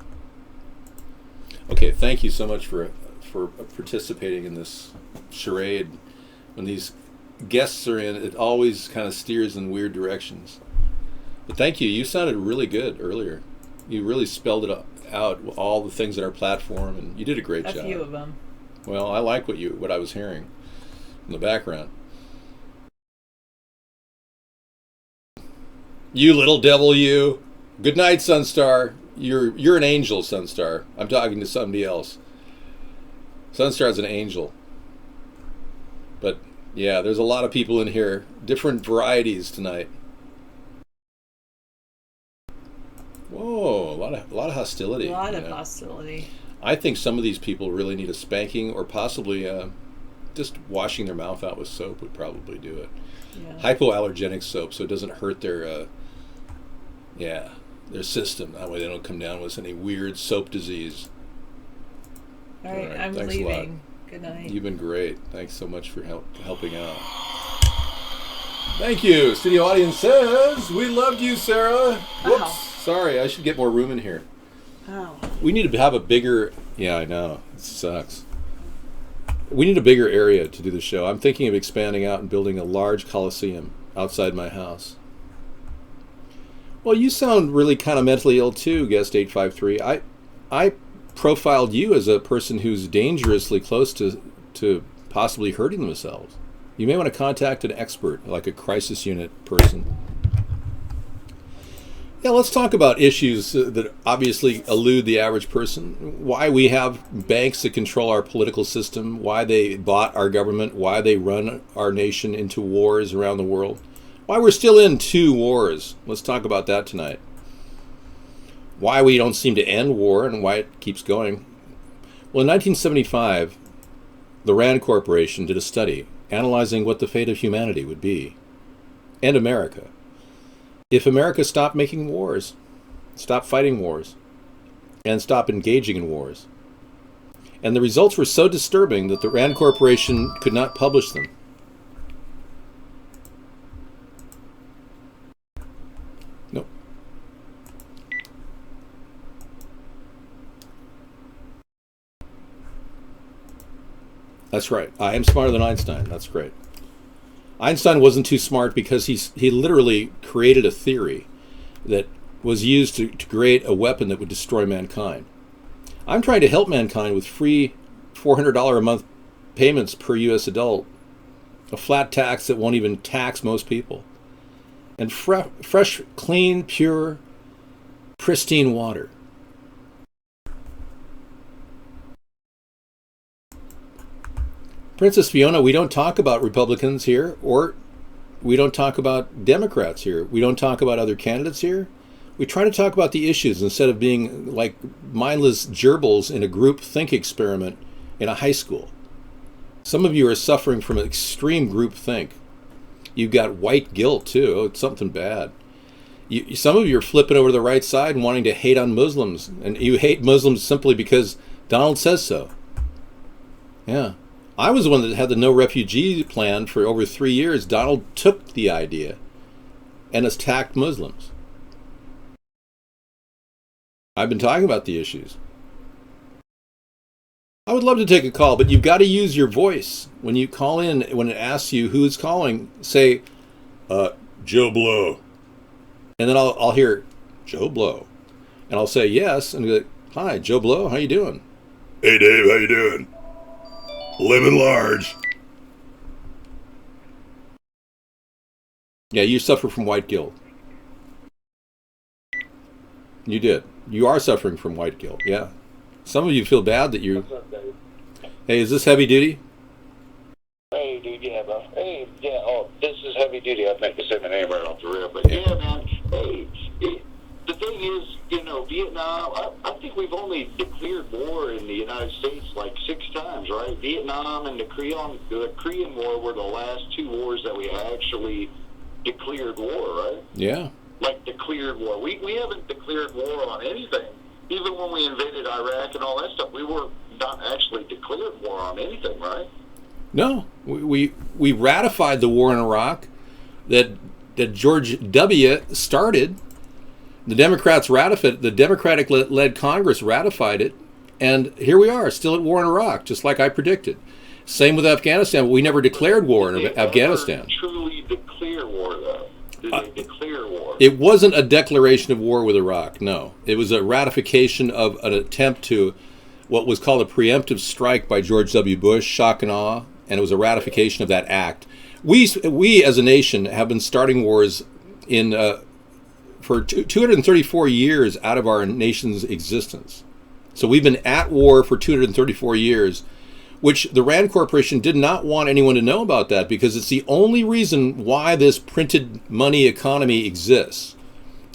Okay, thank you so much for participating in this charade. When these guests are in, it always kind of steers in weird directions. But thank you. You sounded really good earlier. You really spelled it out, all the things in our platform, and you did a great job. A few of them. Well, I like what I was hearing in the background. You little devil, you. Good night, Sunstar. You're an angel, Sunstar. I'm talking to somebody else. Sunstar's an angel. But yeah, there's a lot of people in here, different varieties tonight. Whoa, a lot of hostility. A lot of hostility. I think some of these people really need a spanking, or possibly just washing their mouth out with soap would probably do it. Yeah. Hypoallergenic soap, so it doesn't hurt their system. That way they don't come down with any weird soap disease. All right, I'm leaving. Good night. You've been great. Thanks so much for helping out. Thank you. Studio audience says, we loved you, Sarah. Whoops. Oh. Sorry, I should get more room in here. Oh. We need to have a bigger... Yeah, I know. It sucks. We need a bigger area to do the show. I'm thinking of expanding out and building a large coliseum outside my house. Well, you sound really kind of mentally ill too, guest 853. I profiled you as a person who's dangerously close to possibly hurting themselves. You may want to contact an expert, like a crisis unit person. Yeah, let's talk about issues that obviously elude the average person. Why we have banks that control our political system, why they bought our government, why they run our nation into wars around the world, Why we're still in 2 wars. Let's talk about that tonight. Why we don't seem to end war and why it keeps going. Well, in 1975, the RAND Corporation did a study analyzing what the fate of humanity would be, and America, if America stopped making wars, stopped fighting wars, and stopped engaging in wars. And the results were so disturbing that the RAND Corporation could not publish them. Nope. That's right. I am smarter than Einstein. That's great. Einstein wasn't too smart because he literally created a theory that was used to create a weapon that would destroy mankind. I'm trying to help mankind with free $400 a month payments per U.S. adult, a flat tax that won't even tax most people, and fresh, clean, pure, pristine water. Princess Fiona, we don't talk about Republicans here, or we don't talk about Democrats here. We don't talk about other candidates here. We try to talk about the issues instead of being like mindless gerbils in a group think experiment in a high school. Some of you are suffering from extreme group think. You've got white guilt too. Oh, it's something bad. Some of you are flipping over to the right side and wanting to hate on Muslims. And you hate Muslims simply because Donald says so. Yeah. I was the one that had the no refugee plan for over 3 years. Donald took the idea and attacked Muslims. I've been talking about the issues. I would love to take a call, but you've got to use your voice. When you call in, when it asks you who is calling, say, Joe Blow. And then I'll hear, Joe Blow. And I'll say yes, and go, hi, Joe Blow, how you doing? Hey, Dave, how you doing? Living large. Yeah, you suffer from white guilt. You did. You are suffering from white guilt, yeah. Some of you feel bad that you... Hey, is this heavy duty? Hey, dude, yeah, bro. Hey, yeah, oh, this is heavy duty. I think to say my name right off the rip. But yeah, man, hey, the thing is, you know, Vietnam, I think we've only declared war in the United States like 6 times, right? Vietnam and the Korean War were the last 2 wars that we actually declared war, right? Yeah. Like declared war. We haven't declared war on anything. Even when we invaded Iraq and all that stuff, we were not actually declared war on anything, right? No. We ratified the war in Iraq that George W. started. The Democrats ratified it. The Democratic-led Congress ratified it. And here we are, still at war in Iraq, just like I predicted. Same with Afghanistan, but we never declared war in Afghanistan. Did they truly declare war, though? Did they declare war? It wasn't a declaration of war with Iraq, no. It was a ratification of an attempt to what was called a preemptive strike by George W. Bush, shock and awe, and it was a ratification of that act. We as a nation have been starting wars for 234 years out of our nation's existence. So we've been at war for 234 years, which the RAND Corporation did not want anyone to know about that because it's the only reason why this printed money economy exists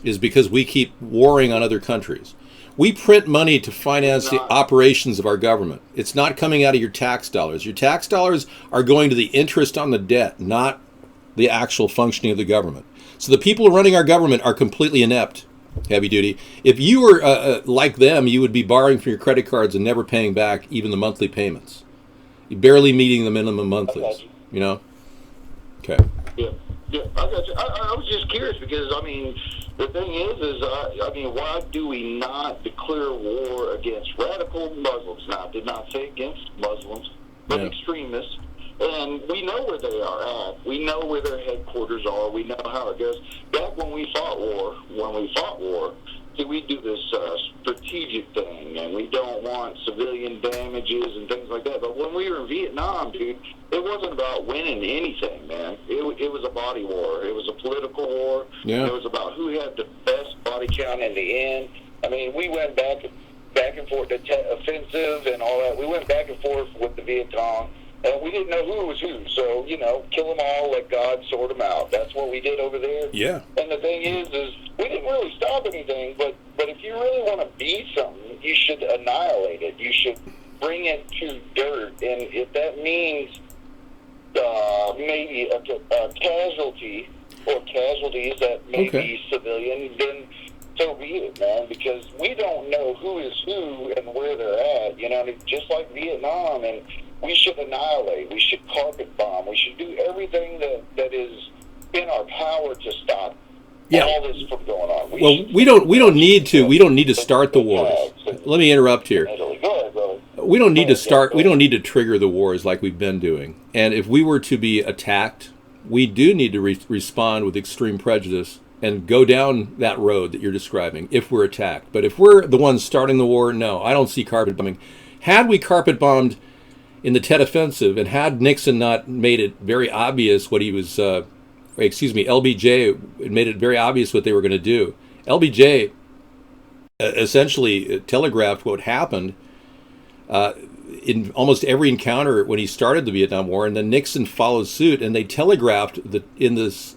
is because we keep warring on other countries. We print money to finance the operations of our government. It's not coming out of your tax dollars. Your tax dollars are going to the interest on the debt, not the actual functioning of the government. So the people running our government are completely inept, heavy duty. If you were like them, you would be borrowing from your credit cards and never paying back even the monthly payments. You're barely meeting the minimum monthlies, you know? Okay. Yeah, I got you. I was just curious because, I mean, the thing is I mean, why do we not declare war against radical Muslims? Now, I did not say against Muslims, but extremists. And we know where they are at. We know where their headquarters are. We know how it goes. Back when we fought war, see, we do this strategic thing, and we don't want civilian damages and things like that. But when we were in Vietnam, dude, it wasn't about winning anything, man. It was a body war. It was a political war. Yeah. It was about who had the best body count in the end. I mean, we went back and forth, the offensive and all that. We went back and forth with the Viet Cong. And we didn't know who was who. So, kill them all, let God sort them out. That's what we did over there. Yeah. And the thing is we didn't really stop anything, but if you really want to beat something, you should annihilate it. You should bring it to dirt. And if that means maybe a casualty or casualties that may be civilian, then so be it, man, because we don't know who is who and where they're at, just like Vietnam, and we should annihilate, we should carpet bomb, we should do everything that is in our power to stop all this from going on. We don't need to start the wars. Let me interrupt here. Go ahead, brother. We don't need to trigger the wars like we've been doing. And if we were to be attacked, we do need to respond with extreme prejudice and go down that road that you're describing if we're attacked. But if we're the ones starting the war, no, I don't see carpet bombing. Had we carpet bombed in the Tet Offensive, and had Nixon not made it very obvious what he was, LBJ made it very obvious what they were going to do. LBJ essentially telegraphed what happened in almost every encounter when he started the Vietnam War, and then Nixon followed suit, and they telegraphed that in this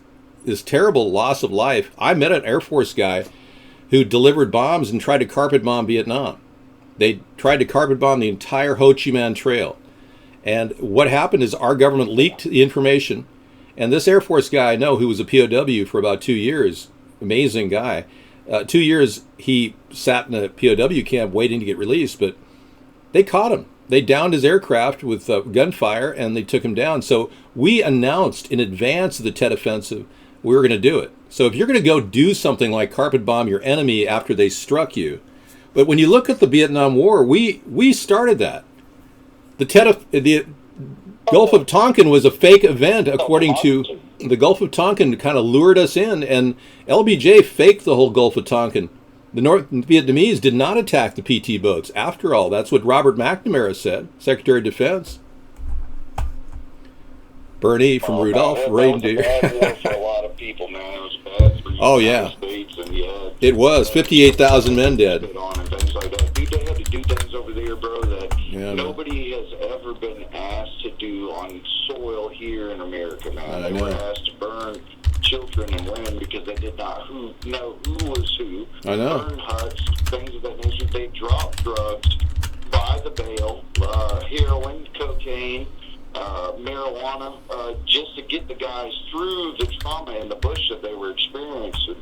terrible loss of life. I met an Air Force guy who delivered bombs and tried to carpet bomb Vietnam. They tried to carpet bomb the entire Ho Chi Minh Trail. And what happened is our government leaked the information. And this Air Force guy I know, who was a POW for about 2 years, amazing guy. 2 years he sat in a POW camp waiting to get released, but they caught him. They downed his aircraft with gunfire, and they took him down. So we announced in advance of the Tet Offensive we were going to do it. So if you're going to go do something like carpet bomb your enemy after they struck you, but when you look at the Vietnam War, we started that. The Gulf of Tonkin was a fake event, according to the Gulf of Tonkin. Kind of lured us in, and LBJ faked the whole Gulf of Tonkin. The North Vietnamese did not attack the PT boats. After all, that's what Robert McNamara said, Secretary of Defense. Bernie from Rudolph Reindeer. That was a bad war for a lot of people, man. It was bad for the United States, and it was 58,000 men dead. On and things like that. Dude, they had to do things over there, bro, that nobody has ever been asked to do on soil here in America, man. They were asked to burn children and women because they did not know who was who. I know. Burn huts, things of that nature. They dropped drugs by the bale, heroin, cocaine, marijuana, just to get the guys through the trauma and the bush that they were experiencing.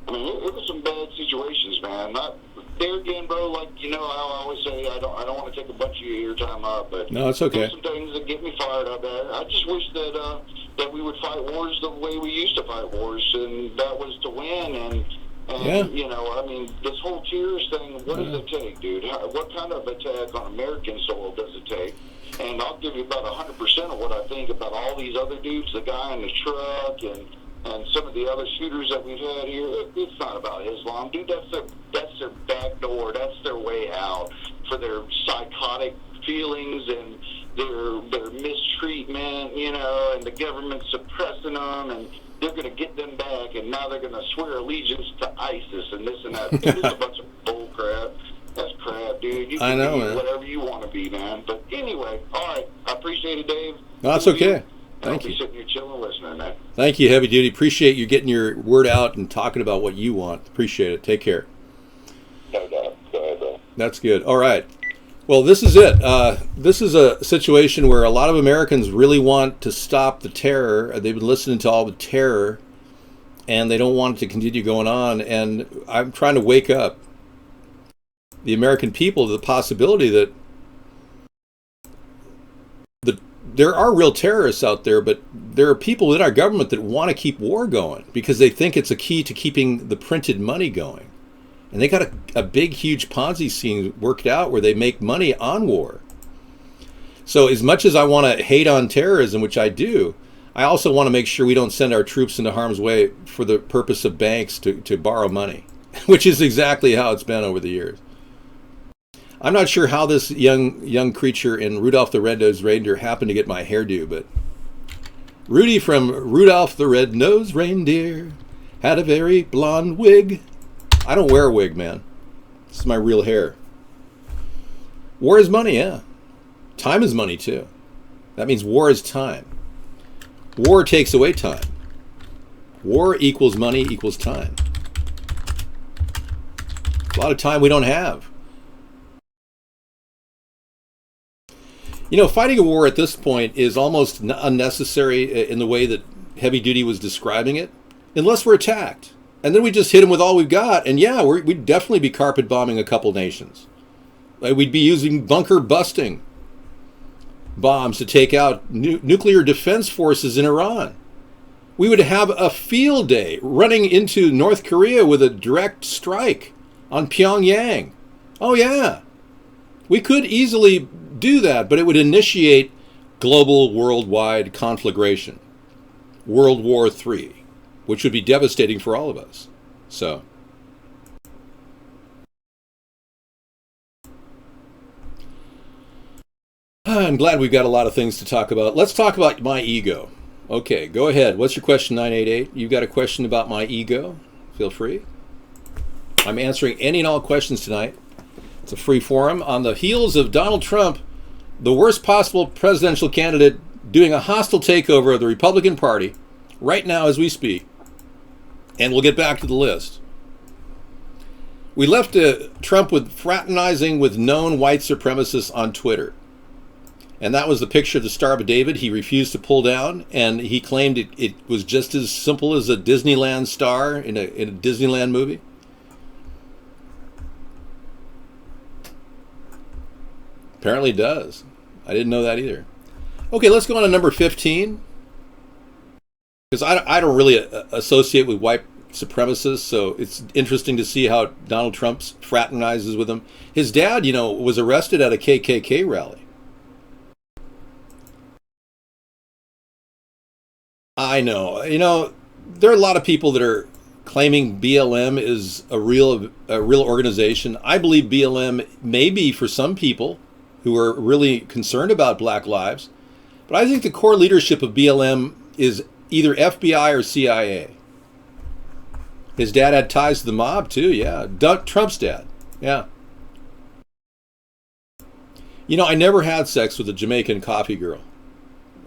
I mean, it was some bad situations, man. Not there again, bro. Like how I always say, I don't want to take a bunch of your time up, but no, it's okay. There's some things that get me fired up. I just wish that we would fight wars the way we used to fight wars, and that was to win. And I mean, this whole terrorist thing. What does it take, dude? What kind of attack on American soil does it take? And I'll give you about 100% of what I think about all these other dudes, the guy in the truck and some of the other shooters that we've had here. It's not about Islam, dude. That's their back door. That's their way out for their psychotic feelings and their mistreatment, and the government suppressing them, and they're going to get them back, and now they're going to swear allegiance to ISIS and this and that. It's a bunch of bull crap. That's crap, dude. You can be whatever you want to be, man. But anyway, all right. I appreciate it, Dave. No, that's okay. Thank you. I'll be sitting here chilling, listening, man. Thank you, Heavy Duty. Appreciate you getting your word out and talking about what you want. Appreciate it. Take care. No doubt. Go ahead, bro. That's good. All right. Well, this is it. This is a situation where a lot of Americans really want to stop the terror. They've been listening to all the terror, and they don't want it to continue going on. And I'm trying to wake up the American people to the possibility that there are real terrorists out there, but there are people in our government that want to keep war going because they think it's a key to keeping the printed money going. And they got a big, huge Ponzi scheme worked out where they make money on war. So as much as I want to hate on terrorism, which I do, I also want to make sure we don't send our troops into harm's way for the purpose of banks to borrow money, which is exactly how it's been over the years. I'm not sure how this young creature in Rudolph the Red-Nosed Reindeer happened to get my hairdo, but Rudy from Rudolph the Red-Nosed Reindeer had a very blonde wig. I don't wear a wig, man. This is my real hair. War is money, yeah. Time is money, too. That means war is time. War takes away time. War equals money equals time. A lot of time we don't have. You know, fighting a war at this point is almost unnecessary in the way that Heavy Duty was describing it, unless we're attacked. And then we just hit them with all we've got, and yeah, we'd definitely be carpet bombing a couple nations. We'd be using bunker busting bombs to take out nuclear defense forces in Iran. We would have a field day running into North Korea with a direct strike on Pyongyang. Oh yeah, we could easily do that, but it would initiate global worldwide conflagration, World War III, which would be devastating for all of us. So I'm glad we've got a lot of things to talk about. Let's talk about my ego. Okay, go ahead. What's your question, 988? You got a question about my ego? Feel free. I'm answering any and all questions tonight. It's a free forum. On the heels of Donald Trump, the worst possible presidential candidate, doing a hostile takeover of the Republican Party right now as we speak. And we'll get back to the list. We left Trump with fraternizing with known white supremacists on Twitter. And that was the picture of the Star of David he refused to pull down, and he claimed it was just as simple as a Disneyland star in a Disneyland movie. Apparently it does. I didn't know that either. Okay, let's go on to number 15. Because I don't really associate with white supremacists, so it's interesting to see how Donald Trump fraternizes with them. His dad, you know, was arrested at a KKK rally. I know. You know, there are a lot of people that are claiming BLM is a real organization. I believe BLM may be for some people who are really concerned about Black lives, but I think the core leadership of BLM is either FBI or CIA. His dad had ties to the mob too, yeah. Trump's dad, yeah. You know, I never had sex with a Jamaican coffee girl.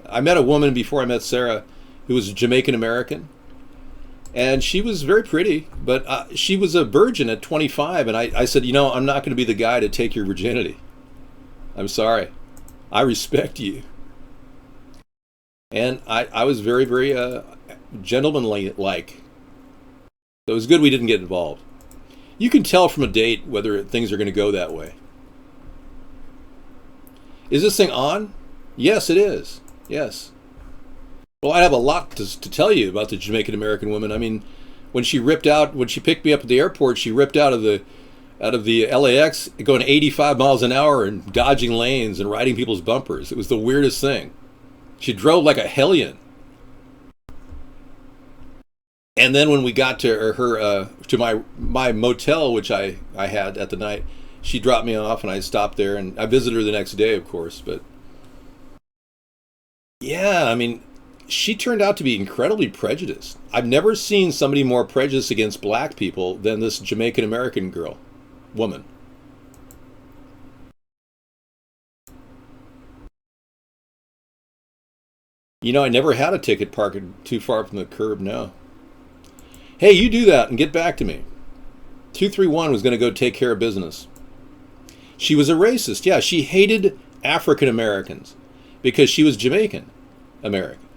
I met a woman before I met Sarah who was a Jamaican American, and she was very pretty, but she was a virgin at 25, and I said, you know, I'm not going to be the guy to take your virginity. I'm sorry. I respect you. And I was very, very gentlemanly-like. So it was good we didn't get involved. You can tell from a date whether things are going to go that way. Is this thing on? Yes, it is. Yes. Well, I have a lot to tell you about the Jamaican American woman. I mean, when she picked me up at the airport, she ripped out of the LAX going 85 miles an hour and dodging lanes and riding people's bumpers. It was the weirdest thing. She drove like a hellion. And then when we got to to my motel, which I had at the night, she dropped me off and I stopped there, and I visited her the next day, of course. But yeah, I mean, she turned out to be incredibly prejudiced. I've never seen somebody more prejudiced against black people than this Jamaican American woman. You know, I never had a ticket parked too far from the curb, no. Hey, you do that and get back to me. 231 was going to go take care of business. She was a racist. Yeah, she hated African Americans because she was Jamaican American.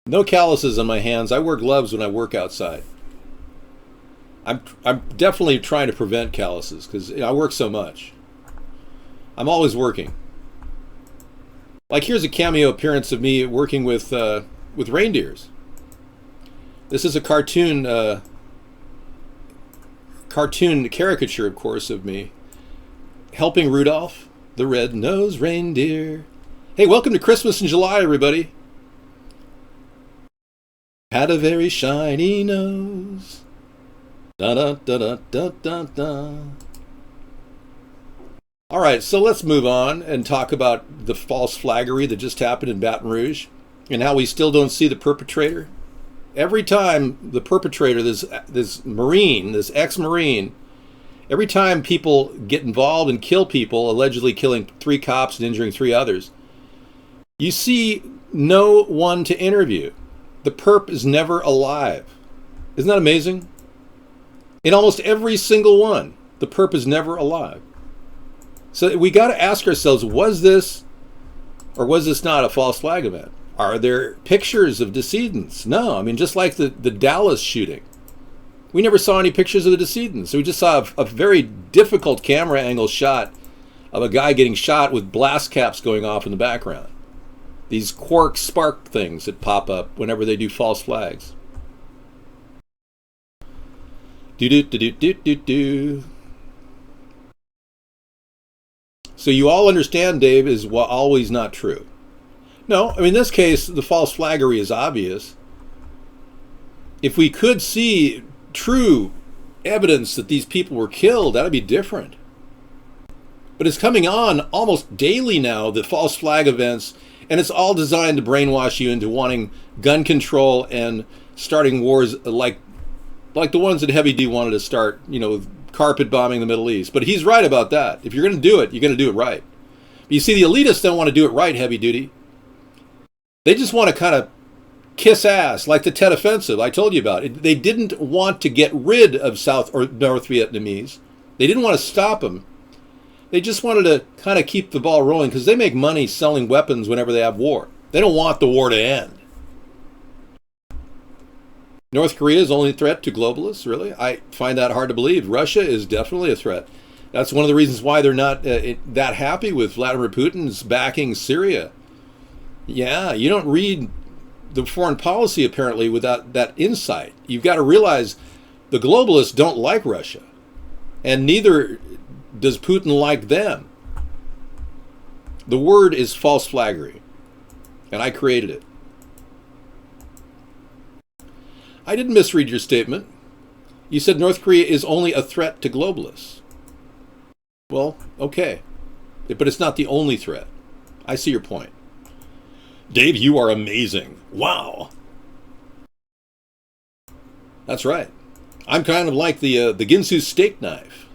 No calluses on my hands. I wear gloves when I work outside. I'm definitely trying to prevent calluses because I work so much. I'm always working. Like, here's a cameo appearance of me working with reindeers. This is a cartoon caricature, of course, of me helping Rudolph the red-nosed reindeer. Hey, welcome to Christmas in July, everybody. Had a very shiny nose. Da da da da da da da. All right, so let's move on and talk about the false flaggery that just happened in Baton Rouge and how we still don't see the perpetrator. Every time the perpetrator, this Marine, this ex-Marine, every time people get involved and kill people, allegedly killing 3 cops and injuring 3 others, You see no one to interview. The perp is never alive. Isn't that amazing? In almost every single one, the perp is never alive. So we got to ask ourselves, was this or was this not a false flag event? Are there pictures of decedents? No. I mean, just like the Dallas shooting. We never saw any pictures of the decedents. We just saw a very difficult camera angle shot of a guy getting shot with blast caps going off in the background. These quark spark things that pop up whenever they do false flags. Do. So you all understand, Dave, is always not true. No, I mean, in this case, the false flaggery is obvious. If we could see true evidence that these people were killed, that would be different. But it's coming on almost daily now, the false flag events, and it's all designed to brainwash you into wanting gun control and starting wars like the ones that Heavy D wanted to start, carpet bombing the Middle East. But he's right about that. If you're going to do it, you're going to do it right. But you see, the elitists don't want to do it right, Heavy Duty. They just want to kind of kiss ass, like the Tet Offensive I told you about. They didn't want to get rid of South or North Vietnamese. They didn't want to stop them. They just wanted to kind of keep the ball rolling because they make money selling weapons whenever they have war. They don't want the war to end. North Korea is only a threat to globalists, really? I find that hard to believe. Russia is definitely a threat. That's one of the reasons why they're not that happy with Vladimir Putin's backing Syria. Yeah, you don't read the foreign policy apparently without that insight. You've got to realize the globalists don't like Russia, and neither does Putin like them. The word is false flaggery, and I created it. I didn't misread your statement. You said North Korea is only a threat to globalists. Well, okay, but it's not the only threat. I see your point. Dave, you are amazing. Wow. That's right. I'm kind of like the Ginsu steak knife.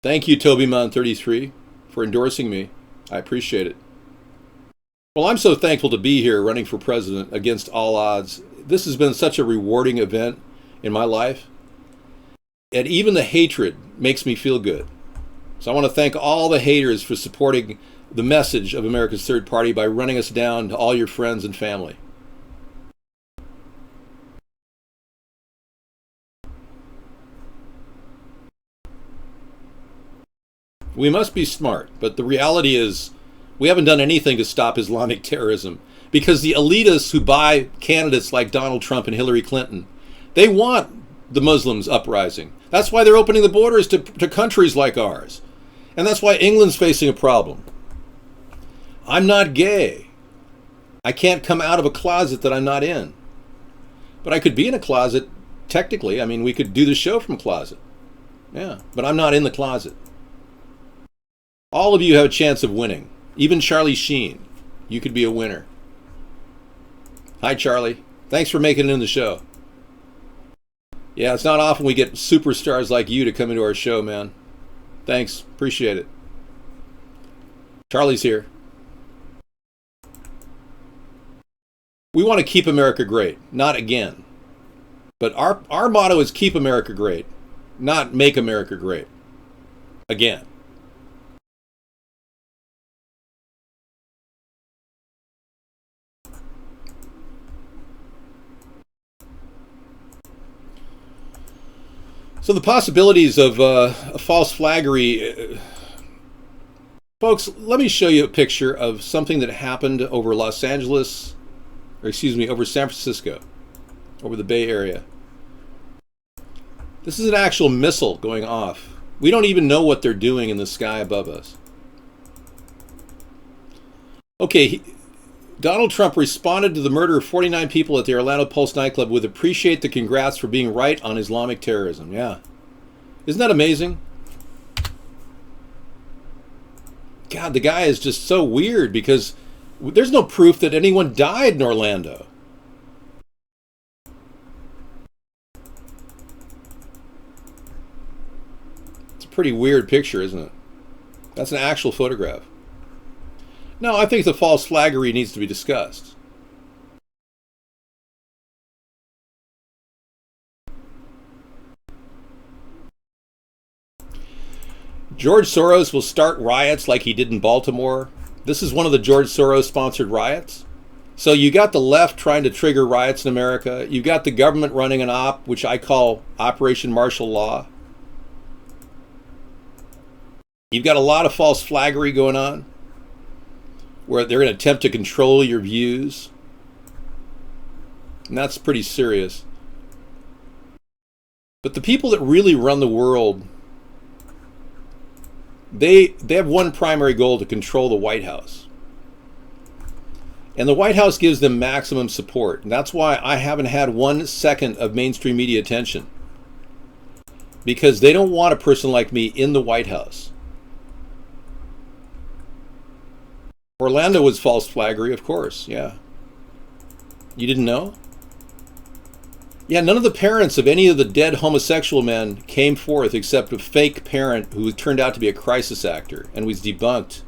Thank you, TobyMon33, for endorsing me. I appreciate it. Well, I'm so thankful to be here running for president against all odds. This has been such a rewarding event in my life. And even the hatred makes me feel good. So I want to thank all the haters for supporting the message of America's Third Party by running us down to all your friends and family. We must be smart, but the reality is we haven't done anything to stop Islamic terrorism because the elitists who buy candidates like Donald Trump and Hillary Clinton, they want the Muslims uprising. That's why they're opening the borders to countries like ours. And that's why England's facing a problem. I'm not gay. I can't come out of a closet that I'm not in. But I could be in a closet, technically. I mean, we could do the show from a closet. Yeah, but I'm not in the closet. All of you have a chance of winning. Even Charlie Sheen. You could be a winner. Hi, Charlie. Thanks for making it in the show. Yeah, it's not often we get superstars like you to come into our show, man. Thanks. Appreciate it. Charlie's here. We want to keep America great, not again. But our motto is keep America great, not make America great again. So the possibilities of a false flaggery, folks, let me show you a picture of something that happened over over San Francisco, over the Bay Area. This is an actual missile going off. We don't even know what they're doing in the sky above us. Okay, Donald Trump responded to the murder of 49 people at the Orlando Pulse nightclub with appreciate the congrats for being right on Islamic terrorism. Yeah. Isn't that amazing? God, the guy is just so weird because there's no proof that anyone died in Orlando. It's a pretty weird picture, isn't it? That's an actual photograph. No, I think the false flaggery needs to be discussed. George Soros will start riots like he did in Baltimore. This is one of the George Soros sponsored riots. So you got the left trying to trigger riots in America. You've got the government running an op, which I call Operation Martial Law. You've got a lot of false flaggery going on, where they're going to attempt to control your views. And that's pretty serious. But the people that really run the world, they have one primary goal: to control the White House. And the White House gives them maximum support. And that's why I haven't had 1 second of mainstream media attention. Because they don't want a person like me in the White House. Orlando was false flaggery, of course, yeah. You didn't know? Yeah, none of the parents of any of the dead homosexual men came forth except a fake parent who turned out to be a crisis actor and was debunked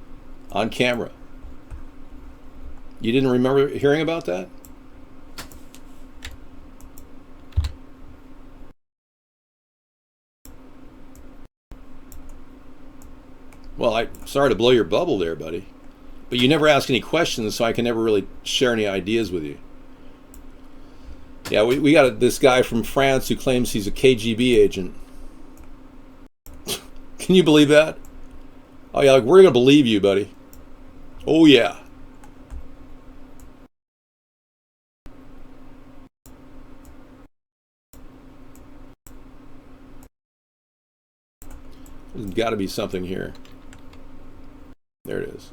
on camera. You didn't remember hearing about that? Well, I'm sorry to blow your bubble there, buddy. But you never ask any questions, so I can never really share any ideas with you. Yeah, we got this guy from France who claims he's a KGB agent. Can you believe that? Oh yeah, like, we're going to believe you, buddy. Oh yeah. There's got to be something here. There it is.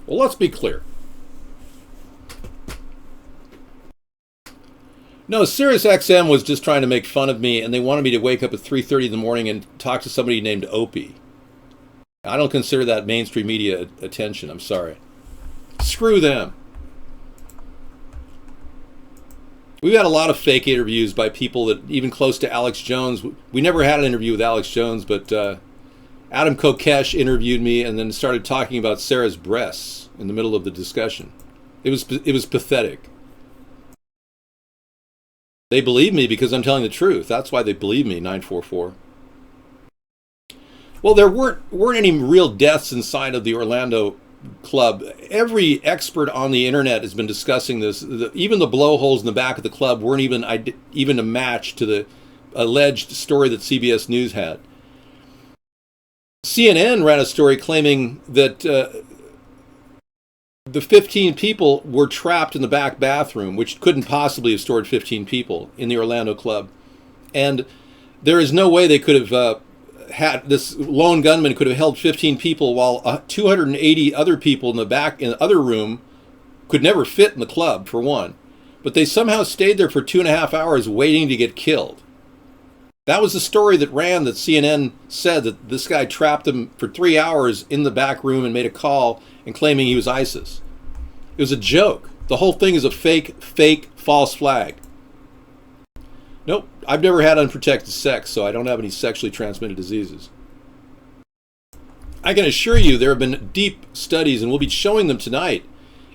Well, let's be clear. No, SiriusXM was just trying to make fun of me, and they wanted me to wake up at 3:30 in the morning and talk to somebody named Opie. I don't consider that mainstream media attention. I'm sorry. Screw them. We've had a lot of fake interviews by people that, even close to Alex Jones. We never had an interview with Alex Jones, but Adam Kokesh interviewed me and then started talking about Sarah's breasts in the middle of the discussion. It was pathetic. They believe me because I'm telling the truth. That's why they believe me, 944. Well, there weren't any real deaths inside of the Orlando club. Every expert on the internet has been discussing this. Even the blowholes in the back of the club weren't even a match to the alleged story that CBS News had. CNN ran a story claiming that the 15 people were trapped in the back bathroom, which couldn't possibly have stored 15 people in the Orlando club. And there is no way they could have this lone gunman could have held 15 people while 280 other people in the back in the other room could never fit in the club, for one. But they somehow stayed there for 2.5 hours waiting to get killed. That was the story that ran, that CNN said that this guy trapped them for 3 hours in the back room and made a call and claiming he was ISIS. It was a joke. The whole thing is a fake false flag. Nope, I've never had unprotected sex, so I don't have any sexually transmitted diseases. I can assure you there have been deep studies, and we'll be showing them tonight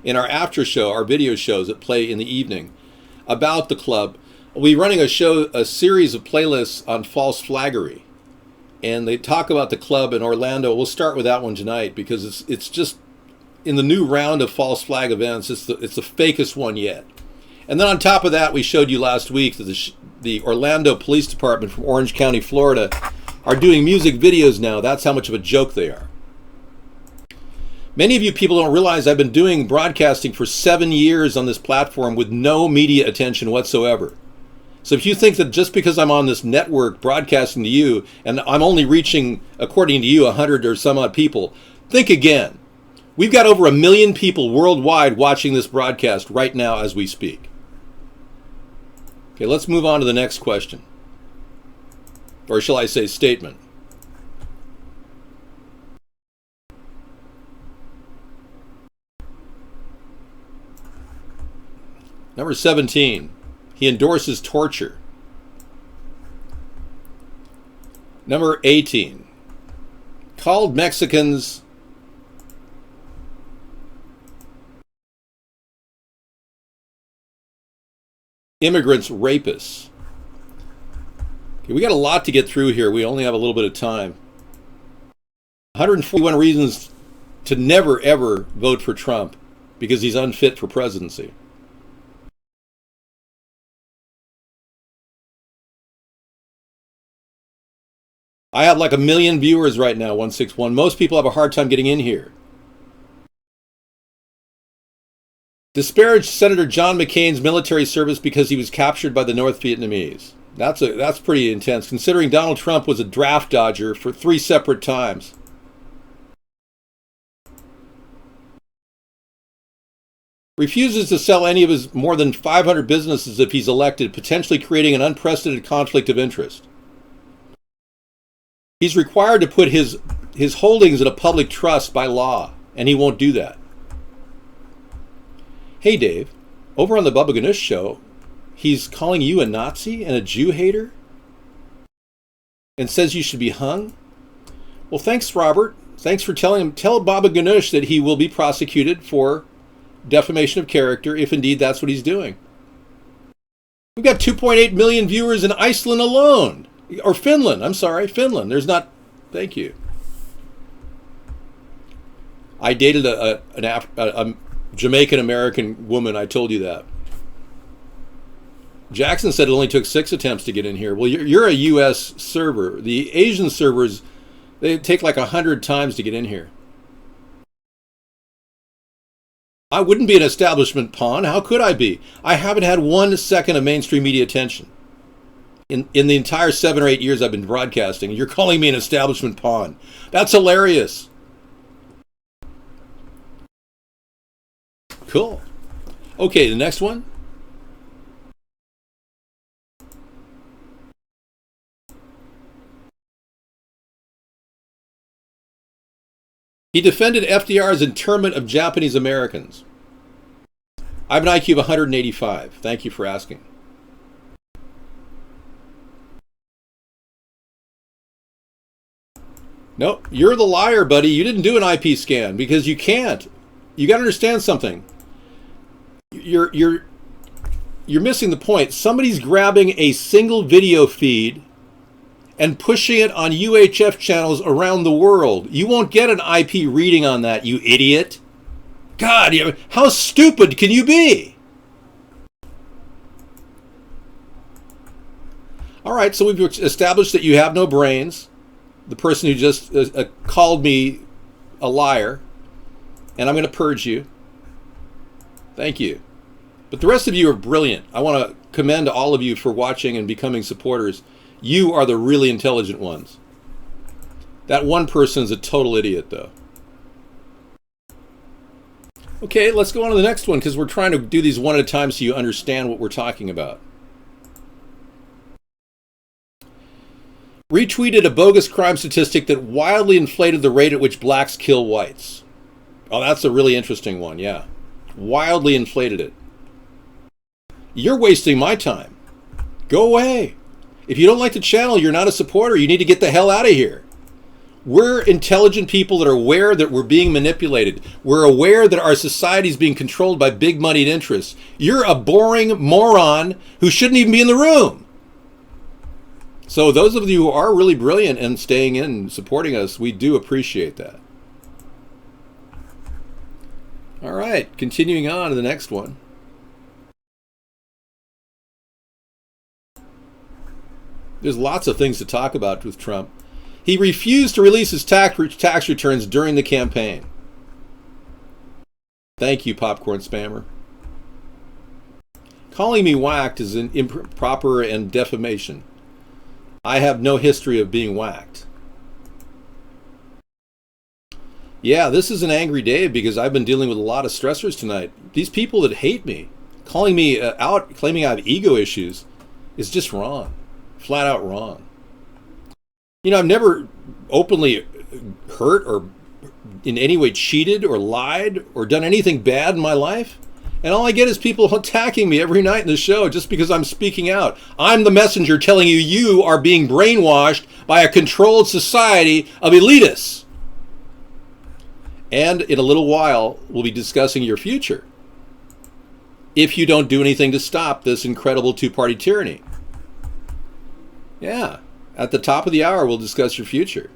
in our after show, our video shows that play in the evening, about the club. We'll be running a series of playlists on false flaggery, and they talk about the club in Orlando. We'll start with that one tonight because it's just, in the new round of false flag events, it's the fakest one yet. And then on top of that, we showed you last week that the Orlando Police Department from Orange County, Florida, are doing music videos now. That's how much of a joke they are. Many of you people don't realize I've been doing broadcasting for 7 years on this platform with no media attention whatsoever. So if you think that just because I'm on this network broadcasting to you, and I'm only reaching, according to you, 100 or some odd people, think again. We've got over 1 million people worldwide watching this broadcast right now as we speak. Okay, let's move on to the next question. Or shall I say statement? Number 17. He endorses torture. Number 18. Called Mexicans immigrants rapists. Okay, we got a lot to get through here. We only have a little bit of time. 141 reasons to never ever vote for Trump because he's unfit for presidency. I have like 1 million viewers right now, 161. Most people have a hard time getting in here. Disparaged Senator John McCain's military service because he was captured by the North Vietnamese. That's pretty intense, considering Donald Trump was a draft dodger for 3 separate times. Refuses to sell any of his more than 500 businesses if he's elected, potentially creating an unprecedented conflict of interest. He's required to put his holdings in a public trust by law, and he won't do that. Hey Dave, over on the Bubba Ganoush show, he's calling you a Nazi and a Jew hater? And says you should be hung? Well, thanks, Robert. Thanks for telling him. Tell Bubba Ganoush that he will be prosecuted for defamation of character if indeed that's what he's doing. We've got 2.8 million viewers in Iceland alone. Or Finland. I'm sorry, Finland. There's not... Thank you. I dated a Jamaican-American woman. I told you that. Jackson said it only took 6 attempts to get in here. Well, you're a U.S. server. The Asian servers, they take like 100 times to get in here. I wouldn't be an establishment pawn. How could I be? I haven't had 1 second of mainstream media attention in the entire 7 or 8 years I've been broadcasting. You're calling me an establishment pawn. That's hilarious. Cool. Okay, the next one. He defended FDR's internment of Japanese Americans. I have an IQ of 185. Thank you for asking. Nope, you're the liar, buddy. You didn't do an IP scan because you can't. You got to understand something. You're missing the point. Somebody's grabbing a single video feed and pushing it on UHF channels around the world. You won't get an IP reading on that, you idiot. God, how stupid can you be? All right, so we've established that you have no brains. The person who just called me a liar, and I'm going to purge you. Thank you. But the rest of you are brilliant. I want to commend all of you for watching and becoming supporters. You are the really intelligent ones. That one person is a total idiot, though. Okay, let's go on to the next one because we're trying to do these one at a time so you understand what we're talking about. Retweeted a bogus crime statistic that wildly inflated the rate at which blacks kill whites. Oh, that's a really interesting one, yeah. Wildly inflated it. You're wasting my time. Go away. If you don't like the channel, you're not a supporter. You need to get the hell out of here. We're intelligent people that are aware that we're being manipulated. We're aware that our society is being controlled by big moneyed interests. You're a boring moron who shouldn't even be in the room. So those of you who are really brilliant and staying in and supporting us, we do appreciate that. All right, continuing on to the next one. There's lots of things to talk about with Trump. He refused to release his tax returns during the campaign. Thank you, popcorn spammer. Calling me whacked is an improper and defamation. I have no history of being whacked. Yeah, this is an angry day because I've been dealing with a lot of stressors tonight. These people that hate me, calling me out, claiming I have ego issues, is just wrong. Flat out wrong. You know, I've never openly hurt or in any way cheated or lied or done anything bad in my life. And all I get is people attacking me every night in the show just because I'm speaking out. I'm the messenger telling you you are being brainwashed by a controlled society of elitists. And in a little while, we'll be discussing your future if you don't do anything to stop this incredible two-party tyranny. Yeah, at the top of the hour, we'll discuss your future.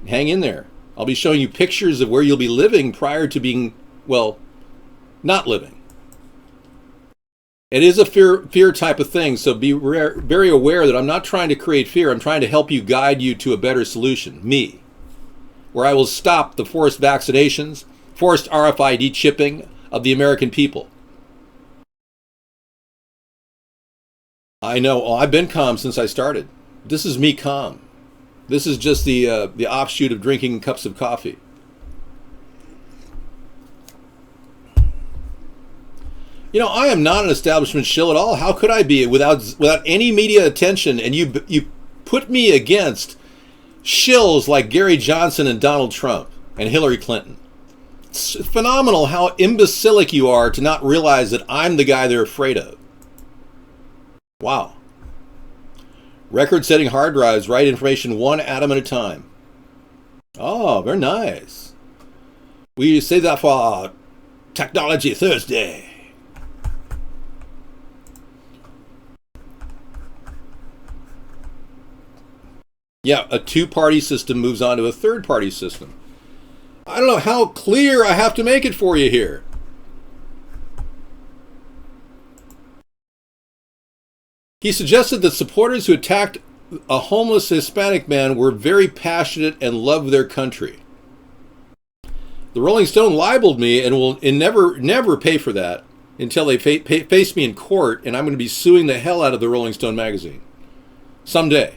Hang in there. I'll be showing you pictures of where you'll be living prior to being, well, not living. It is a fear type of thing, so be very aware that I'm not trying to create fear. I'm trying to help you, guide you to a better solution, me, where I will stop the forced vaccinations, forced RFID chipping of the American people. I know, I've been calm since I started. This is me calm. This is just the offshoot of drinking cups of coffee. You know, I am not an establishment shill at all. How could I be without any media attention? And you put me against shills like Gary Johnson and Donald Trump and Hillary Clinton. It's phenomenal how imbecilic you are to not realize that I'm the guy they're afraid of. Wow. Record-setting hard drives, write information one atom at a time. Oh, very nice. We say that for Technology Thursday. Yeah, a two-party system moves on to a third-party system. I don't know how clear I have to make it for you here. He suggested that supporters who attacked a homeless Hispanic man were very passionate and loved their country. The Rolling Stone libeled me and will never pay for that until they face me in court, and I'm going to be suing the hell out of the Rolling Stone magazine. Someday.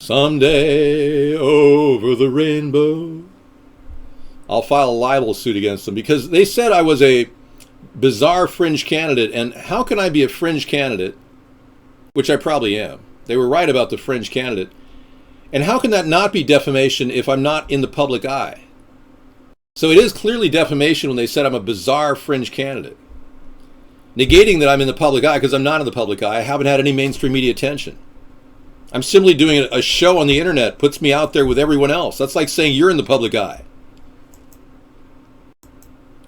Someday over the rainbow. I'll file a libel suit against them because they said I was a bizarre fringe candidate, and how can I be a fringe candidate, which I probably am. They were right about the fringe candidate. And how can that not be defamation if I'm not in the public eye? So it is clearly defamation when they said I'm a bizarre fringe candidate. Negating that I'm in the public eye because I'm not in the public eye. I haven't had any mainstream media attention. I'm simply doing a show on the internet, puts me out there with everyone else. That's like saying you're in the public eye.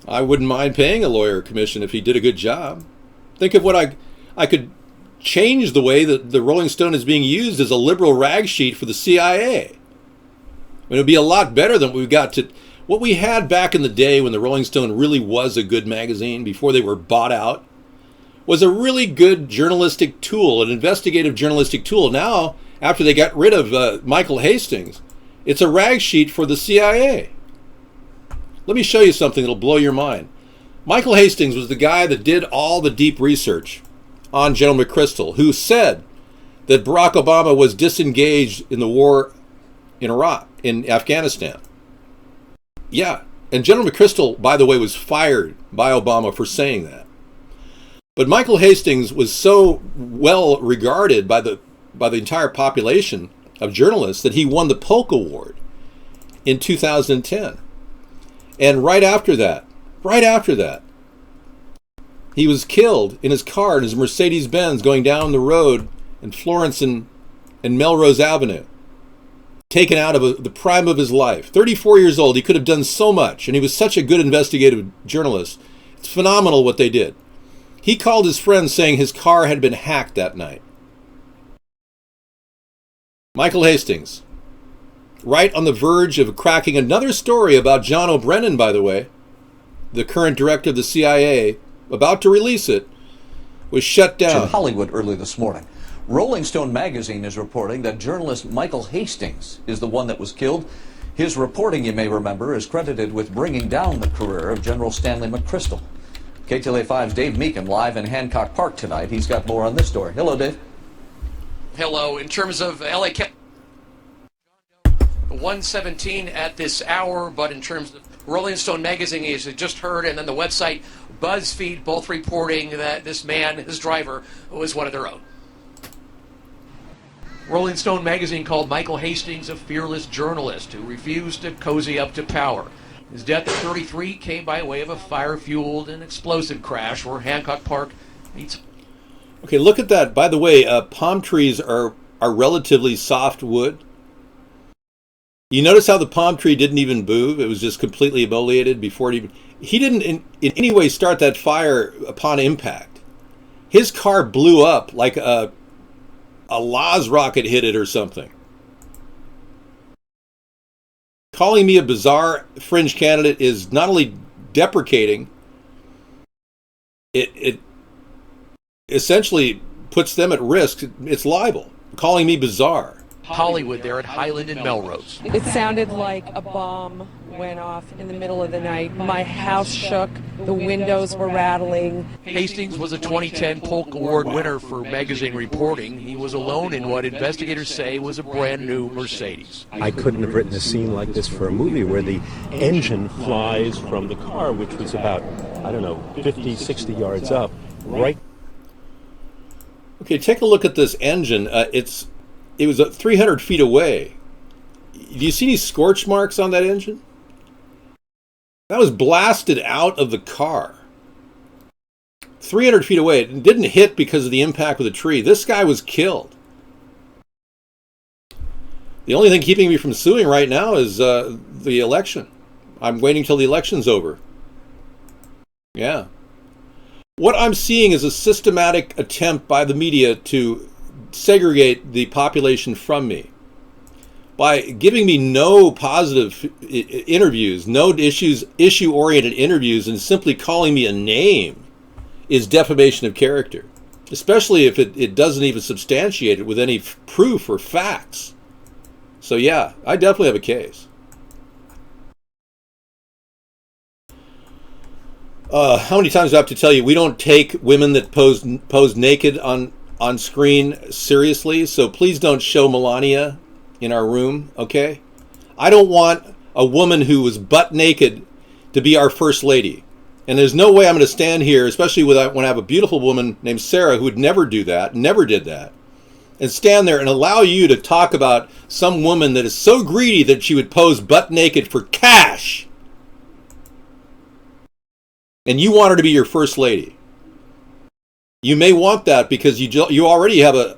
I wouldn't mind paying a lawyer commission if he did a good job. Think of what I could change the way that the Rolling Stone is being used as a liberal rag sheet for the CIA. I mean, it would be a lot better than what we had back in the day when the Rolling Stone really was a good magazine before they were bought out. Was a really good journalistic tool, an investigative journalistic tool. Now, after they got rid of Michael Hastings, it's a rag sheet for the CIA. Let me show you something that'll blow your mind. Michael Hastings was the guy that did all the deep research on General McChrystal, who said that Barack Obama was disengaged in the war in Iraq, in Afghanistan. Yeah, and General McChrystal, by the way, was fired by Obama for saying that. But Michael Hastings was so well regarded by the entire population of journalists that he won the Polk Award in 2010. And right after that, he was killed in his car in his Mercedes-Benz going down the road in Florence and Melrose Avenue. Taken out of the prime of his life. 34 years old, he could have done so much, and he was such a good investigative journalist. It's phenomenal what they did. He called his friends saying his car had been hacked that night. Michael Hastings, right on the verge of cracking another story about John O'Brennan, by the way, the current director of the CIA, about to release it, was shut down. In Hollywood early this morning. Rolling Stone magazine is reporting that journalist Michael Hastings is the one that was killed. His reporting, you may remember, is credited with bringing down the career of General Stanley McChrystal. KTLA 5's Dave Meekin live in Hancock Park tonight. He's got more on this story. Hello, Dave. Hello. In terms of LA County, 117 at this hour, but in terms of Rolling Stone magazine, as you just heard, and then the website BuzzFeed, both reporting that this man, his driver, was one of their own. Rolling Stone magazine called Michael Hastings a fearless journalist who refused to cozy up to power. His death at 33 came by way of a fire-fueled and explosive crash where Hancock Park meets. Okay, look at that. By the way, palm trees are relatively soft wood. You notice how the palm tree didn't even move? It was just completely emoliated before it even... He didn't in any way start that fire upon impact. His car blew up like a Laz rocket hit it or something. Calling me a bizarre fringe candidate is not only deprecating, it essentially puts them at risk. It's libel. Calling me bizarre. Hollywood there at Highland and Melrose. It sounded like a bomb went off in the middle of the night. My house shook. The windows were rattling. Hastings was a 2010 Polk Award winner for magazine reporting. He was alone in what investigators say was a brand new Mercedes. I couldn't have written a scene like this for a movie where the engine flies from the car, which was about, 50, 60 yards up, right. Okay, take a look at this engine. It was 300 feet away. Do you see any scorch marks on that engine? That was blasted out of the car. 300 feet away. It didn't hit because of the impact with the tree. This guy was killed. The only thing keeping me from suing right now is the election. I'm waiting till the election's over. Yeah. What I'm seeing is a systematic attempt by the media to segregate the population from me by giving me no positive interviews, no issue-oriented interviews, and simply calling me a name is defamation of character, especially if it doesn't even substantiate it with any proof or facts. So yeah, I definitely have a case. How many times do I have to tell you we don't take women that pose naked on screen seriously, so please don't show Melania in our room, okay? I don't want a woman who was butt naked to be our first lady. And there's no way I'm going to stand here, especially when I have a beautiful woman named Sarah who would never do that, never did that, and stand there and allow you to talk about some woman that is so greedy that she would pose butt naked for cash. And you want her to be your first lady. You may want that because you already have a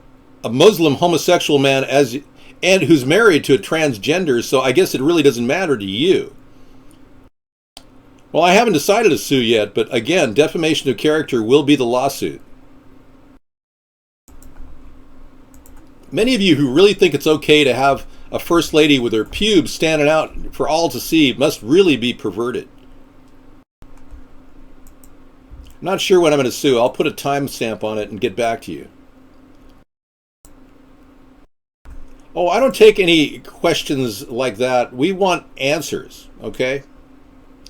Muslim homosexual man and who's married to a transgender, so I guess it really doesn't matter to you. Well, I haven't decided to sue yet, but again, defamation of character will be the lawsuit. Many of you who really think it's okay to have a first lady with her pubes standing out for all to see must really be perverted. I'm not sure when I'm going to sue. I'll put a timestamp on it and get back to you. Oh, I don't take any questions like that. We want answers, okay?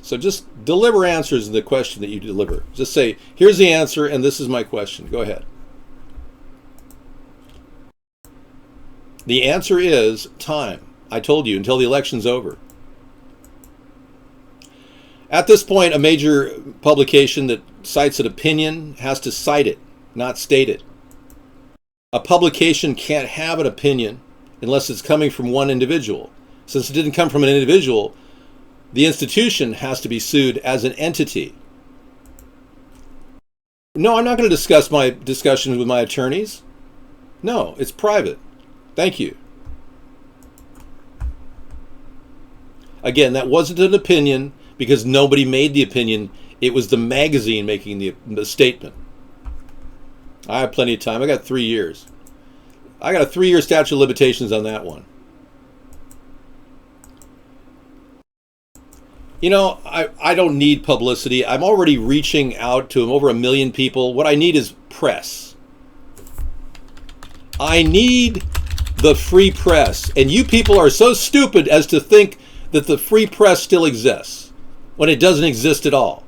So just deliver answers to the question that you deliver. Just say, here's the answer and this is my question. Go ahead. The answer is time. I told you, until the election's over. At this point, a major publication that cites an opinion has to cite it, not state it. A publication can't have an opinion unless it's coming from one individual. Since it didn't come from an individual, the institution has to be sued as an entity. No, I'm not going to discuss my discussions with my attorneys. No, it's private. Thank you. Again, that wasn't an opinion because nobody made the opinion. It was the magazine making the statement. I have plenty of time. I got 3 years. I got a 3-year statute of limitations on that one. You know, I don't need publicity. I'm already reaching out to over 1 million people. What I need is press. I need the free press. And you people are so stupid as to think that the free press still exists when it doesn't exist at all.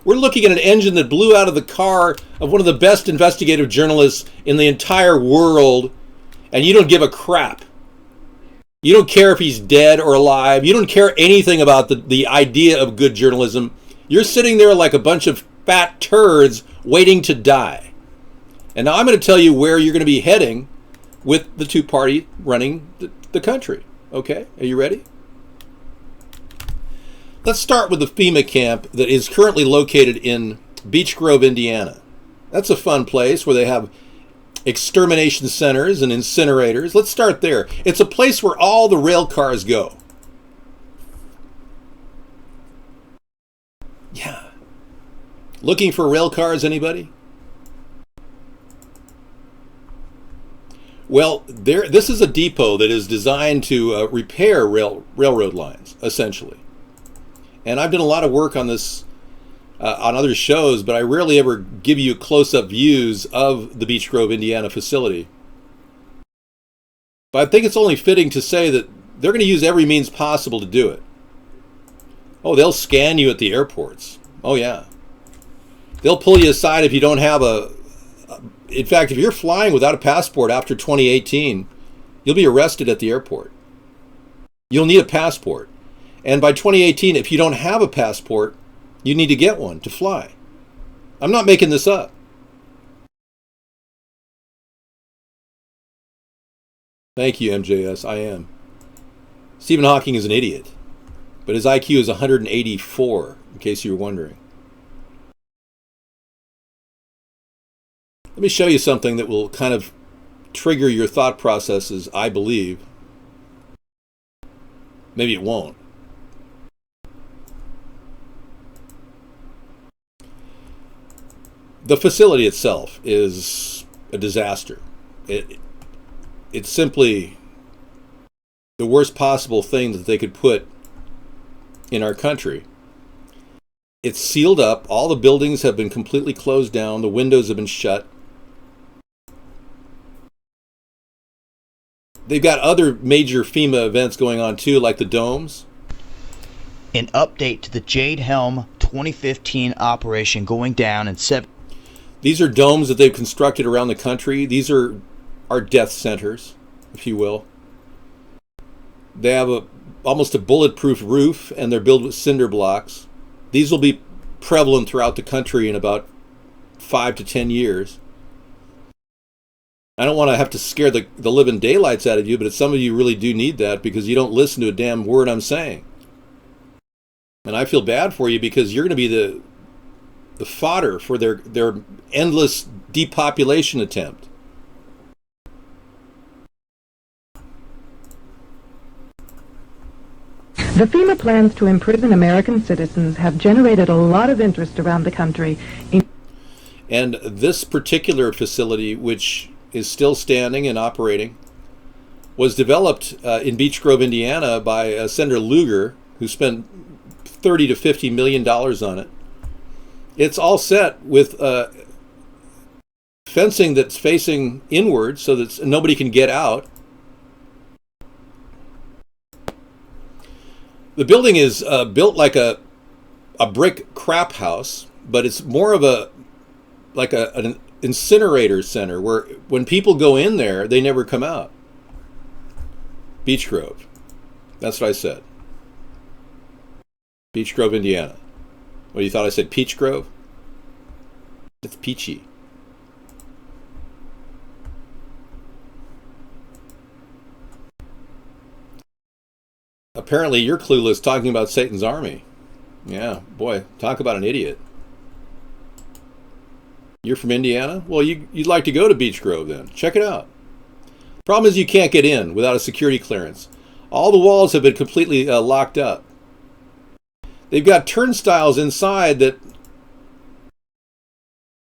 We're looking at an engine that blew out of the car of one of the best investigative journalists in the entire world, and you don't give a crap. You don't care if he's dead or alive. You don't care anything about the idea of good journalism. You're sitting there like a bunch of fat turds waiting to die. And now I'm going to tell you where you're going to be heading with the two-party running the country. Okay? Are you ready? Let's start with the FEMA camp that is currently located in Beech Grove, Indiana. That's a fun place where they have extermination centers and incinerators. Let's start there. It's a place where all the rail cars go. Yeah. Looking for rail cars, anybody? Well, this is a depot that is designed to repair railroad lines, essentially. And I've done a lot of work on this on other shows, but I rarely ever give you close-up views of the Beech Grove, Indiana facility. But I think it's only fitting to say that they're going to use every means possible to do it. Oh, they'll scan you at the airports. Oh, yeah. They'll pull you aside if you don't have in fact, if you're flying without a passport after 2018, you'll be arrested at the airport. You'll need a passport. And by 2018, if you don't have a passport, you need to get one to fly. I'm not making this up. Thank you, MJS. I am. Stephen Hawking is an idiot, but his IQ is 184, in case you were wondering. Let me show you something that will kind of trigger your thought processes, I believe. Maybe it won't. The facility itself is a disaster. It's simply the worst possible thing that they could put in our country. It's sealed up. All the buildings have been completely closed down. The windows have been shut. They've got other major FEMA events going on too, like the domes. An update to the Jade Helm 2015 operation going down in 7. These are domes that they've constructed around the country. These are our death centers, if you will. They have almost a bulletproof roof, and they're built with cinder blocks. These will be prevalent throughout the country in about 5 to 10 years. I don't want to have to scare the living daylights out of you, but some of you really do need that because you don't listen to a damn word I'm saying. And I feel bad for you because you're going to be the fodder for their endless depopulation attempt. The FEMA plans to imprison American citizens have generated a lot of interest around the country. And this particular facility, which is still standing and operating, was developed in Beech Grove, Indiana by Senator Lugar, who spent $30 to $50 million on it. It's all set with fencing that's facing inward so that nobody can get out. The building is built like a brick crap house, but it's more of an incinerator center where when people go in there, they never come out. Beech Grove. That's what I said. Beech Grove, Indiana. What, you thought I said Peach Grove? It's peachy. Apparently you're clueless talking about Satan's army. Yeah, boy, talk about an idiot. You're from Indiana? Well, you'd like to go to Beech Grove then. Check it out. Problem is you can't get in without a security clearance. All the walls have been completely locked up. They've got turnstiles inside that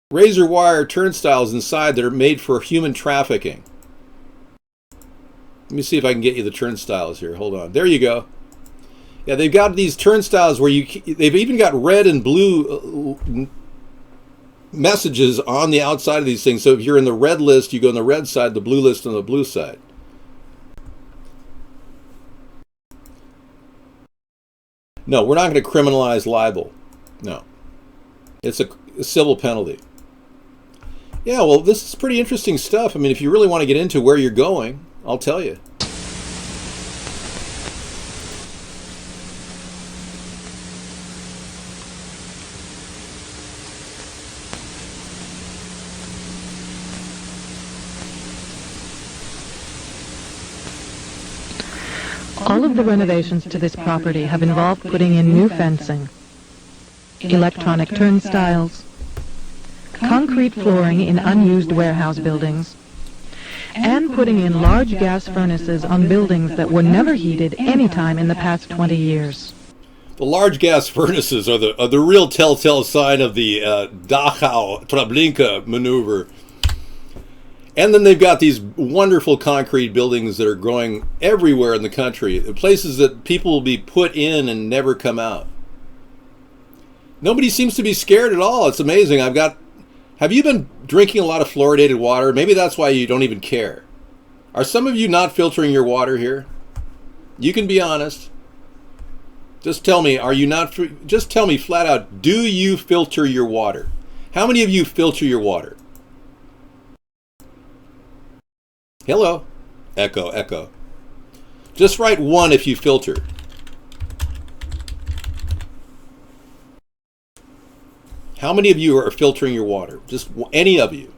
razor wire turnstiles inside that are made for human trafficking. Let me see if I can get you the turnstiles here. Hold on. There you go. Yeah, they've got these turnstiles where they've even got red and blue messages on the outside of these things. So if you're in the red list, you go on the red side, the blue list on the blue side. No, we're not going to criminalize libel. No. It's a civil penalty. Yeah, well, this is pretty interesting stuff. I mean, if you really want to get into where you're going, I'll tell you. All of the renovations to this property have involved putting in new fencing, electronic turnstiles, concrete flooring in unused warehouse buildings, and putting in large gas furnaces on buildings that were never heated any time in the past 20 years. The large gas furnaces are the real telltale sign of the Dachau-Treblinka maneuver. And then they've got these wonderful concrete buildings that are growing everywhere in the country, places that people will be put in and never come out. Nobody seems to be scared at all. It's amazing. Have you been drinking a lot of fluoridated water? Maybe that's why you don't even care. Are some of you not filtering your water here? You can be honest. Just tell me, just tell me flat out, do you filter your water? How many of you filter your water? Hello? Echo, echo. Just write 1 if you filter. How many of you are filtering your water? Just any of you.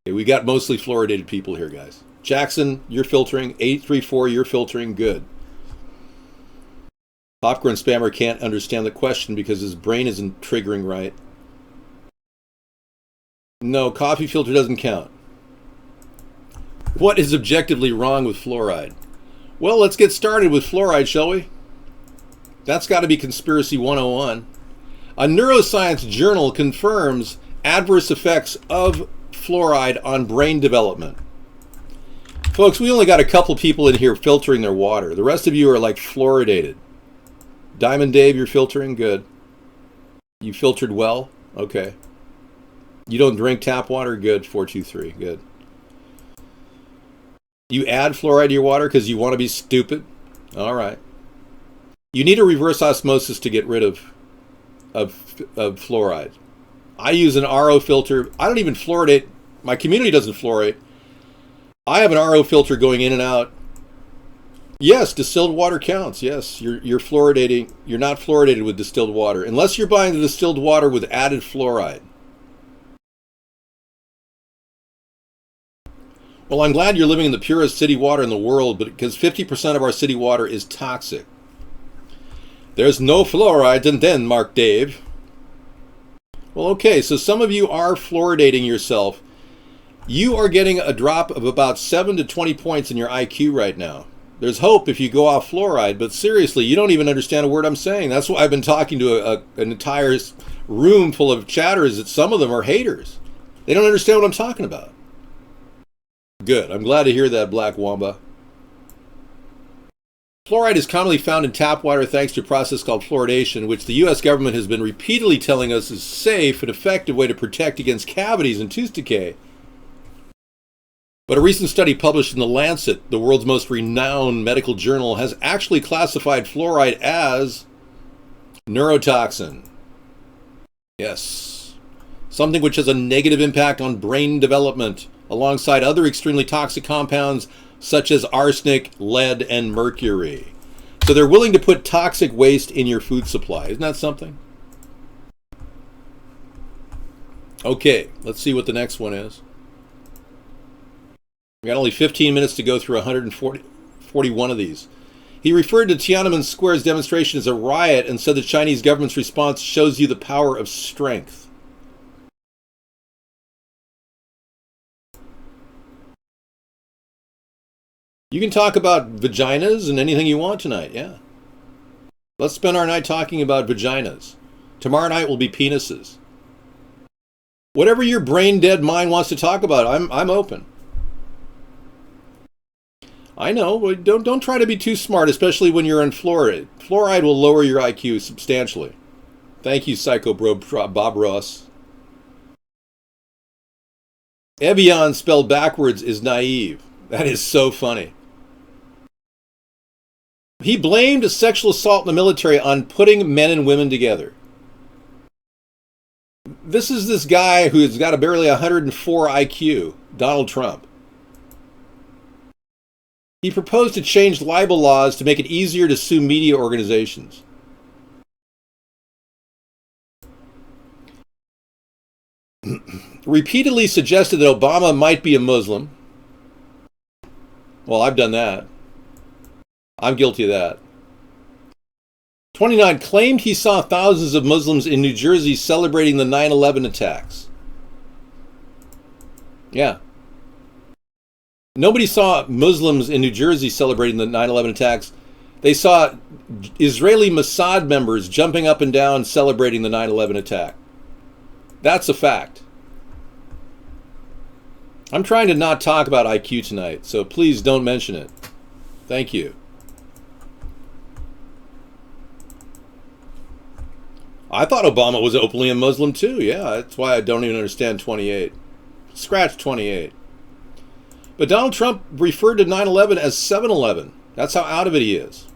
Okay, we got mostly fluoridated people here, guys. Jackson, you're filtering. 834, you're filtering. Good. Popcorn Spammer can't understand the question because his brain isn't triggering right. No, coffee filter doesn't count. What is objectively wrong with fluoride? Well, let's get started with fluoride, shall we? That's got to be Conspiracy 101. A neuroscience journal confirms adverse effects of fluoride on brain development. Folks, we only got a couple people in here filtering their water. The rest of you are like fluoridated. Diamond Dave, you're filtering? Good. You filtered well? Okay. You don't drink tap water? Good. 423. Good. You add fluoride to your water because you want to be stupid? All right. You need a reverse osmosis to get rid of fluoride. I use an RO filter. I don't even fluoridate. My community doesn't fluoride. I have an RO filter going in and out. Yes, distilled water counts. Yes, you're fluoridating. You're not fluoridated with distilled water unless you're buying the distilled water with added fluoride. Well, I'm glad you're living in the purest city water in the world, but because 50% of our city water is toxic. There's no fluoride in Denmark, Dave. Well, okay, so some of you are fluoridating yourself. You are getting a drop of about 7 to 20 points in your IQ right now. There's hope if you go off fluoride, but seriously, you don't even understand a word I'm saying. That's why I've been talking to an entire room full of chatters that some of them are haters. They don't understand what I'm talking about. Good. I'm glad to hear that, Black Wamba. Fluoride is commonly found in tap water thanks to a process called fluoridation, which the U.S. government has been repeatedly telling us is a safe and effective way to protect against cavities and tooth decay. But a recent study published in The Lancet, the world's most renowned medical journal, has actually classified fluoride as neurotoxin. Yes. Something which has a negative impact on brain development, alongside other extremely toxic compounds such as arsenic, lead, and mercury. So they're willing to put toxic waste in your food supply. Isn't that something? Okay, let's see what the next one is. We got only 15 minutes to go through 141 of these. He referred to Tiananmen Square's demonstration as a riot and said the Chinese government's response shows you the power of strength. You can talk about vaginas and anything you want tonight, yeah. Let's spend our night talking about vaginas. Tomorrow night will be penises. Whatever your brain-dead mind wants to talk about, I'm open. I know, don't try to be too smart, especially when you're on fluoride. Fluoride will lower your IQ substantially. Thank you, Psycho Bro Bob Ross. Evian spelled backwards is naive. That is so funny. He blamed a sexual assault in the military on putting men and women together. This is this guy who's got a barely 104 IQ, Donald Trump. He proposed to change libel laws to make it easier to sue media organizations. Repeatedly suggested that Obama might be a Muslim. Well, I've done that. I'm guilty of that. 29 claimed he saw thousands of Muslims in New Jersey celebrating the 9/11 attacks. Yeah. Nobody saw Muslims in New Jersey celebrating the 9/11 attacks. They saw Israeli Mossad members jumping up and down celebrating the 9/11 attack. That's a fact. I'm trying to not talk about IQ tonight, so please don't mention it. Thank you. I thought Obama was openly a Muslim too. Yeah, that's why I don't even understand 28. Scratch 28. But Donald Trump referred to 9/11 as 7/11. That's how out of it he is.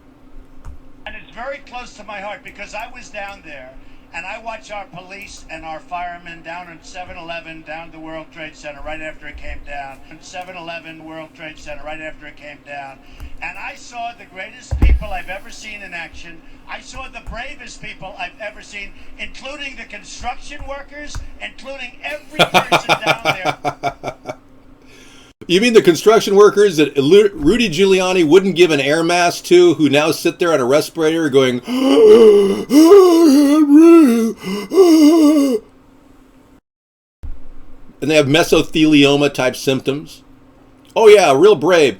And it's very close to my heart because I was down there and I watch our police and our firemen down at 7-Eleven, down the World Trade Center right after it came down. 7-Eleven, World Trade Center right after it came down. And I saw the greatest people I've ever seen in action. I saw the bravest people I've ever seen, including the construction workers, including every person down there. You mean the construction workers that Rudy Giuliani wouldn't give an air mask to, who now sit there on a respirator going, and they have mesothelioma type symptoms? Oh yeah, real brave.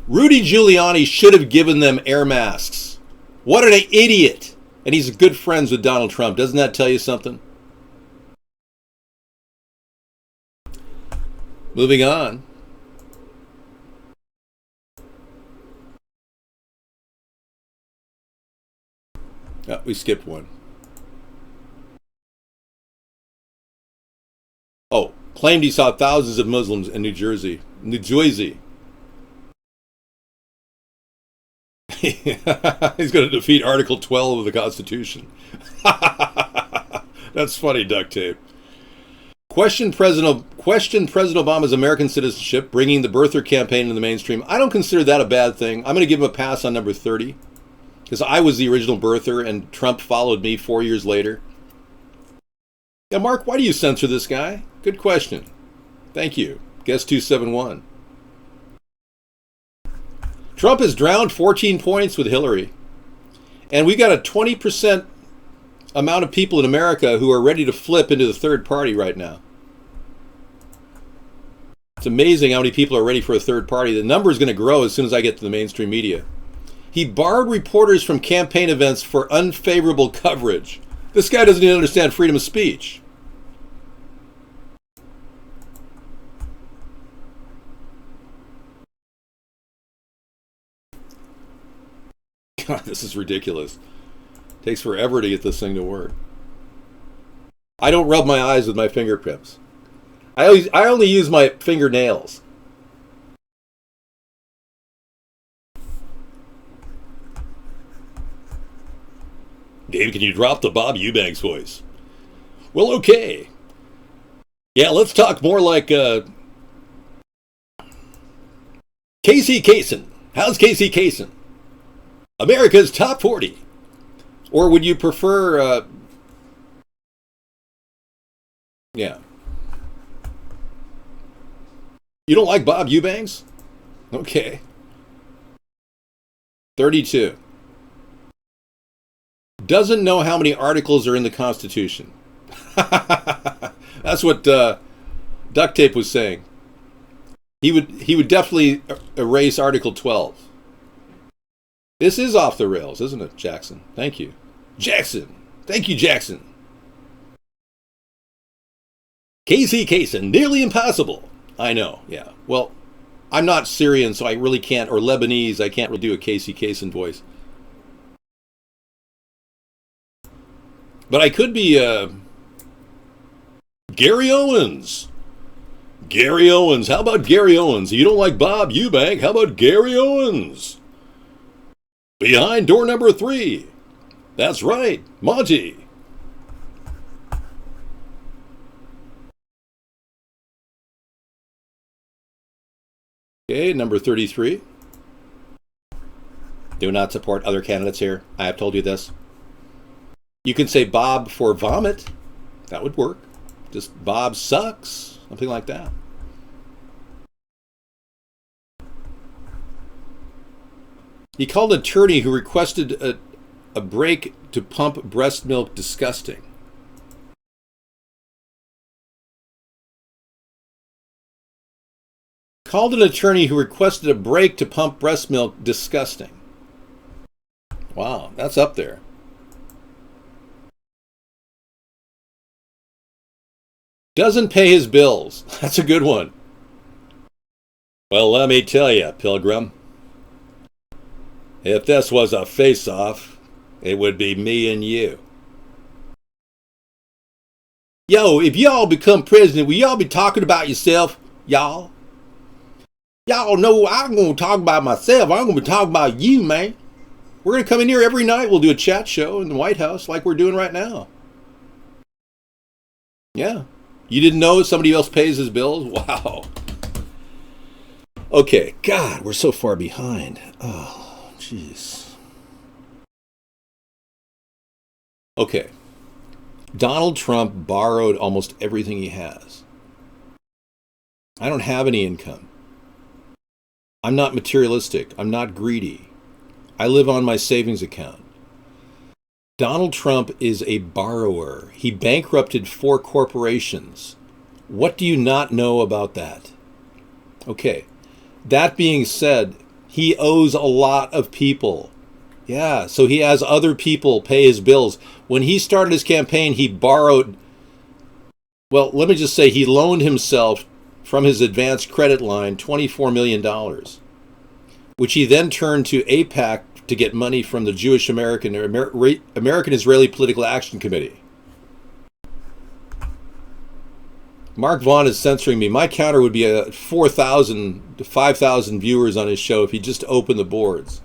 Rudy Giuliani should have given them air masks. What an idiot. And he's good friends with Donald Trump. Doesn't that tell you something? Moving on. Oh, we skipped one. Oh, claimed he saw thousands of Muslims in New Jersey. New Jersey. He's going to defeat Article 12 of the Constitution. That's funny, duct tape. Question President Obama's American citizenship, bringing the birther campaign into the mainstream. I don't consider that a bad thing. I'm going to give him a pass on number 30. Because I was the original birther and Trump followed me 4 years later. Yeah, Mark, why do you censor this guy? Good question. Thank you. Guest 271. Trump has drowned 14 points with Hillary. And we got a 20% amount of people in America who are ready to flip into the third party right now. It's amazing how many people are ready for a third party. The number is going to grow as soon as I get to the mainstream media. He barred reporters from campaign events for unfavorable coverage. This guy doesn't even understand freedom of speech. God, this is ridiculous. Takes forever to get this thing to work. I don't rub my eyes with my fingertips. I only use my fingernails. Dave, can you drop the Bob Eubanks voice? Well, okay. Yeah, let's talk more like Casey Kasem. How's Casey Kasem? America's top 40. Or would you prefer yeah. You don't like Bob Eubanks? Okay. 32. Doesn't know how many articles are in the Constitution. That's what Duct Tape was saying. He would definitely erase Article 12. This is off the rails, isn't it, Jackson? Thank you. Jackson. Thank you, Jackson. Casey Kasem, nearly impossible. I know, yeah. Well, I'm not Syrian, so I really can't, or Lebanese, I can't really do a Casey Kasem voice. But I could be Gary Owens. Gary Owens. How about Gary Owens? You don't like Bob Eubank? How about Gary Owens? Behind door number 3. That's right, Monty. Okay, number 33. Do not support other candidates here. I have told you this. You can say Bob for vomit. That would work. Just Bob sucks. Something like that. He called an attorney who requested a break to pump breast milk disgusting. Called an attorney who requested a break to pump breast milk disgusting. Wow, that's up there. Doesn't pay his bills. That's a good one. Well, let me tell you, Pilgrim. If this was a face-off, it would be me and you. Yo, if y'all become president, will y'all be talking about yourself, y'all? Y'all know I'm going to talk about myself. I'm going to be talking about you, man. We're going to come in here every night. We'll do a chat show in the White House like we're doing right now. Yeah. You didn't know somebody else pays his bills? Wow. Okay. God, we're so far behind. Oh, jeez. Okay. Donald Trump borrowed almost everything he has. I don't have any income. I'm not materialistic. I'm not greedy. I live on my savings account. Donald Trump is a borrower. He bankrupted 4 corporations. What do you not know about that? Okay. That being said, he owes a lot of people. Yeah, so he has other people pay his bills. When he started his campaign, he borrowed, well, let me just say he loaned himself from his advanced credit line $24 million, which he then turned to AIPAC to get money from the Jewish American Israeli Political Action Committee. Mark Vaughn is censoring me. My counter would be 4,000 to 5,000 viewers on his show if he just opened the boards.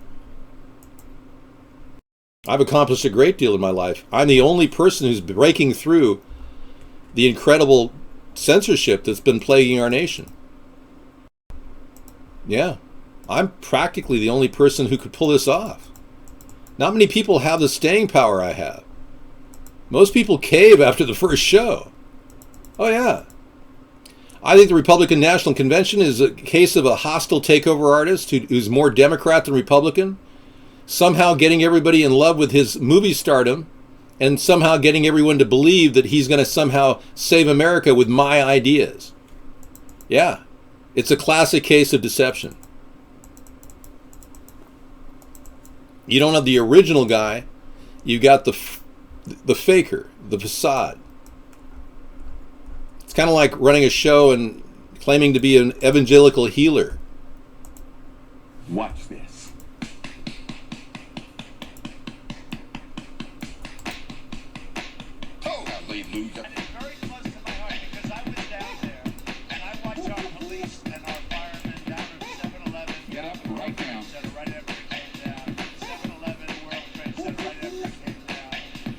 I've accomplished a great deal in my life. I'm the only person who's breaking through the incredible censorship that's been plaguing our nation. Yeah. I'm practically the only person who could pull this off. Not many people have the staying power I have. Most people cave after the first show. Oh, yeah. I think the Republican National Convention is a case of a hostile takeover artist who's more Democrat than Republican, somehow getting everybody in love with his movie stardom, and somehow getting everyone to believe that he's going to somehow save America with my ideas. Yeah, it's a classic case of deception. You don't have the original guy. You got the faker, the facade. It's kind of like running a show and claiming to be an evangelical healer. Watch this. Oh, hallelujah. And it's very close to my heart because I was down there and I watched our police and our firemen down at 7-Eleven. Get up right now. Right after it came down. 7-Eleven World Trade Center right after it came down.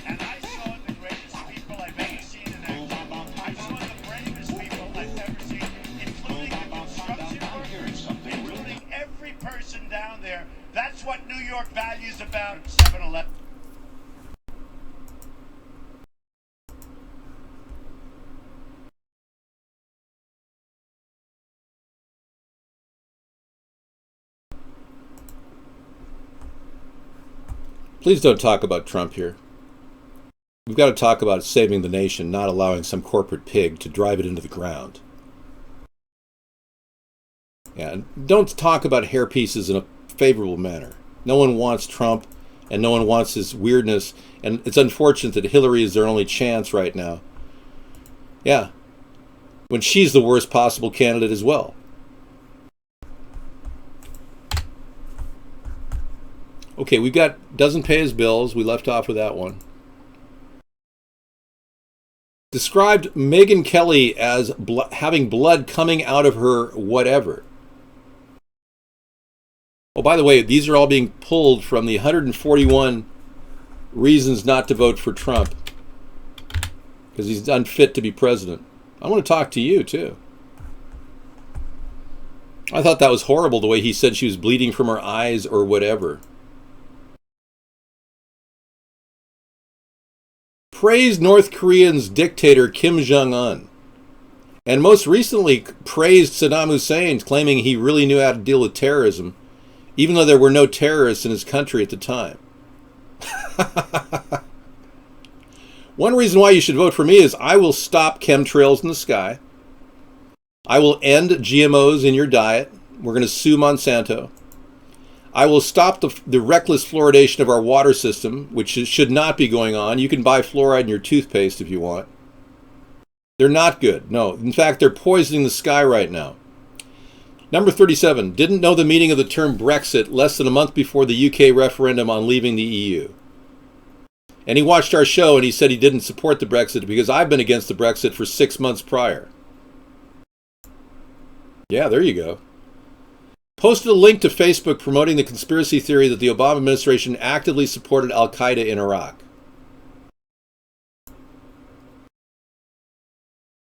And I saw the greatest people I've ever seen in action. I saw the bravest people I've ever seen, including the construction workers, including every person down there. That's what New York values about 7-Eleven. Please don't talk about Trump here. We've got to talk about saving the nation, not allowing some corporate pig to drive it into the ground. Yeah, and don't talk about hair pieces in a favorable manner. No one wants Trump, and no one wants his weirdness, and it's unfortunate that Hillary is their only chance right now. Yeah, when she's the worst possible candidate as well. Okay, we've got doesn't pay his bills. We left off with that one. Described Megyn Kelly as having blood coming out of her whatever. Oh, by the way, these are all being pulled from the 141 reasons not to vote for Trump because he's unfit to be president. I want to talk to you, too. I thought that was horrible, the way he said she was bleeding from her eyes or whatever. Praised North Korean's dictator Kim Jong-un, and most recently praised Saddam Hussein, claiming he really knew how to deal with terrorism, even though there were no terrorists in his country at the time. One reason why you should vote for me is I will stop chemtrails in the sky. I will end GMOs in your diet. We're going to sue Monsanto. I will stop the reckless fluoridation of our water system, which should not be going on. You can buy fluoride in your toothpaste if you want. They're not good. No, in fact, they're poisoning the sky right now. Number 37, didn't know the meaning of the term Brexit less than a month before the UK referendum on leaving the EU. And he watched our show and he said he didn't support the Brexit because I've been against the Brexit for 6 months prior. Yeah, there you go. Posted a link to Facebook promoting the conspiracy theory that the Obama administration actively supported Al-Qaeda in Iraq.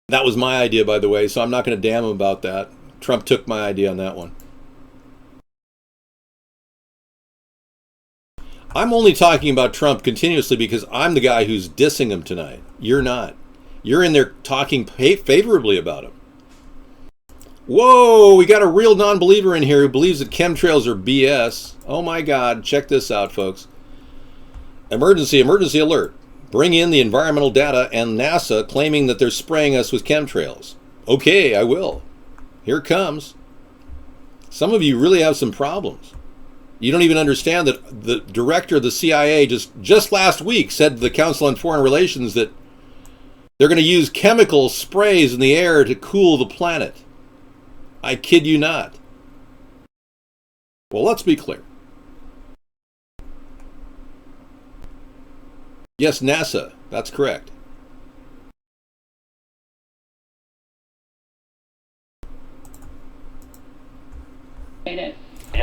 That was my idea, by the way, so I'm not going to damn him about that. Trump took my idea on that one. I'm only talking about Trump continuously because I'm the guy who's dissing him tonight. You're not. You're in there talking favorably about him. Whoa, we got a real non-believer in here who believes that chemtrails are BS. Oh my God, check this out, folks. Emergency alert. Bring in the environmental data and NASA claiming that they're spraying us with chemtrails. Okay, I will. Here it comes. Some of you really have some problems. You don't even understand that the director of the CIA just last week said to the Council on Foreign Relations that they're going to use chemical sprays in the air to cool the planet. I kid you not. Well, let's be clear. Yes, NASA. That's correct. Yeah,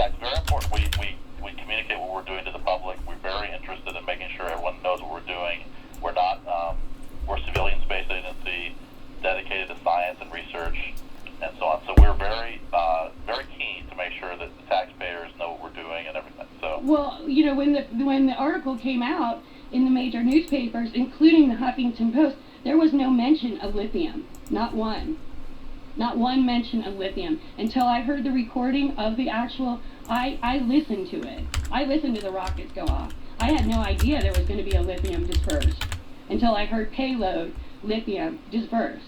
it's very important we communicate what we're doing to the public. We're very interested in making sure everyone knows what we're doing. We're not, we're a civilian space agency dedicated to science and research and so on. So we're very, very keen to make sure that the taxpayers know what we're doing and everything. So. Well, you know, when the article came out in the major newspapers, including the Huffington Post, there was no mention of lithium. Not one. Not one mention of lithium. Until I heard the recording of the actual, I listened to it. I listened to the rockets go off. I had no idea there was going to be a lithium dispersed until I heard payload lithium dispersed.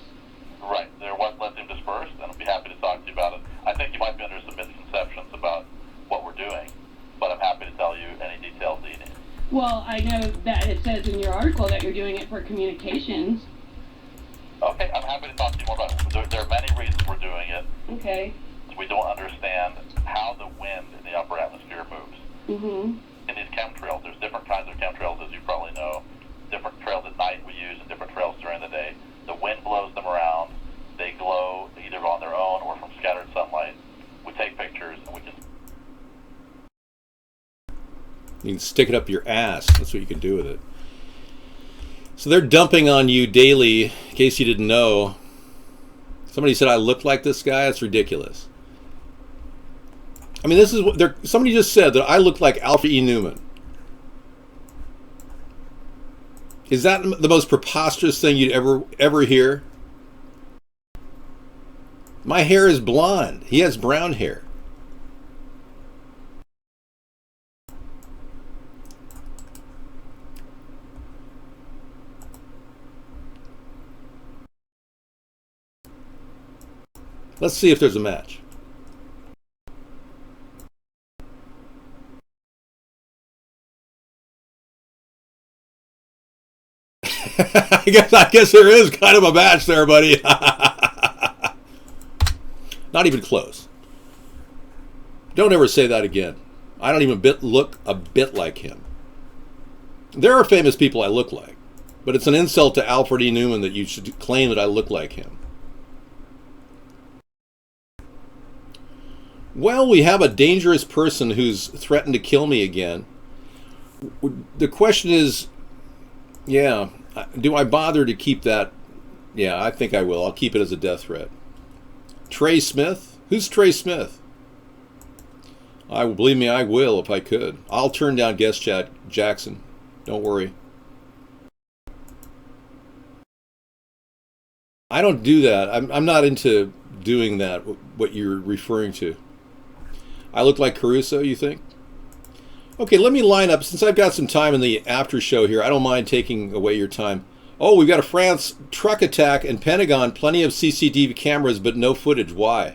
Right, there was lithium dispersed, and I'll be happy to talk to you about it. I think you might be under some misconceptions about what we're doing, but I'm happy to tell you any details that you need. Well, I know that it says in your article that you're doing it for communications. Okay, I'm happy to talk to you more about it. There are many reasons we're doing it. Okay. We don't understand how the wind in the upper atmosphere moves. Mm-hmm. In these chemtrails, there's different kinds of chemtrails, as you probably know. Different trails at night we use and different trails during the day. The wind blows them around. They glow either on their own or from scattered sunlight. We take pictures and we can... You can stick it up your ass. That's what you can do with it. So they're dumping on you daily, in case you didn't know. Somebody said I look like this guy. That's ridiculous. I mean, this is what somebody just said that I look like Alfred E. Newman. Is that the most preposterous thing you'd ever hear? My hair is blonde. He has brown hair. Let's see if there's a match. I guess there is kind of a match there, buddy. Not even close. Don't ever say that again. I don't even look a bit like him. There are famous people I look like, but it's an insult to Alfred E. Newman that you should claim that I look like him. Well, we have a dangerous person who's threatened to kill me again. The question is, yeah, do I bother to keep that? Yeah, I think I will. I'll keep it as a death threat. Trey Smith? Who's Trey Smith? Believe me, I will if I could. I'll turn down guest chat Jackson. Don't worry. I don't do that. I'm not into doing that, what you're referring to. I look like Caruso, you think? Okay, let me line up. Since I've got some time in the after show here, I don't mind taking away your time. Oh, we've got a France truck attack and Pentagon. Plenty of CCTV cameras, but no footage. Why?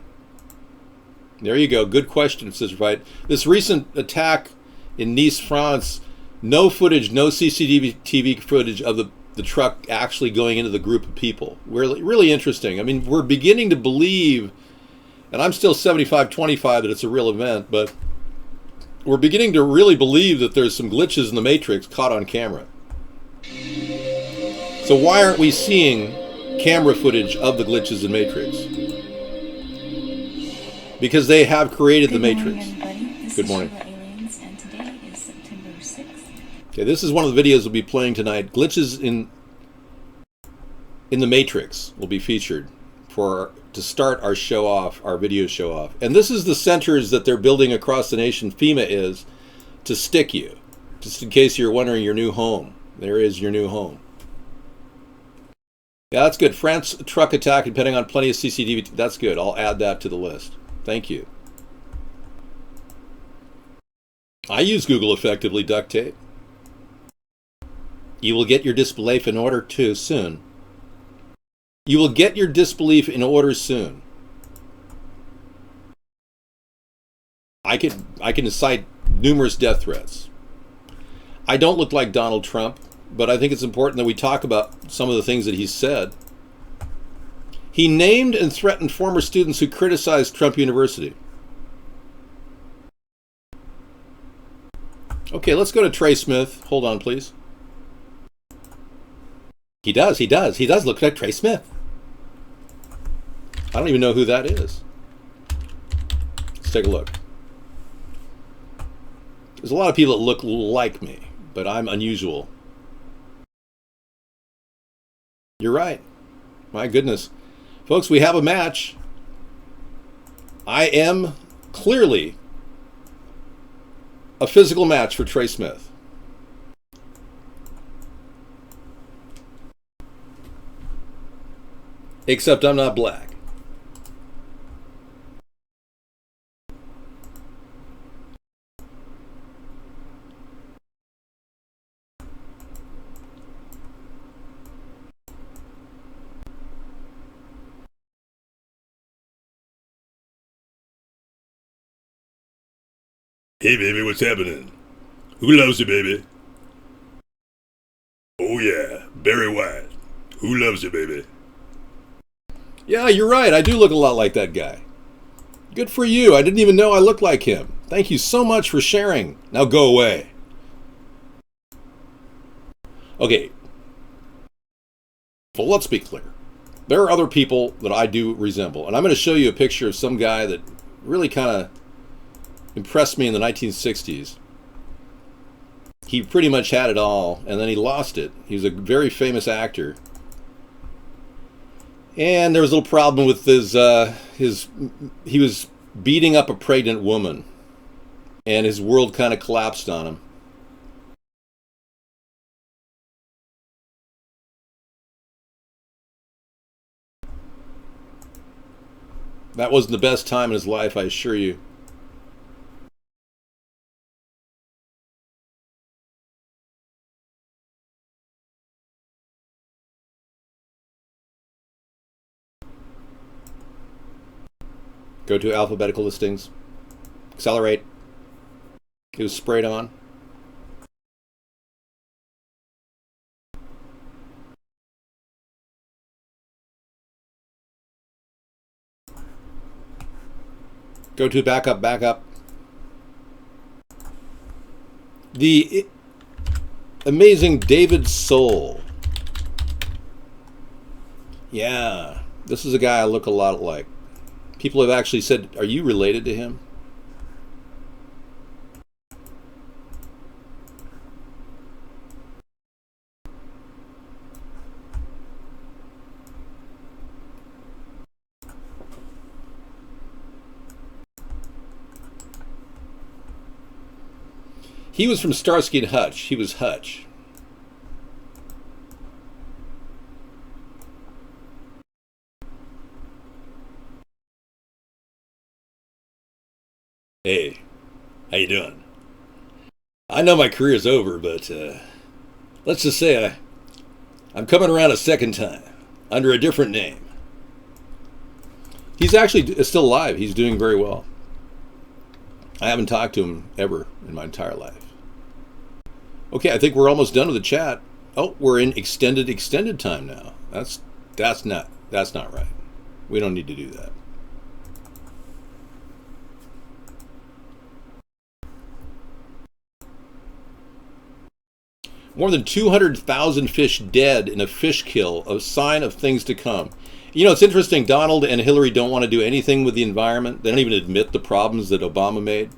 There you go. Good question, Sister Fight. This recent attack in Nice, France, no footage, no CCTV footage of the truck actually going into the group of people. Really interesting. I mean, we're beginning to believe, and I'm still 75-25 that it's a real event, but we're beginning to really believe that there's some glitches in the Matrix caught on camera. So why aren't we seeing camera footage of the glitches in Matrix? Because they have created the Matrix. Good morning. And today is September 6th. Okay, this is one of the videos we'll be playing tonight. Glitches in the Matrix will be featured to start our show off, our video show off. And this is the centers that they're building across the nation. FEMA is to stick you, just in case you're wondering your new home. There is your new home. Yeah, that's good. France truck attack and Pentagon, plenty of CCTV. That's good. I'll add that to the list. Thank you. I use Google effectively, duct tape. You will get your disbelief in order too soon. You will get your disbelief in order soon. I can cite numerous death threats. I don't look like Donald Trump, but I think it's important that we talk about some of the things that he said. He named and threatened former students who criticized Trump University. Okay, let's go to Trey Smith. Hold on, please. He does look like Trey Smith. I don't even know who that is. Let's take a look. There's a lot of people that look like me, but I'm unusual. You're right. My goodness. Folks, we have a match. I am clearly a physical match for Trey Smith. Except I'm not black. Hey baby, what's happening? Who loves you, baby? Oh yeah, Barry White. Who loves you, baby? Yeah, you're right. I do look a lot like that guy. Good for you. I didn't even know I looked like him. Thank you so much for sharing. Now go away. Okay. Well, let's be clear. There are other people that I do resemble. And I'm going to show you a picture of some guy that really kind of impressed me in the 1960s. He pretty much had it all, and then he lost it. He was a very famous actor. And there was a little problem with he was beating up a pregnant woman, and his world kind of collapsed on him. That wasn't the best time in his life, I assure you. Go to alphabetical listings. Accelerate. It was sprayed on. Go to backup, backup. The amazing David Soul. Yeah, this is a guy I look a lot like. People have actually said, are you related to him? He was from Starsky and Hutch. He was Hutch. Hey, how you doing? I know my career's over, but let's just say I'm coming around a second time under a different name. He's actually still alive. He's doing very well. I haven't talked to him ever in my entire life. Okay, I think we're almost done with the chat. Oh, we're in extended time now. That's not right. We don't need to do that. More than 200,000 fish dead in a fish kill, a sign of things to come. You know, it's interesting, Donald and Hillary don't want to do anything with the environment. They don't even admit the problems that Obama made.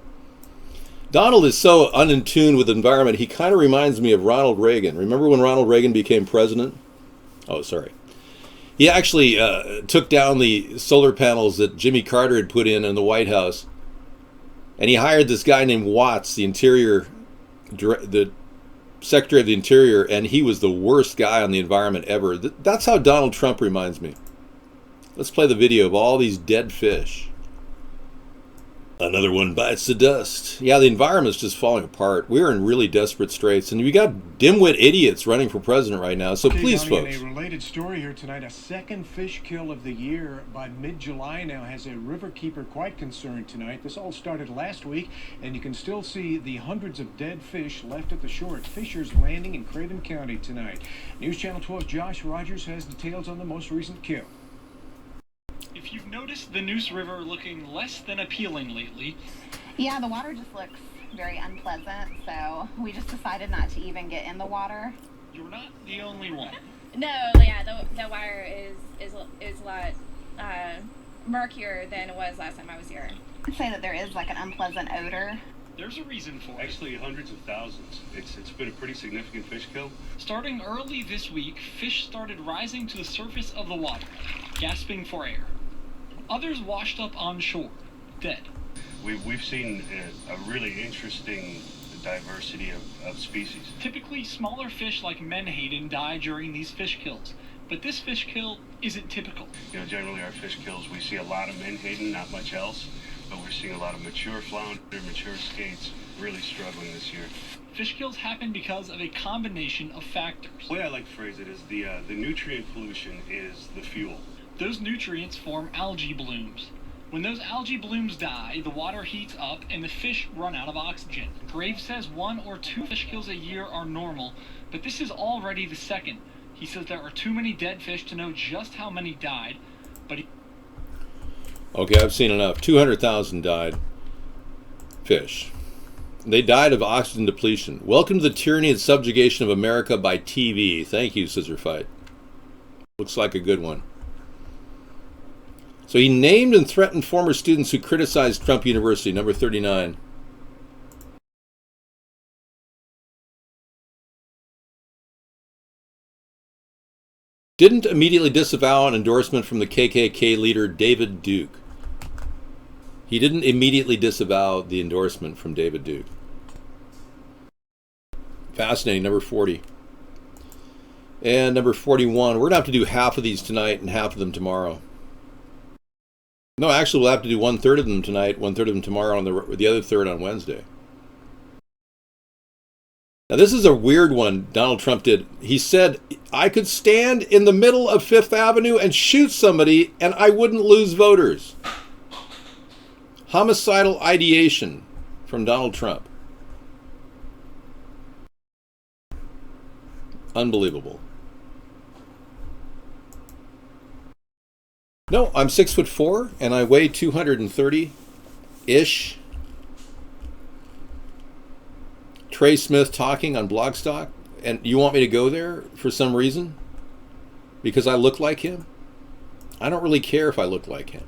Donald is so in tune with the environment, he kind of reminds me of Ronald Reagan. Remember when Ronald Reagan became president? Oh, sorry. He actually took down the solar panels that Jimmy Carter had put in the White House. And he hired this guy named Watts, the Secretary of the Interior, and he was the worst guy on the environment ever. That's how Donald Trump reminds me. Let's play the video of all these dead fish. Another one bites the dust. Yeah, the environment's just falling apart. We're in really desperate straits, and we got dimwit idiots running for president right now. So please, folks. In a related story here tonight, a second fish kill of the year by mid-July now has a riverkeeper quite concerned tonight. This all started last week, and you can still see the hundreds of dead fish left at the shore at Fisher's Landing in Craven County tonight. News Channel 12 Josh Rogers has details on the most recent kill. If you've noticed the Neuse River looking less than appealing lately. Yeah, the water just looks very unpleasant, so we just decided not to even get in the water. You're not the only one. No, yeah, the water is a lot murkier than it was last time I was here. I'd say that there is like an unpleasant odor. There's a reason for it. Actually, hundreds of thousands. It's been a pretty significant fish kill. Starting early this week, fish started rising to the surface of the water, gasping for air. Others washed up on shore, dead. We've seen a really interesting diversity of species. Typically, smaller fish like menhaden die during these fish kills, but this fish kill isn't typical. You know, generally our fish kills, we see a lot of menhaden, not much else, but we're seeing a lot of mature flounder, mature skates, really struggling this year. Fish kills happen because of a combination of factors. The way I like to phrase it is the nutrient pollution is the fuel. Those nutrients form algae blooms. When those algae blooms die, the water heats up and the fish run out of oxygen. Graves says 1 or 2 fish kills a year are normal, but this is already the second. He says there are too many dead fish to know just how many died, but Okay, I've seen enough. 200,000 died. Fish. They died of oxygen depletion. Welcome to the tyranny and subjugation of America by TV. Thank you, Scissor Fight. Looks like a good one. So he named and threatened former students who criticized Trump University, number 39. Didn't immediately disavow an endorsement from the KKK leader David Duke. He didn't immediately disavow the endorsement from David Duke. Fascinating, number 40. And number 41. We're going to have to do half of these tonight and half of them tomorrow. No, actually, we'll have to do 1/3 of them tonight, 1/3 of them tomorrow, and the other third on Wednesday. Now, this is a weird one Donald Trump did. He said, I could stand in the middle of Fifth Avenue and shoot somebody, and I wouldn't lose voters. Homicidal ideation from Donald Trump. Unbelievable. No, I'm 6'4", and I weigh 230-ish. Trey Smith talking on Blogstock, and you want me to go there for some reason? Because I look like him? I don't really care if I look like him.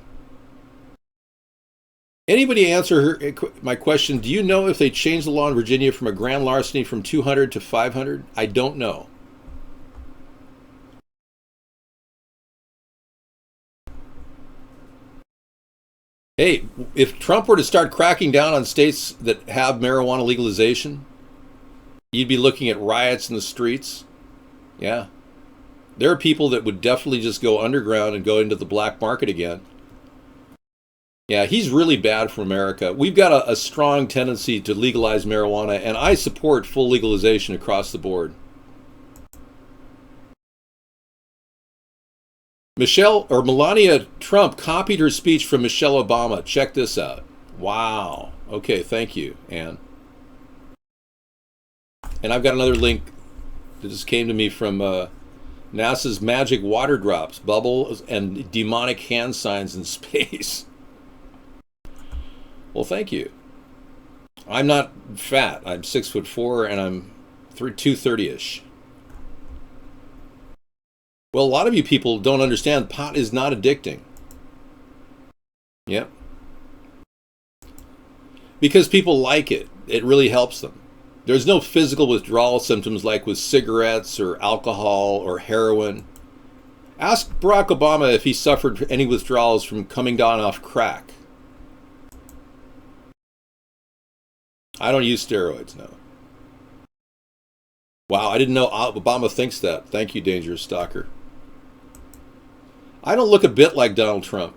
Anybody answer my question? Do you know if they changed the law in Virginia from a grand larceny from 200 to 500? I don't know. Hey, if Trump were to start cracking down on states that have marijuana legalization, you'd be looking at riots in the streets. Yeah. There are people that would definitely just go underground and go into the black market again. Yeah, he's really bad for America. We've got a strong tendency to legalize marijuana, and I support full legalization across the board. Melania Trump copied her speech from Michelle Obama. Check this out. Wow. Okay, thank you, Ann. And I've got another link that just came to me from NASA's magic water drops, bubbles, and demonic hand signs in space. Well, thank you. I'm not fat. I'm 6'4" and I'm 230-ish. Well, a lot of you people don't understand pot is not addicting. Yep. Because people like it. It really helps them. There's no physical withdrawal symptoms like with cigarettes or alcohol or heroin. Ask Barack Obama if he suffered any withdrawals from coming down off crack. I don't use steroids, no. Wow, I didn't know Obama thinks that. Thank you, Dangerous Stalker. I don't look a bit like Donald Trump.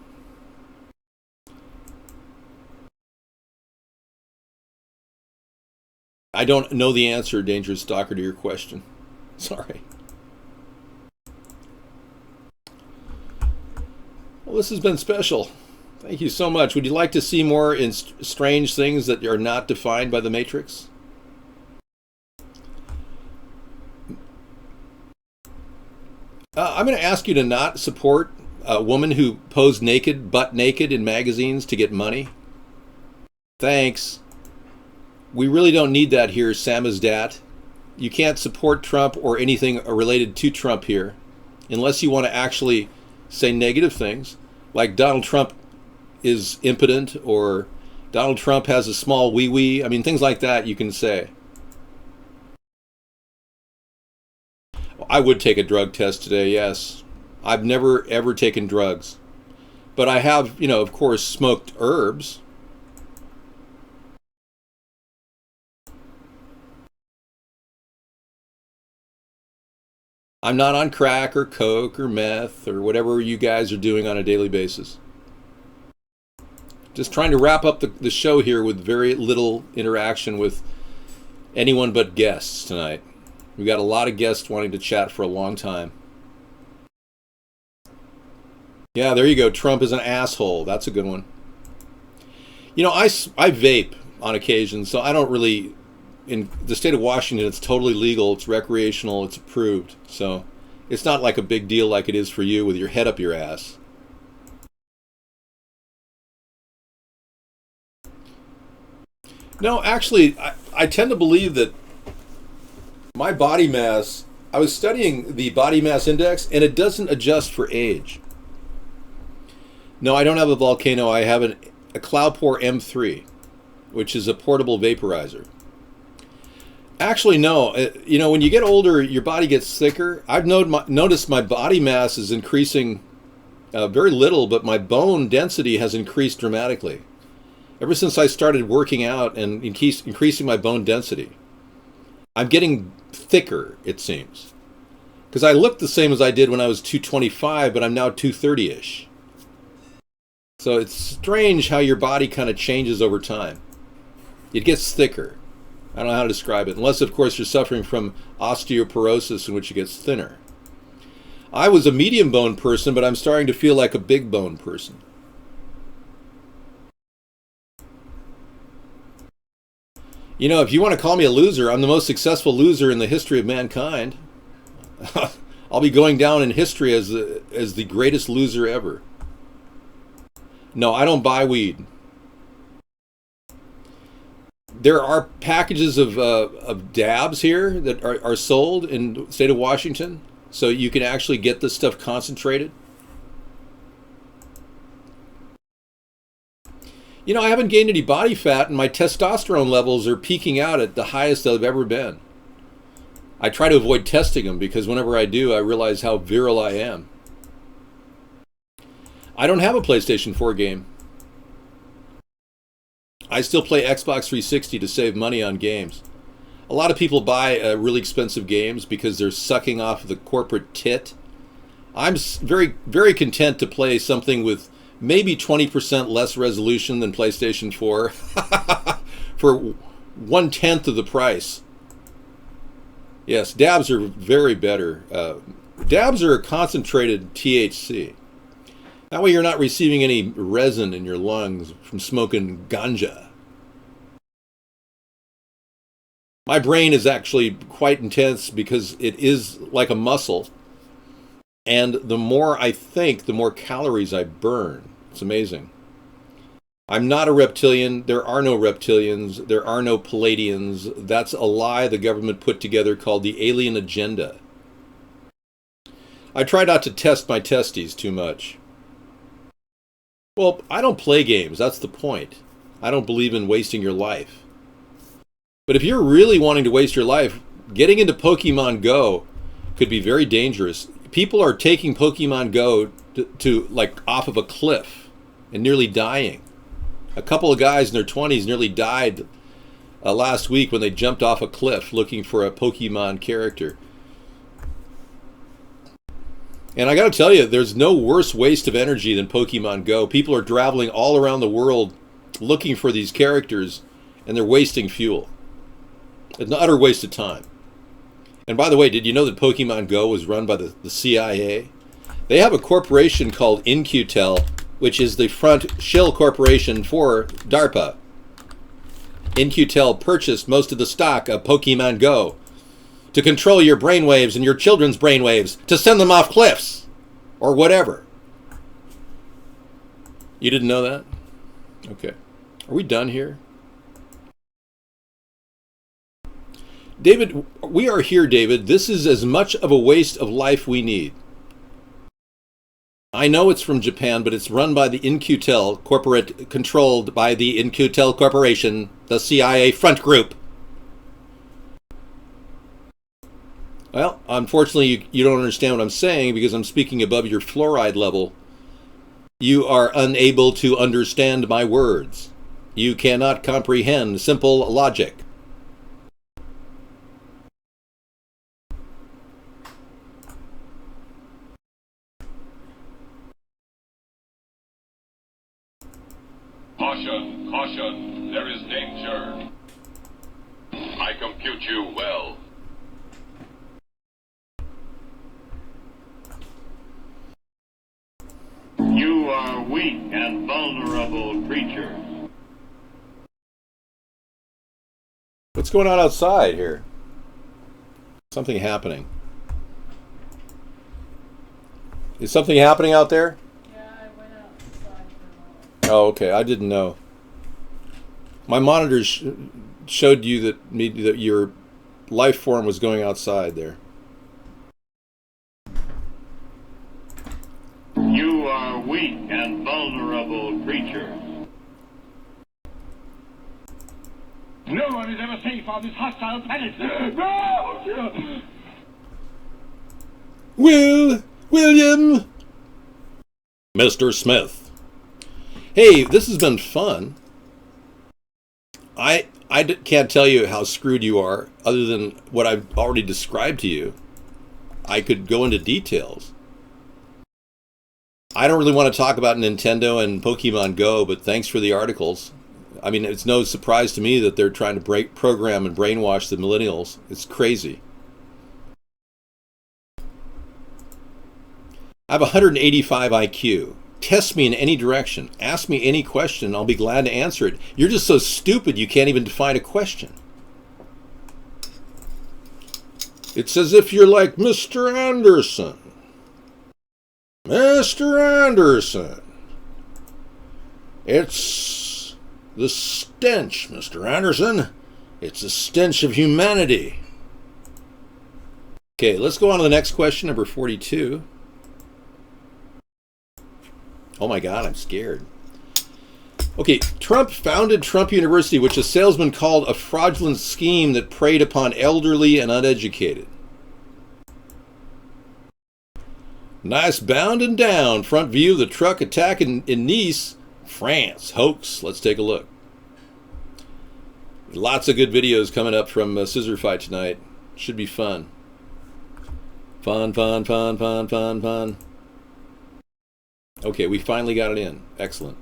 I don't know the answer, Dangerous Stalker, to your question. Sorry. Well, this has been special. Thank you so much. Would you like to see more in strange things that are not defined by the Matrix? I'm going to ask you to not support a woman who posed naked, butt naked in magazines to get money. Thanks. We really don't need that here, Samizdat. You can't support Trump or anything related to Trump here unless you want to actually say negative things, like Donald Trump is impotent or Donald Trump has a small wee-wee. I mean, things like that you can say. I would take a drug test today, yes. I've never, ever taken drugs. But I have, of course, smoked herbs. I'm not on crack or coke or meth or whatever you guys are doing on a daily basis. Just trying to wrap up the show here with very little interaction with anyone but guests tonight. We've got a lot of guests wanting to chat for a long time. Yeah, there you go. Trump is an asshole. That's a good one. I vape on occasion, so I don't really... In the state of Washington, it's totally legal. It's recreational. It's approved. So it's not like a big deal like it is for you with your head up your ass. No, actually, I tend to believe that my body mass, I was studying the body mass index, and it doesn't adjust for age. No, I don't have a Volcano. I have a Cloudpore M3, which is a portable vaporizer. Actually, no. When you get older, your body gets thicker. I've noticed my body mass is increasing very little, but my bone density has increased dramatically. Ever since I started working out and increasing my bone density. I'm getting thicker, it seems. Because I look the same as I did when I was 225, but I'm now 230-ish. So it's strange how your body kind of changes over time. It gets thicker. I don't know how to describe it. Unless, of course, you're suffering from osteoporosis in which it gets thinner. I was a medium bone person, but I'm starting to feel like a big bone person. If you want to call me a loser, I'm the most successful loser in the history of mankind. I'll be going down in history as the greatest loser ever. No, I don't buy weed. There are packages of dabs here that are sold in the state of Washington, so you can actually get this stuff concentrated. I haven't gained any body fat, and my testosterone levels are peaking out at the highest they've ever been. I try to avoid testing them because whenever I do, I realize how virile I am. I don't have a PlayStation 4 game. I still play Xbox 360 to save money on games. A lot of people buy really expensive games because they're sucking off the corporate tit. I'm very, very content to play something with maybe 20% less resolution than PlayStation 4 for 1/10 of the price. Yes, dabs are very better. Dabs are a concentrated THC. That way you're not receiving any resin in your lungs from smoking ganja. My brain is actually quite intense because it is like a muscle. And the more I think, the more calories I burn. It's amazing. I'm not a reptilian. There are no reptilians. There are no Palladians. That's a lie the government put together called the alien agenda. I try not to test my testes too much. Well, I don't play games. That's the point. I don't believe in wasting your life. But if you're really wanting to waste your life, getting into Pokemon Go could be very dangerous. People are taking Pokemon Go to like off of a cliff and nearly dying. A couple of guys in their 20s nearly died last week when they jumped off a cliff looking for a Pokemon character. And I got to tell you, there's no worse waste of energy than Pokemon Go. People are traveling all around the world looking for these characters, and they're wasting fuel. It's an utter waste of time. And by the way, did you know that Pokemon Go was run by the CIA? They have a corporation called In-Q-Tel, which is the front shill corporation for DARPA. In-Q-Tel purchased most of the stock of Pokemon Go to control your brainwaves and your children's brainwaves, to send them off cliffs or whatever. You didn't know that? Okay. Are we done here? David, we are here, David. This is as much of a waste of life we need. I know it's from Japan, but it's run by the In-Q-Tel corporate, controlled by the In-Q-Tel Corporation, the CIA front group. Well, unfortunately, you don't understand what I'm saying because I'm speaking above your fluoride level. You are unable to understand my words. You cannot comprehend simple logic. Caution, caution, there is danger. I compute you well. You are weak and vulnerable creatures. What's going on outside here? Something happening. Is something happening out there? Oh, okay. I didn't know. My monitors showed you that your life form was going outside there. You are weak and vulnerable creatures. No one is ever safe on this hostile planet. No! William! Mr. Smith. Hey, this has been fun. I can't tell you how screwed you are, other than what I've already described to you. I could go into details. I don't really want to talk about Nintendo and Pokemon Go, but thanks for the articles. I mean, it's no surprise to me that they're trying to program and brainwash the millennials. It's crazy. I have 185 IQ. Test me in any direction. Ask me any question. I'll be glad to answer it. You're just so stupid you can't even define a question. It's as if you're like Mr. Anderson. Mr. Anderson. It's the stench, Mr. Anderson. It's the stench of humanity. Okay, let's go on to the next question, number 42. Oh my God, I'm scared. Okay, Trump founded Trump University, which a salesman called a fraudulent scheme that preyed upon elderly and uneducated. Nice bound and down front view of the truck attack in Nice, France. Hoax. Let's take a look. Lots of good videos coming up from Scissor Fight tonight. Should be fun. Fun, fun, fun, fun, fun, fun. Okay, we finally got it in. Excellent.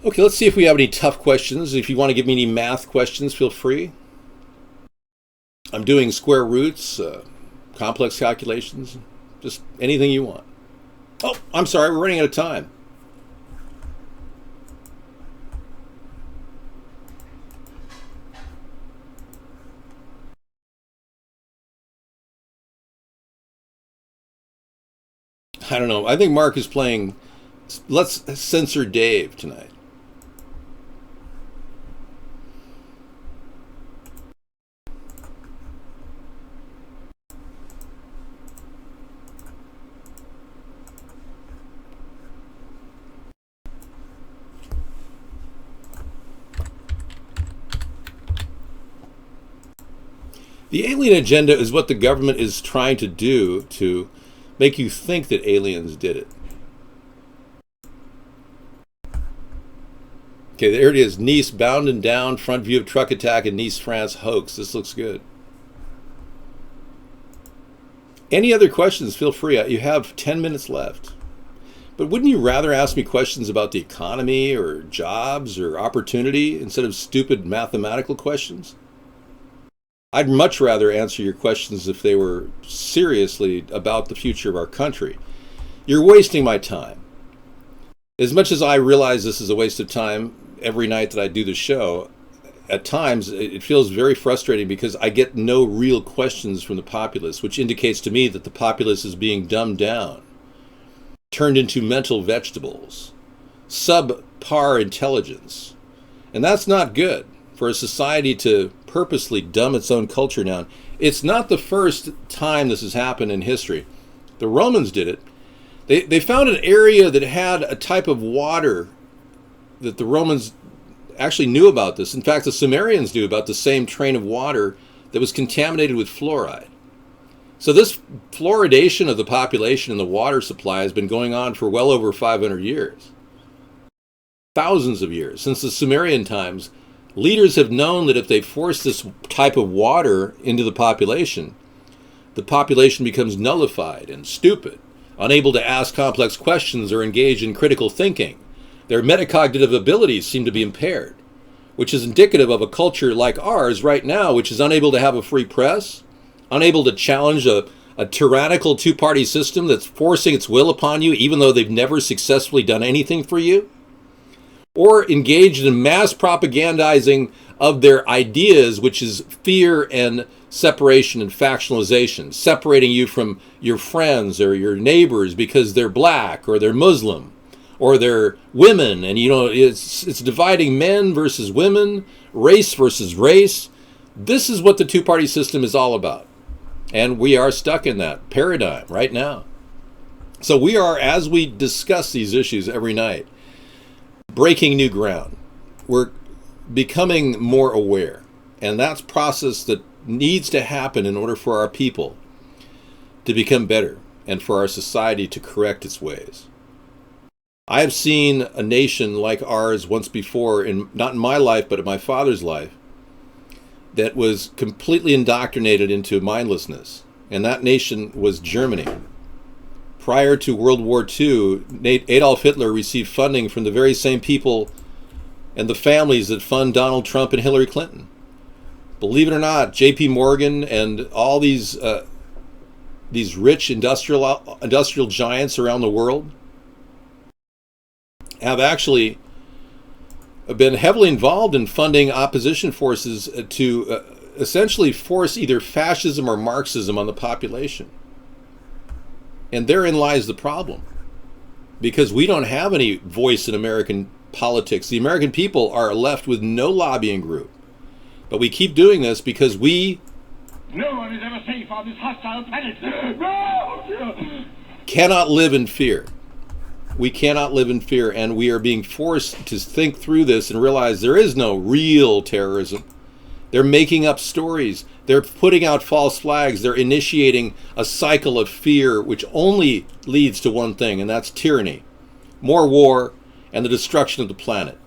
Okay, let's see if we have any tough questions. If you want to give me any math questions, feel free. I'm doing square roots, complex calculations, just anything you want. Oh, I'm sorry, we're running out of time. I don't know. I think Mark is playing. Let's censor Dave tonight. The alien agenda is what the government is trying to do to make you think that aliens did it. Okay, there it is. Nice, bound and down, front view of truck attack in Nice, France, hoax. This looks good. Any other questions, feel free. You have 10 minutes left. But wouldn't you rather ask me questions about the economy or jobs or opportunity instead of stupid mathematical questions? I'd much rather answer your questions if they were seriously about the future of our country. You're wasting my time. As much as I realize this is a waste of time every night that I do the show, at times it feels very frustrating because I get no real questions from the populace, which indicates to me that the populace is being dumbed down, turned into mental vegetables, subpar intelligence. And that's not good for a society to purposely dumb its own culture down. It's not the first time this has happened in history. The Romans did it. They found an area that had a type of water that the Romans actually knew about this. In fact, the Sumerians knew about the same train of water that was contaminated with fluoride. So this fluoridation of the population and the water supply has been going on for well over 500 years. Thousands of years. Since the Sumerian times, leaders have known that if they force this type of water into the population becomes nullified and stupid, unable to ask complex questions or engage in critical thinking. Their metacognitive abilities seem to be impaired, which is indicative of a culture like ours right now, which is unable to have a free press, unable to challenge a tyrannical two-party system that's forcing its will upon you, even though they've never successfully done anything for you, or engaged in mass propagandizing of their ideas, which is fear and separation and factionalization, separating you from your friends or your neighbors because they're black or they're Muslim or they're women. And, you know, it's dividing men versus women, race versus race. This is what the two-party system is all about. And we are stuck in that paradigm right now. So we are, as we discuss these issues every night, breaking new ground. We're becoming more aware. And that's a process that needs to happen in order for our people to become better and for our society to correct its ways. I have seen a nation like ours once before, not in my life, but in my father's life, that was completely indoctrinated into mindlessness. And that nation was Germany. Prior to World War II, Adolf Hitler received funding from the very same people and the families that fund Donald Trump and Hillary Clinton. Believe it or not, J.P. Morgan and all these rich industrial giants around the world have actually been heavily involved in funding opposition forces to essentially force either fascism or Marxism on the population. And therein lies the problem, because we don't have any voice in American politics. The American people are left with no lobbying group. But we keep doing this because we No one is ever safe on this hostile planet. No! Cannot live in fear. We cannot live in fear, and we are being forced to think through this and realize there is no real terrorism. They're making up stories. They're putting out false flags. They're initiating a cycle of fear, which only leads to one thing, and that's tyranny, more war, and the destruction of the planet.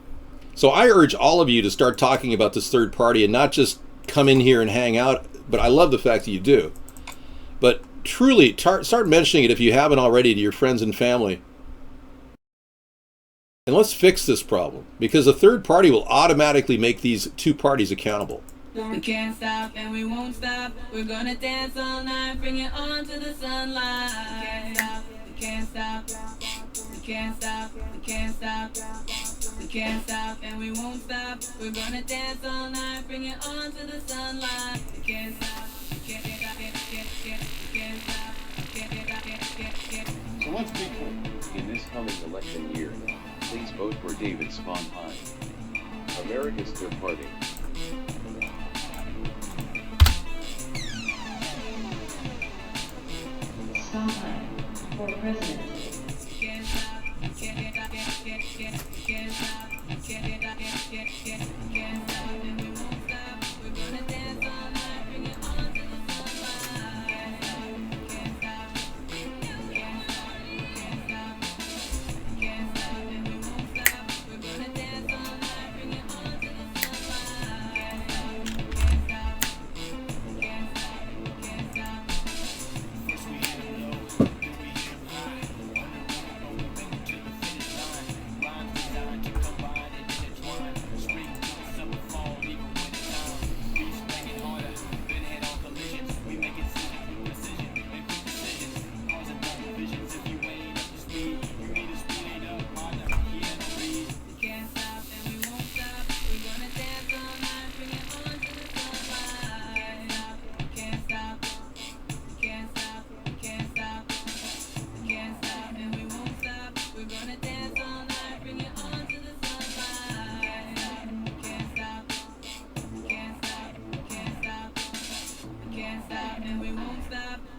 So I urge all of you to start talking about this third party and not just come in here and hang out, but I love the fact that you do. But truly, start mentioning it if you haven't already to your friends and family. And let's fix this problem, because the third party will automatically make these two parties accountable. We can't stop and we won't stop. We're gonna dance all night, bring it on to the sunlight. We can't stop, we can't stop, we can't stop, we can't stop and we won't stop. We're gonna dance all night, bring it on to the sunlight. We can't stop, we can't stop, we can't stop, we can't stop. So let's be clear. In this coming election year, please vote for David Sponheim, America's third party. Sponheim for president.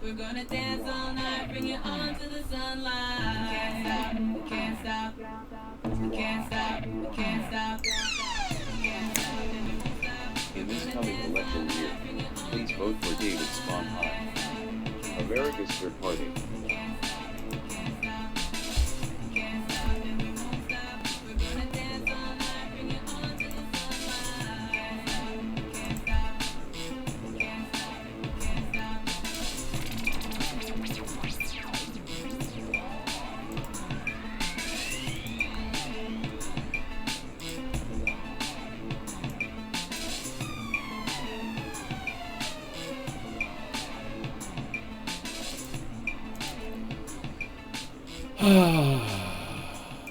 We're gonna dance all night, bring it on to the sunlight. We can't stop, we can't stop, we can't stop, we can't stop. In this coming election year, please vote for David Sponheim, America's third party.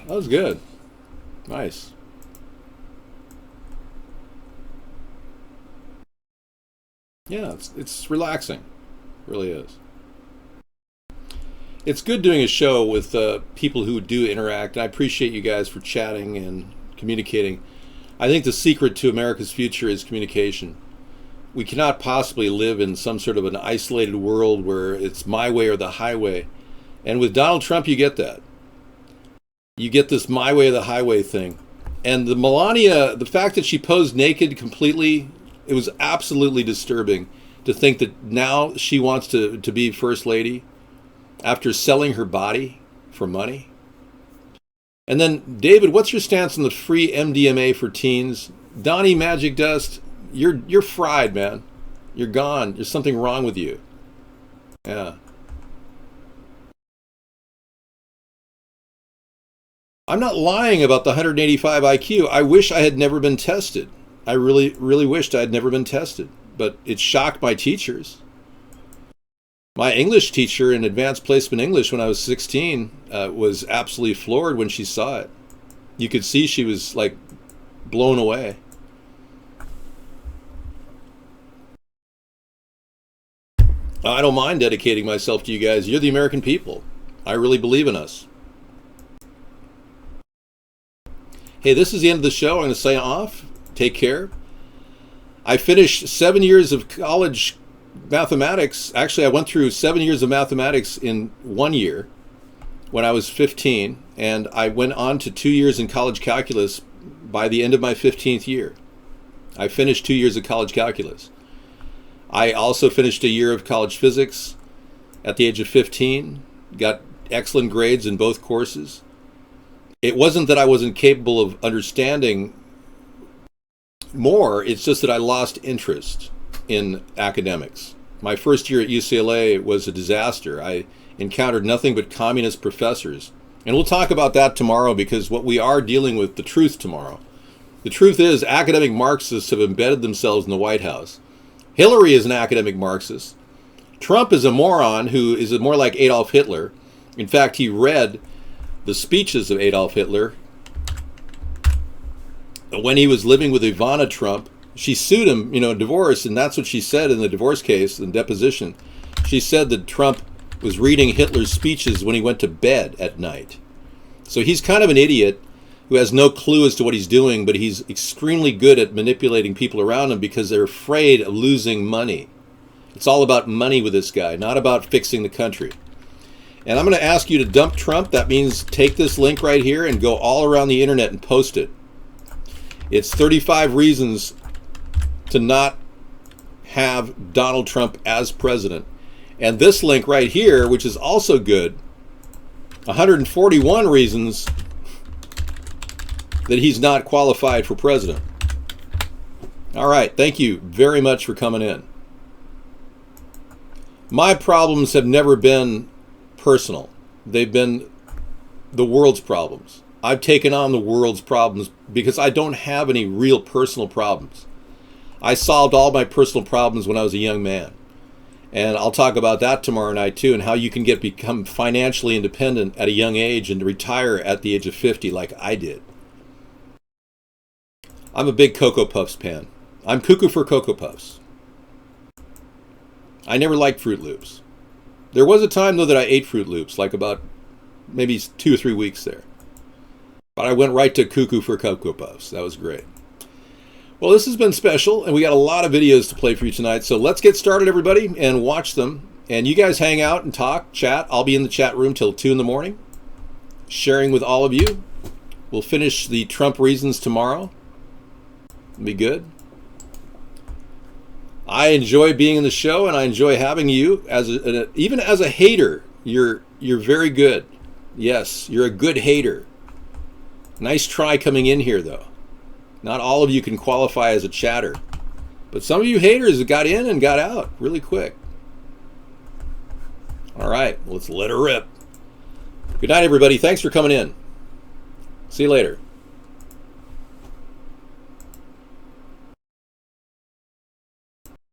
That was good. Nice. Yeah, it's relaxing. It really is. It's good doing a show with people who do interact, and I appreciate you guys for chatting and communicating. I think the secret to America's future is communication. We cannot possibly live in some sort of an isolated world where it's my way or the highway. And with Donald Trump, you get that. You get this my way or the highway thing. And the Melania, the fact that she posed naked completely, it was absolutely disturbing to think that now she wants to be First Lady after selling her body for money. And then, David, what's your stance on the free MDMA for teens? Donnie Magic Dust, you're fried, man. You're gone. There's something wrong with you. Yeah. I'm not lying about the 185 IQ. I wish I had never been tested. I really, really wished I had never been tested. But it shocked my teachers. My English teacher in advanced placement English when I was 16 was absolutely floored when she saw it. You could see she was like blown away. I don't mind dedicating myself to you guys. You're the American people. I really believe in us. Hey, this is the end of the show. I'm going to sign off. Take care. I finished 7 years of college mathematics. Actually, I went through 7 years of mathematics in 1 year when I was 15, and I went on to 2 years in college calculus by the end of my 15th year. I finished 2 years of college calculus. I also finished a year of college physics at the age of 15, got excellent grades in both courses. It wasn't that I wasn't capable of understanding more, it's just that I lost interest in academics. My first year at UCLA was a disaster. I encountered nothing but communist professors. And we'll talk about that tomorrow, because what we are dealing with, the truth tomorrow. The truth is, academic Marxists have embedded themselves in the White House. Hillary is an academic Marxist. Trump is a moron who is more like Adolf Hitler. In fact, he read the speeches of Adolf Hitler when he was living with Ivana Trump. She sued him, divorce, and that's what she said in the divorce case, in deposition. She said that Trump was reading Hitler's speeches when he went to bed at night. So he's kind of an idiot who has no clue as to what he's doing, but he's extremely good at manipulating people around him because they're afraid of losing money. It's all about money with this guy, not about fixing the country. And I'm going to ask you to dump Trump. That means take this link right here and go all around the internet and post it. It's 35 reasons to not have Donald Trump as president. And this link right here, which is also good, 141 reasons that he's not qualified for president. All right, thank you very much for coming in. My problems have never been personal. They've been the world's problems. I've taken on the world's problems because I don't have any real personal problems. I solved all my personal problems when I was a young man. And I'll talk about that tomorrow night too, and how you can become financially independent at a young age and retire at the age of 50 like I did. I'm a big Cocoa Puffs fan. I'm cuckoo for Cocoa Puffs. I never liked Fruit Loops. There was a time though that I ate Fruit Loops, like about maybe 2 or 3 weeks there. But I went right to cuckoo for Cocoa Puffs. That was great. Well, this has been special, and we got a lot of videos to play for you tonight. So let's get started, everybody, and watch them. And you guys hang out and talk, chat. I'll be in the chat room till 2 in the morning, sharing with all of you. We'll finish the Trump reasons tomorrow. It'll be good. I enjoy being in the show, and I enjoy having you. Even as a hater, you're very good. Yes, you're a good hater. Nice try coming in here, though. Not all of you can qualify as a chatter. But some of you haters got in and got out really quick. All right, let's let her rip. Good night, everybody. Thanks for coming in. See you later.